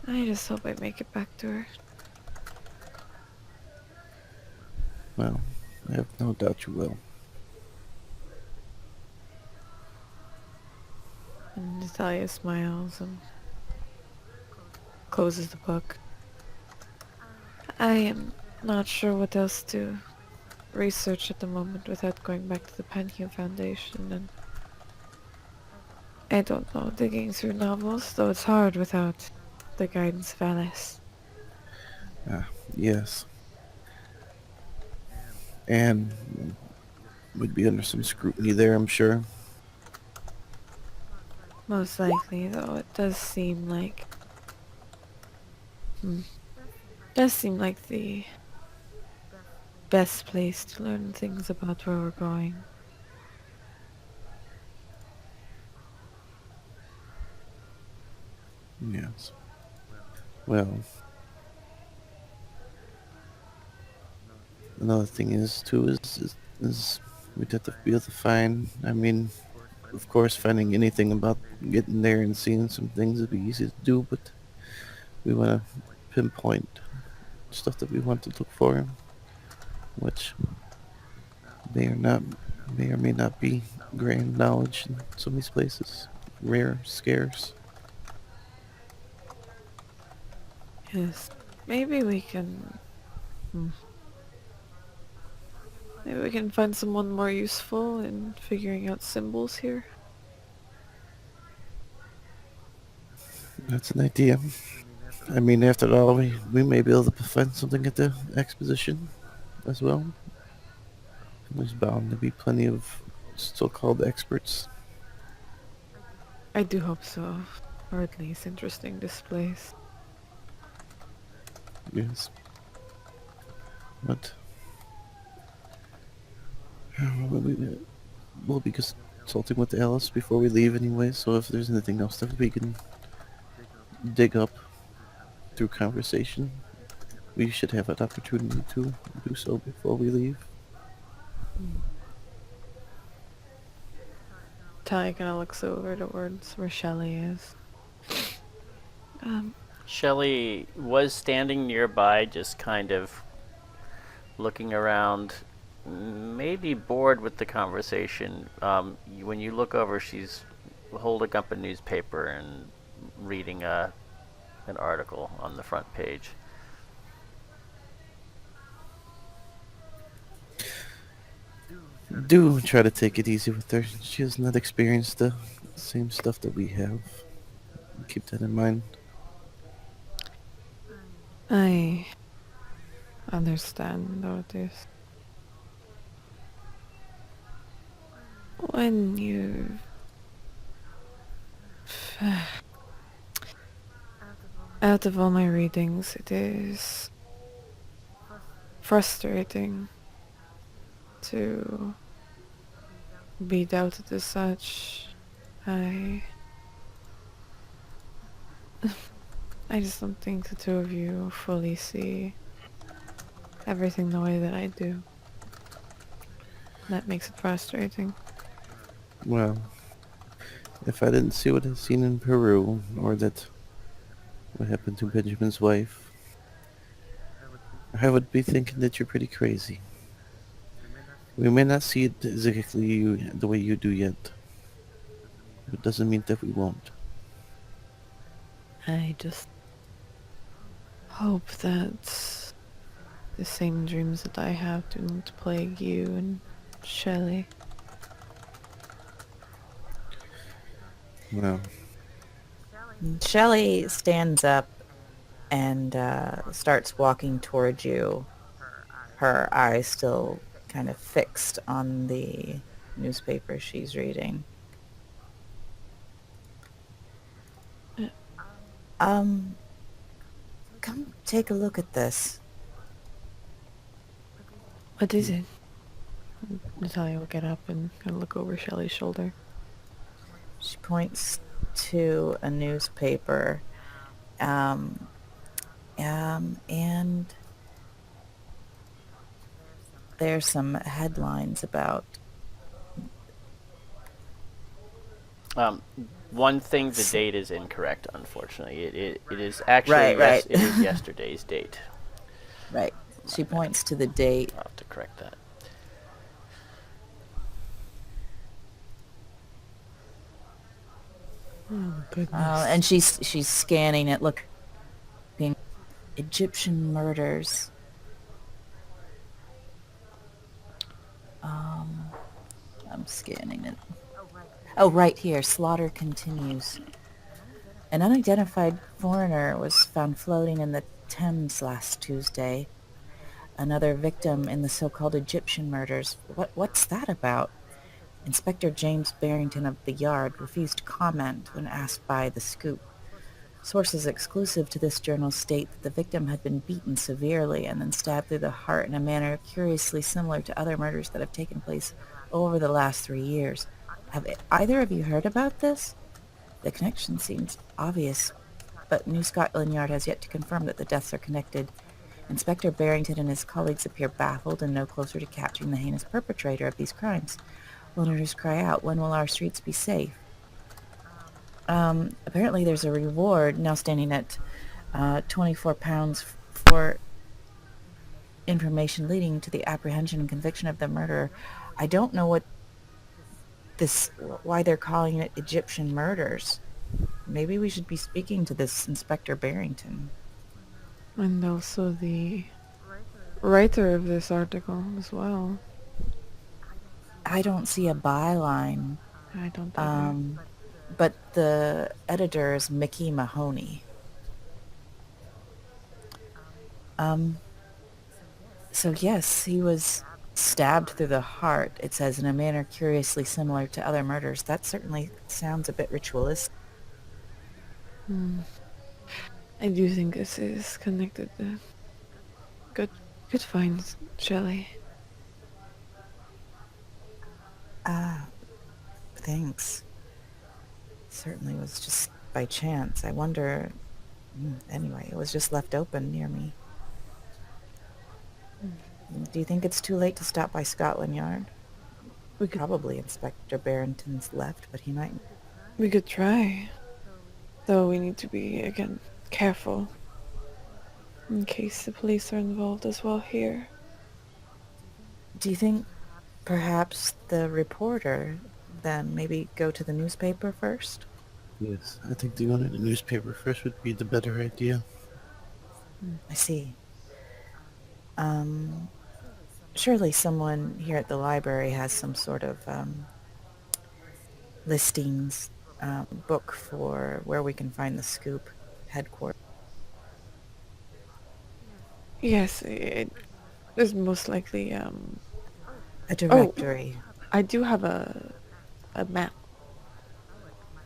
C: I just hope I make it back to her.
D: Well, I have no doubt you will.
C: And Natalia smiles and closes the book. I am Not sure what else to research at the moment without going back to the Pantheon Foundation, and I don't know, digging through novels, though it's hard without the guidance of Alice.
D: Yes. And would be under some scrutiny there, I'm sure.
C: Most likely, though, it does seem like... does seem like the best place to learn things about where we're going.
D: Yes. Well, another thing is too is we'd have to be able to find. I mean, of course, finding anything about getting there and seeing some things would be easy to do, but we want to pinpoint stuff that we want to look for, which may or not may or may not be grand knowledge in some of these places, rare, scarce.
C: Yes. Maybe we can... hmm, maybe we can find someone more useful in figuring out symbols here.
D: That's an idea. I mean, after all, we may be able to find something at the exposition as well. There's bound to be plenty of so-called experts.
C: I do hope so. Or at least interesting displays.
D: Yes. But we'll be consulting with Alice before we leave anyway, so if there's anything else that we can dig up through conversation, we should have an opportunity to do so before we leave.
C: Talia kind of looks over towards where Shelly is.
A: Shelley was standing nearby, just kind of looking around, maybe bored with the conversation. When you look over, she's holding up a newspaper and reading an article on the front page.
D: Do try to take it easy with her. She has not experienced the same stuff that we have. Keep that in mind.
C: I understand, Otis. When you... Out of all my readings, it is frustrating to be doubted as such. I just don't think the two of you fully see everything the way that I do. That makes it frustrating.
D: Well, if I didn't see what I've seen in Peru, or that what happened to Benjamin's wife, I would be thinking that you're pretty crazy. We may not see it exactly the way you do yet, but it doesn't mean that we won't.
C: I just hope that the same dreams that I have do not plague you and Shelley.
D: Well,
B: Shelley stands up and starts walking towards you, her eyes still kind of fixed on the newspaper she's reading. Come take a look at this.
C: What is it? Natalia will get up and kind of look over Shelley's shoulder.
B: She points to a newspaper, and there's some headlines about...
A: One thing, the date is incorrect, unfortunately. It is actually
B: Right.
A: it is yesterday's date.
B: Right. She points to the date.
A: I'll have to correct that.
C: Oh, goodness.
B: And she's scanning it, looking. Egyptian murders. I'm scanning it. Oh, right here. Slaughter continues. An unidentified foreigner was found floating in the Thames last Tuesday. Another victim in the so-called Egyptian murders. What's that about? Inspector James Barrington of the Yard refused to comment when asked by The Scoop. Sources exclusive to this journal state that the victim had been beaten severely and then stabbed through the heart in a manner curiously similar to other murders that have taken place over the last 3 years. Have either of you heard about this? The connection seems obvious, but New Scotland Yard has yet to confirm that the deaths are connected. Inspector Barrington and his colleagues appear baffled and no closer to capturing the heinous perpetrator of these crimes. Loners cry out, when will our streets be safe? Apparently there's a reward now standing at £24 for information leading to the apprehension and conviction of the murderer. I don't know why they're calling it Egyptian murders. Maybe we should be speaking to this Inspector Barrington.
C: And also the writer of this article as well.
B: I don't see a byline,
C: I don't either.
B: but the editor is Mickey Mahoney. So yes, he was stabbed through the heart, it says, in a manner curiously similar to other murders. That certainly sounds a bit ritualistic.
C: I do think this is connected. Good find, Shelley.
B: Thanks. Certainly was just by chance. I wonder... Anyway, it was just left open near me. Do you think it's too late to stop by Scotland Yard?
C: We could
B: Probably Inspector Barrington's left, but he might...
C: we could try. Though we need to be again careful. In case the police are involved as well here.
B: Do you think perhaps the reporter then maybe go to the newspaper first?
D: Yes, I think going to the newspaper first would be the better idea.
B: I see. Surely someone here at the library has some sort of listings book for where we can find the Scoop headquarters.
C: Yes, it is most likely.
B: A directory.
C: I do have a map.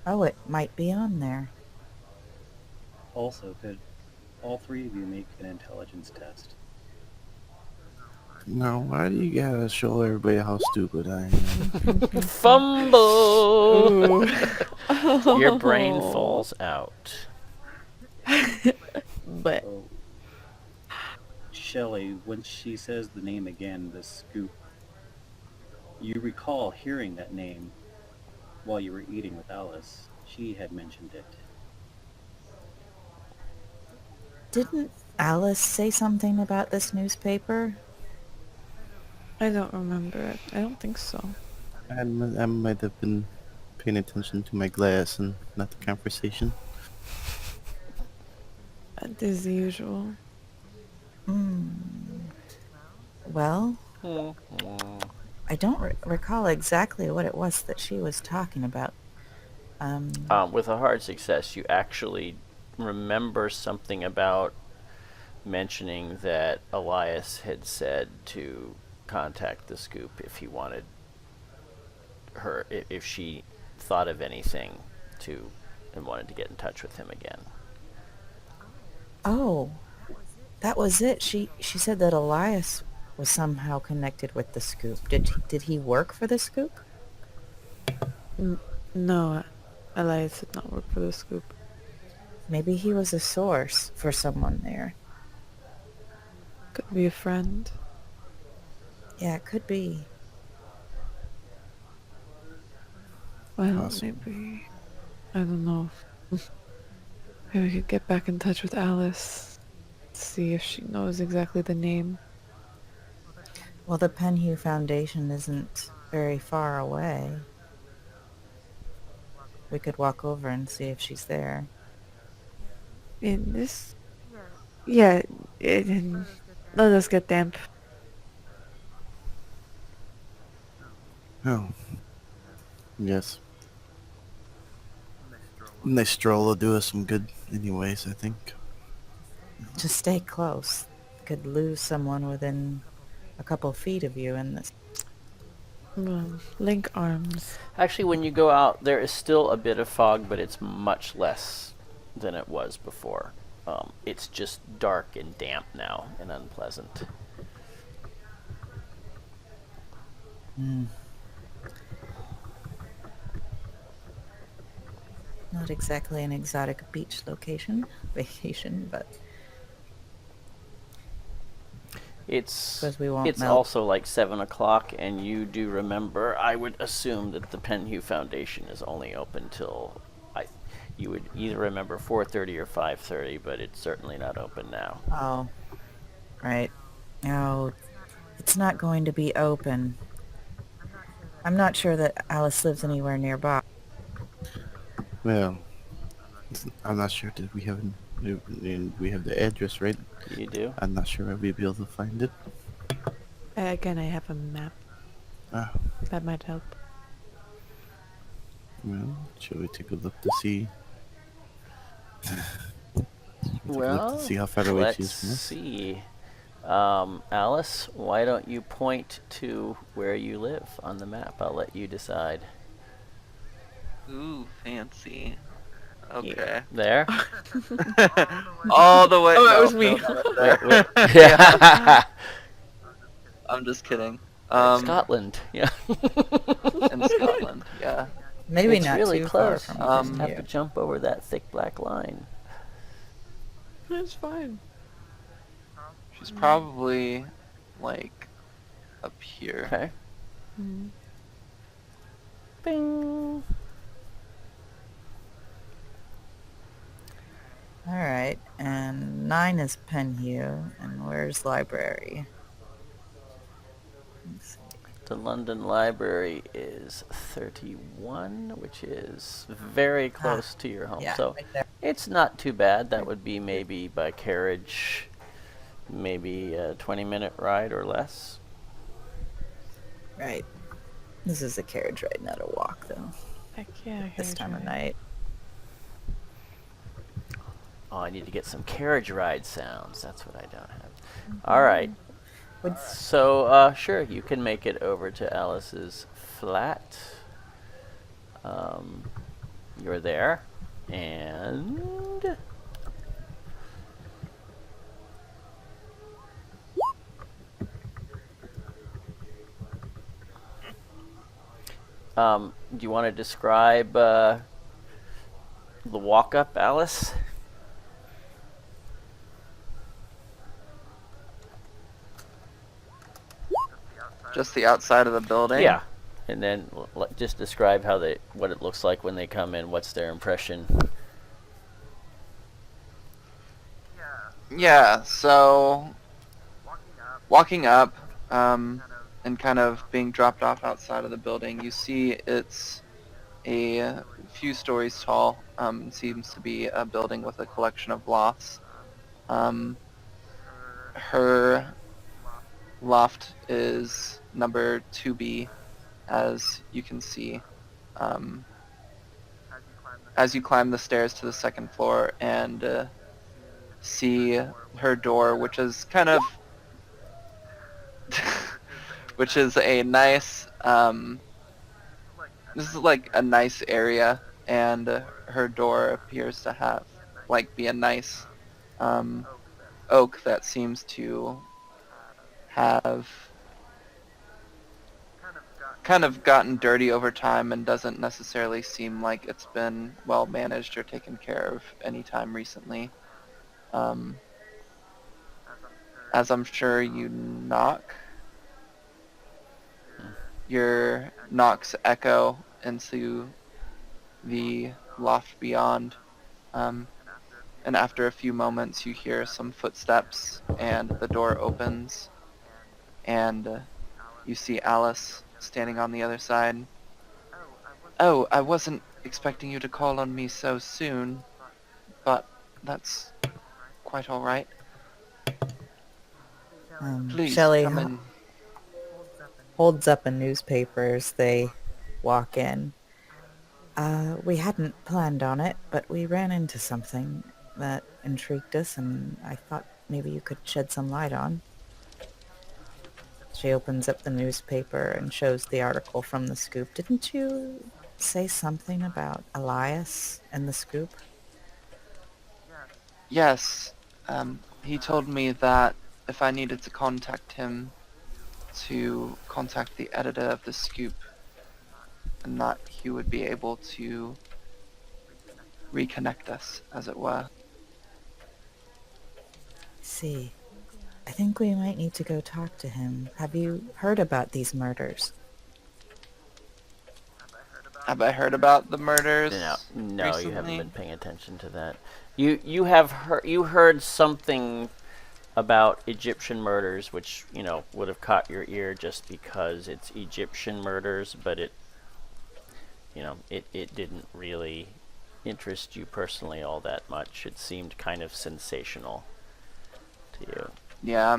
B: Oh, it might be on there.
F: Also, could all three of you make an intelligence test?
D: Now, why do you gotta show everybody how stupid I am?
A: Fumble! Your brain falls out.
C: But
F: Oh, Shelley, when she says the name again, the Scoop, you recall hearing that name while you were eating with Alice. She had mentioned it.
B: Didn't Alice say something about this newspaper?
C: I don't remember it. I don't think so.
D: I might have been paying attention to my glass and not the conversation.
C: That is the usual.
B: Well, I don't recall exactly what it was that she was talking about.
A: With a hard success, you actually remember something about mentioning that Elias had said to contact the Scoop if he wanted her, if she thought of anything and wanted to get in touch with him again.
B: Oh, that was it. She said that Elias was somehow connected with the Scoop. Did he work for the Scoop?
C: No, Elias did not work for the Scoop.
B: Maybe he was a source for someone there.
C: Could be a friend.
B: Yeah, it could be.
C: Well,
D: Awesome.
C: maybe. I don't know. Maybe we could get back in touch with Alice. See if she knows exactly the name.
B: Well, the Penhew Foundation isn't very far away. We could walk over and see if she's there.
C: In this... Yeah, let us get damp.
D: Oh, yes. Nice stroll will do us some good anyways, I think.
B: Just stay close. Could lose someone within a couple feet of you in this.
C: Link arms.
A: Actually, when you go out, there is still a bit of fog, but it's much less than it was before. It's just dark and damp now and unpleasant.
B: Not exactly an exotic beach vacation, but
A: It's
B: suppose we won't
A: it's
B: melt.
A: also like 7 o'clock, and you do remember. I would assume that the Penhew Foundation is only open till you would either remember 4:30 or 5:30, but it's certainly not open now.
B: Oh, right. No, it's not going to be open. I'm not sure that Alice lives anywhere nearby.
D: Well, I'm not sure that we have the address, right?
A: You do?
D: I'm not sure I'll be able to find it.
C: Again, I have a map.
D: Ah,
C: That might help.
D: well, shall we take a look to see?
A: Well,
D: See how far away she
A: let's
D: is from us.
A: see. Alice, why don't you point to where you live on the map? I'll let you decide.
E: Ooh, fancy. Okay.
A: There?
E: All the way.
C: Oh, that
E: no,
C: was me.
E: no, no, right there.
A: Yeah.
E: I'm just kidding.
A: Scotland. Yeah.
E: In Scotland, yeah.
B: Maybe
A: It's
B: not
A: really
B: too
A: close.
B: far
A: You
B: from
A: just
E: Um,
A: have to jump over that thick black line.
C: It's fine.
E: She's probably like up here.
A: Okay.
C: Mm.
A: Bing.
B: All right, and 9 is Penhew, and where's library? Let's see.
A: The London Library is 31, which is very close to your home.
B: Yeah,
A: So
B: right there.
A: it's not too bad. That would be maybe by carriage, maybe a 20-minute ride or less.
B: Right. This is a carriage ride, not a walk, though.
C: Heck yeah,
B: This time of
C: right.
B: night.
A: Oh, I need to get some carriage ride sounds. That's what I don't have. All right.
B: Would
A: So, sure, you can make it over to Alice's flat. You're there. And... do you want to describe the walk up, Alice?
E: Just the outside of the building.
A: Yeah. And then just describe how what it looks like when they come in. What's their impression?
E: Yeah, so walking up, and kind of being dropped off outside of the building, you see it's a few stories tall. Seems to be a building with a collection of lofts. Her loft is number 2B, as you can see. As you climb the stairs to the second floor and see her door, which is kind of which is a nice this is like a nice area, and her door appears to have be a nice oak that seems to have kind of gotten dirty over time and doesn't necessarily seem like it's been well managed or taken care of any time recently. As I'm sure you knock, your knocks echo into the loft beyond, and after a few moments you hear some footsteps and the door opens, and you see Alice standing on the other side. Oh, I wasn't expecting you to call on me so soon, but that's quite alright. Please,
B: Shelley
E: come in.
B: holds up a newspaper as they walk in. We hadn't planned on it, but we ran into something that intrigued us, and I thought maybe you could shed some light on. She opens up the newspaper and shows the article from the scoop. Didn't you say something about Elias and the scoop?
E: Yes, he told me that if I needed to contact him, to contact the editor of the scoop, and that he would be able to reconnect us, as it were.
B: See, I think we might need to go talk to him. Have you heard about these murders?
E: Have I heard about the murders
A: No,
E: recently?
A: you haven't been paying attention to that. You have heard something about Egyptian murders, which would have caught your ear just because it's Egyptian murders, but it didn't really interest you personally all that much. It seemed kind of sensational to you.
E: Yeah.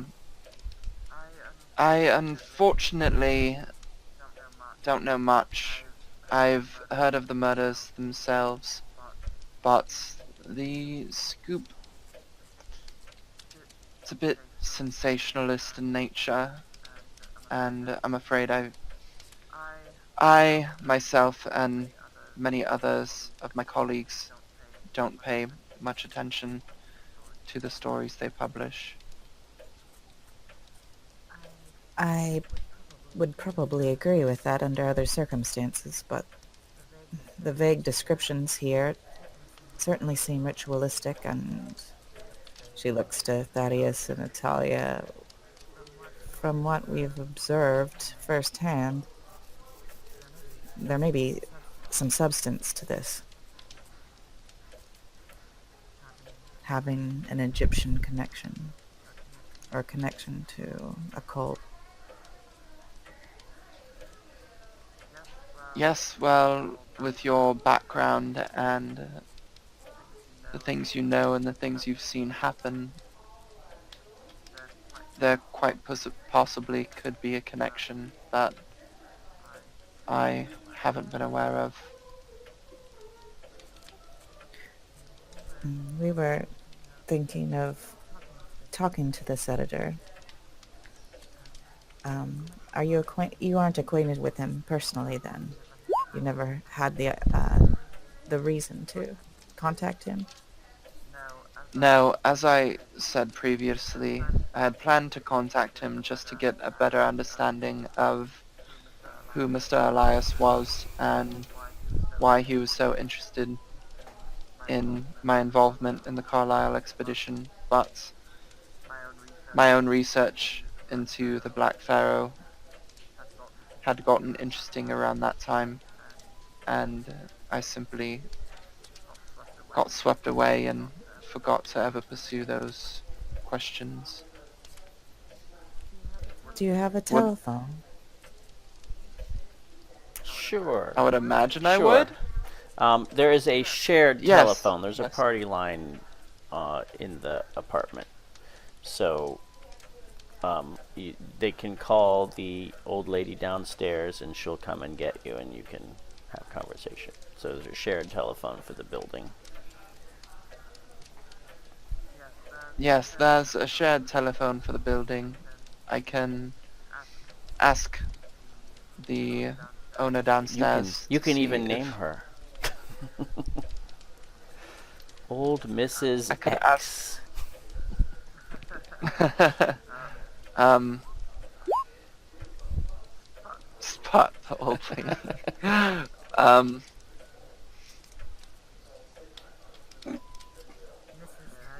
E: I unfortunately don't know much. I've heard of the murders themselves, but the scoop, it's a bit sensationalist in nature, and I'm afraid I myself and many others of my colleagues don't pay much attention to the stories they publish.
B: I would probably agree with that under other circumstances, but the vague descriptions here certainly seem ritualistic, and she looks to Thaddeus and Natalia. From what we've observed firsthand, there may be some substance to this. Having an Egyptian connection, or connection to a cult.
E: Yes, well, with your background and the things you know and the things you've seen happen, there quite possibly could be a connection that I haven't been aware of.
B: We were thinking of talking to this editor. Are you you aren't acquainted with him personally then? You never had the reason to contact him?
E: No, as I said previously, I had planned to contact him just to get a better understanding of who Mr. Elias was and why he was so interested in my involvement in the Carlisle expedition, but my own research into the Black Pharaoh had gotten interesting around that time, and I simply got swept away and forgot to ever pursue those questions.
B: Do you have a telephone?
A: Sure.
E: I would imagine I
A: Sure.
E: would.
A: There is a shared
E: Yes.
A: telephone. There's a
E: Yes.
A: party line in the apartment. So they can call the old lady downstairs and she'll come and get you and you can have conversation. So there's a shared telephone for the building.
E: Yes, there's a shared telephone for the building. I can ask the owner downstairs.
A: You
E: to
A: can
E: see
A: even
E: if-
A: name her. Old Mrs.
E: I could
A: X.
E: Spot the whole thing.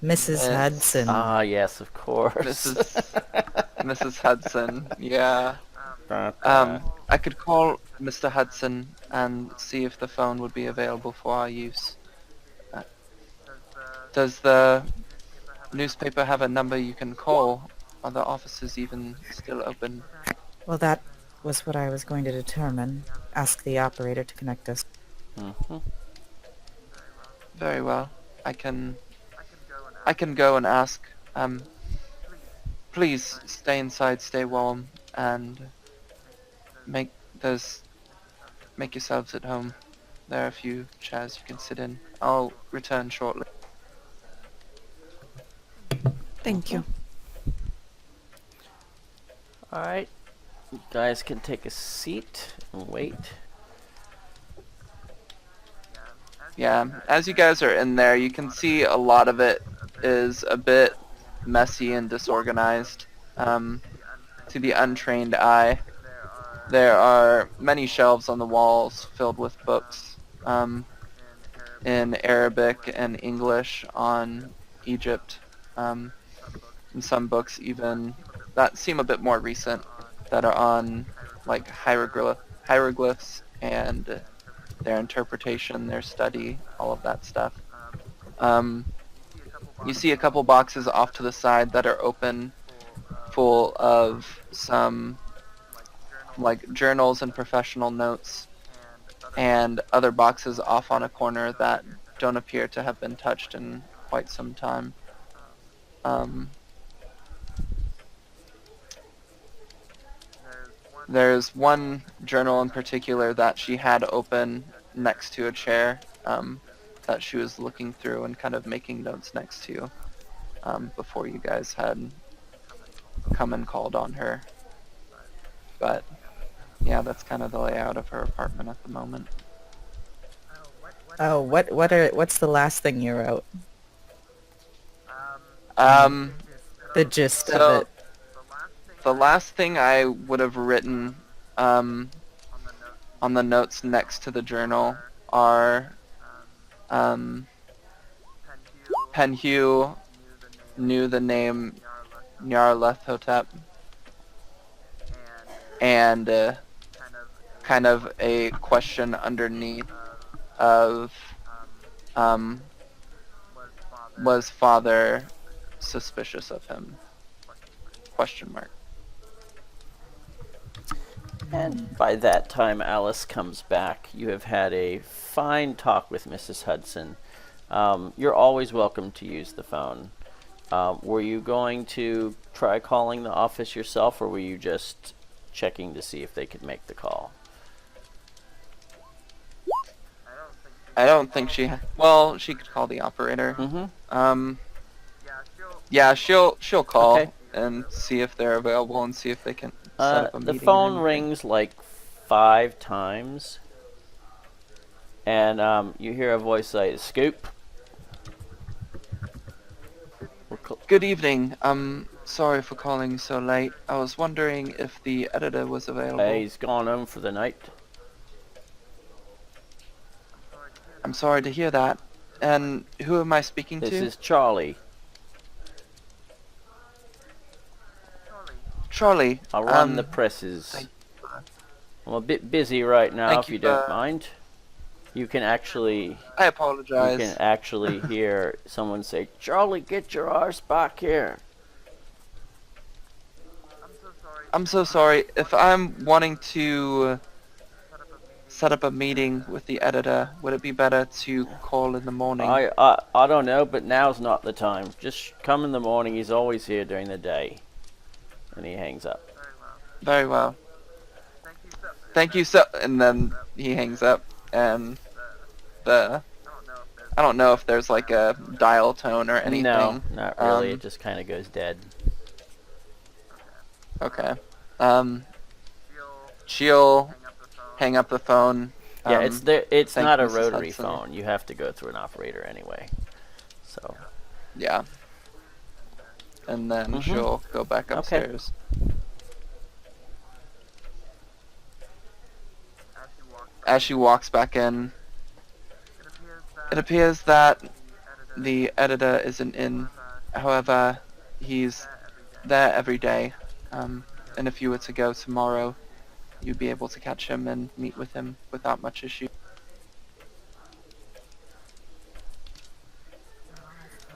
B: Mrs. Hudson.
A: Ah, yes, of course.
E: Mrs. Hudson, yeah. I could call Mr. Hudson and see if the phone would be available for our use. Does the newspaper have a number you can call? Are the offices even still open?
B: Well, that was what I was going to determine. Ask the operator to connect us.
A: Mm-hmm.
E: Very well. I can go and ask. Please stay inside, stay warm, and make those make yourselves at home. There are a few chairs you can sit in. I'll return shortly.
B: Thank you.
A: All right, you guys can take a seat and wait.
E: Yeah, as you guys are in there, you can see a lot of it is a bit messy and disorganized. To the untrained eye, there are many shelves on the walls filled with books in Arabic and English on Egypt, and some books even that seem a bit more recent that are on like hieroglyphs and their interpretation, their study, all of that stuff. You see a couple boxes off to the side that are open, full of some like journals and professional notes, and other boxes off on a corner that don't appear to have been touched in quite some time. There's one journal in particular that she had open next to a chair that she was looking through and kind of making notes next to before you guys had come and called on her. But yeah, that's kind of the layout of her apartment at the moment.
B: Oh, what's the last thing you wrote? The gist of
E: So
B: it.
E: the last thing I would have written on the notes next to the journal are Penhew knew the name Nyarlathotep, and kind of a question underneath of was father suspicious of him? Question mark.
A: And by that time, Alice comes back. You have had a fine talk with Mrs. Hudson. You're always welcome to use the phone. Were you going to try calling the office yourself, or were you just checking to see if they could make the call?
E: I don't think she. Well, she could call the operator.
A: Mm-hmm.
E: Yeah, she'll call
A: Okay.
E: and see if they're available and see if they can set up a
A: The
E: meeting.
A: phone
E: and everything.
A: rings like 5 times, and you hear a voice say, "Scoop."
E: Good evening. Sorry for calling so late. I was wondering if the editor was available.
A: He's gone home for the night.
E: I'm sorry to hear that. And who am I speaking
A: This
E: to?
A: is Charlie.
E: Charlie.
A: I'll run the presses.
E: thank
A: I'm a bit busy right now,
E: Thank
A: if
E: you
A: you don't
E: for-
A: mind. You can actually
E: I apologize.
A: hear someone say, "Charlie, get your arse back here."
E: I'm so sorry. If I'm wanting to set up a meeting with the editor, would it be better to call in the morning?
A: I don't know, but now's not the time. Just come in the morning. He's always here during the day. And he hangs up.
E: Very well. Thank you so. And then he hangs up, and I don't know if there's like a dial tone or anything.
A: No, not really.
E: Um,
A: It just kind of goes dead.
E: Okay. She'll hang up the phone.
A: Yeah, it's
E: thank
A: not a
E: Mrs.
A: rotary
E: Hudson.
A: phone. You have to go through an operator anyway. So.
E: Yeah. And then
A: Mhm.
E: she'll go back
A: Okay.
E: upstairs. As she walks back in, it appears that the editor isn't in. However, he's there every day. And if you were to go tomorrow, you'd be able to catch him and meet with him without much issue.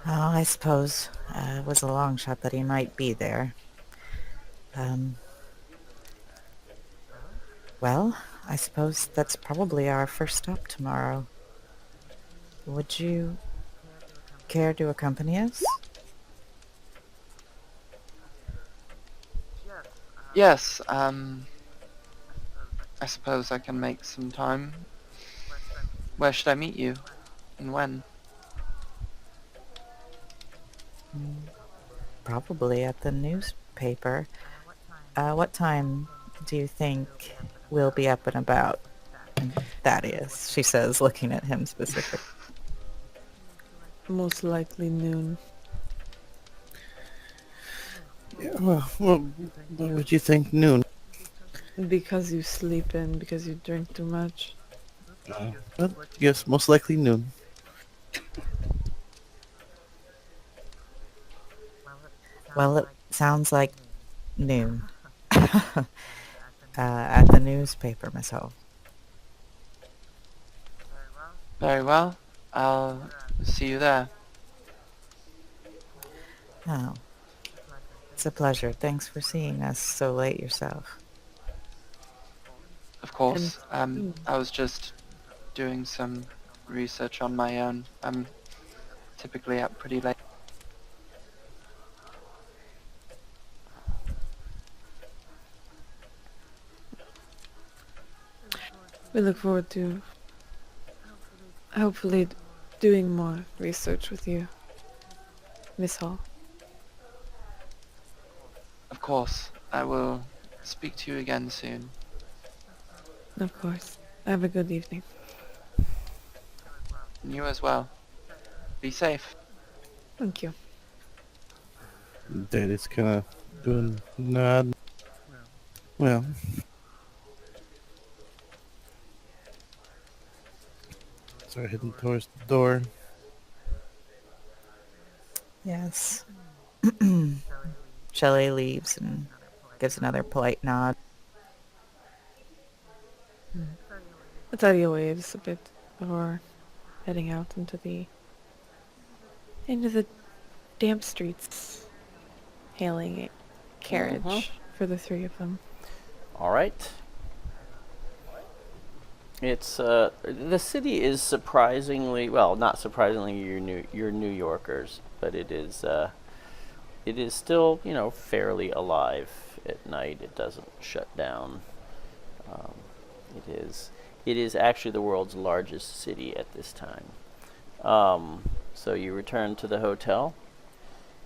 B: Oh, I suppose it was a long shot that he might be there. Well, I suppose that's probably our first stop tomorrow. Would you care to accompany us?
E: Yes, I suppose I can make some time. Where should I meet you? And when?
B: Probably at the newspaper. What time do you think we'll be up and about? And Thaddeus, she says, looking at him specific.
C: Most likely noon.
D: Yeah, well, what would you think noon?
C: Because you sleep in, because you drink too much.
D: Well, yes, most likely noon.
B: Well, it sounds like noon. At the newspaper, Miss Ho.
E: Very well. I'll see you there.
B: Oh, it's a pleasure. Thanks for seeing us so late yourself.
E: Of course.
C: And
E: I was just doing some research on my own. I'm typically up pretty late.
C: we look forward to hopefully doing more research with you, Miss Hall.
E: Of course. I will speak to you again soon.
C: Of course. Have a good evening.
E: And you as well. Be safe.
C: Thank you.
D: Daddy's kind of doing nod. Well, start heading towards the door.
B: Yes. Shelley leaves and gives another polite nod.
C: Natalia waves a bit before heading out into the damp streets, hailing a carriage for the three of them.
A: All right. It's the city is surprisingly, well, not surprisingly, you're New Yorkers, but it is still, fairly alive at night. It doesn't shut down. It is actually the world's largest city at this time. So you return to the hotel.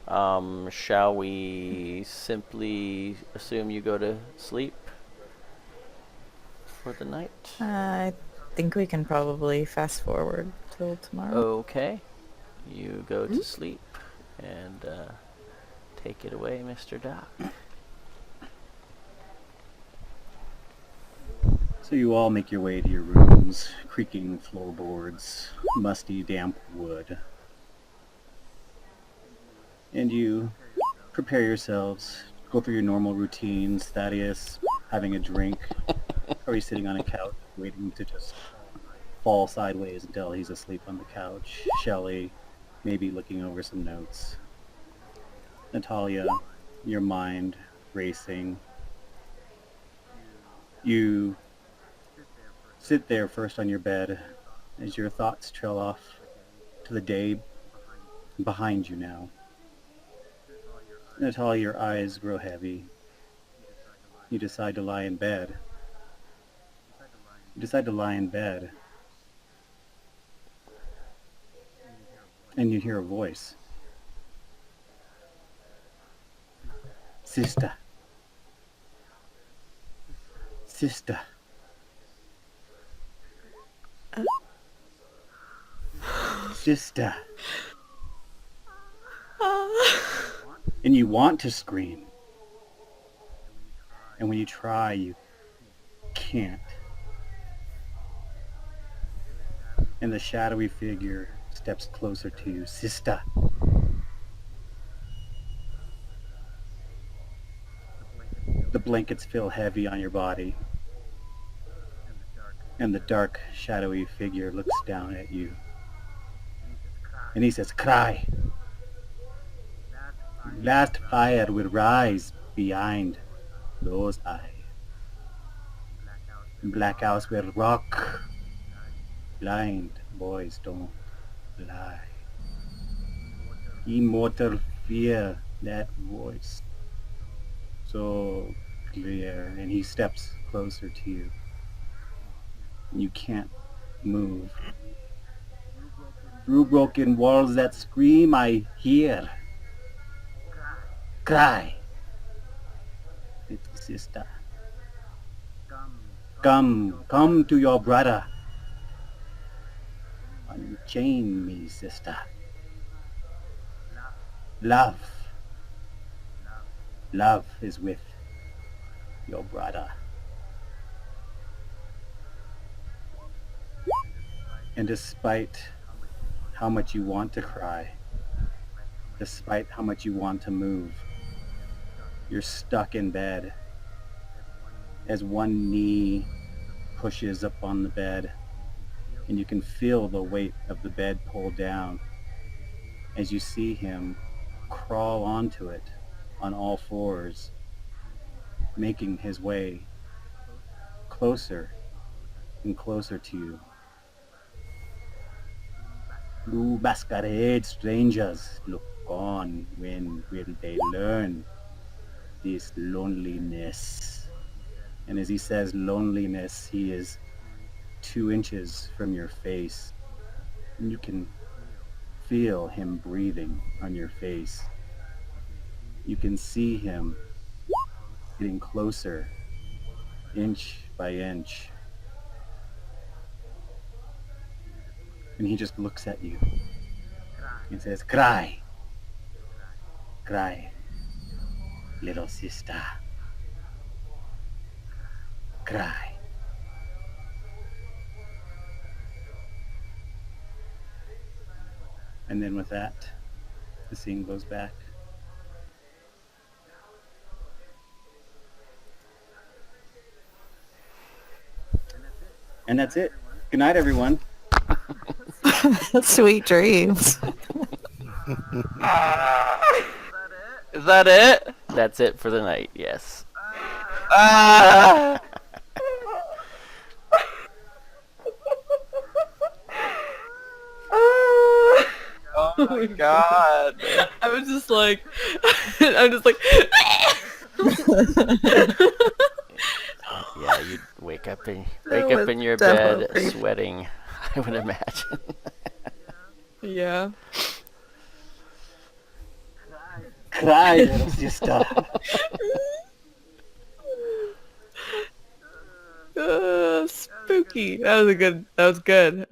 A: Shall we simply assume you go to sleep for the night?
B: I think we can probably fast forward till tomorrow.
A: Okay. You go to sleep and take it away, Mr. Doc.
F: So you all make your way to your rooms, creaking floorboards, musty, damp wood. And you prepare yourselves, go through your normal routines. Thaddeus having a drink, or sitting on a couch, waiting to just fall sideways until he's asleep on the couch. Shelley maybe looking over some notes. Natalia, your mind racing. You sit there first on your bed as your thoughts trail off to the day behind you now. Natalia, your eyes grow heavy. You decide to lie in bed. And you hear a voice. Sister. Sister. Sister. And you want to scream. And when you try, you can't. And the shadowy figure steps closer to you. Sister. The blankets feel heavy on your body. And the dark, shadowy figure looks down at you. And he says, cry. Last fire will rise behind those eyes. Black house will rock. Blind boys don't lie. Immortal fear, that voice. So clear. And he steps closer to you. You can't move. Through broken walls that scream, I hear. Cry. Little sister. Come to your brother. Unchain me, sister. Love. Love is with your brother. And despite how much you want to cry, despite how much you want to move, you're stuck in bed as one knee pushes up on the bed, and you can feel the weight of the bed pull down as you see him crawl onto it on all fours, making his way closer and closer to you. You masquerade strangers, look on. When will they learn this loneliness? And as he says loneliness, he is 2 inches from your face, and you can feel him breathing on your face. You can see him getting closer, inch by inch. And he just looks at you and says, cry, cry, little sister, cry. And then with that, the scene goes back. And that's it. Good night, everyone.
B: Sweet dreams.
E: Is that it?
A: That's it for the night, yes.
E: Ah! Oh my god.
C: I was just like, I'm just like,
A: Yeah, you'd wake up in
B: was
A: your bed
B: definitely-
A: sweating, I would imagine.
C: yeah.
F: Cry, little sister.
C: Spooky. That was good.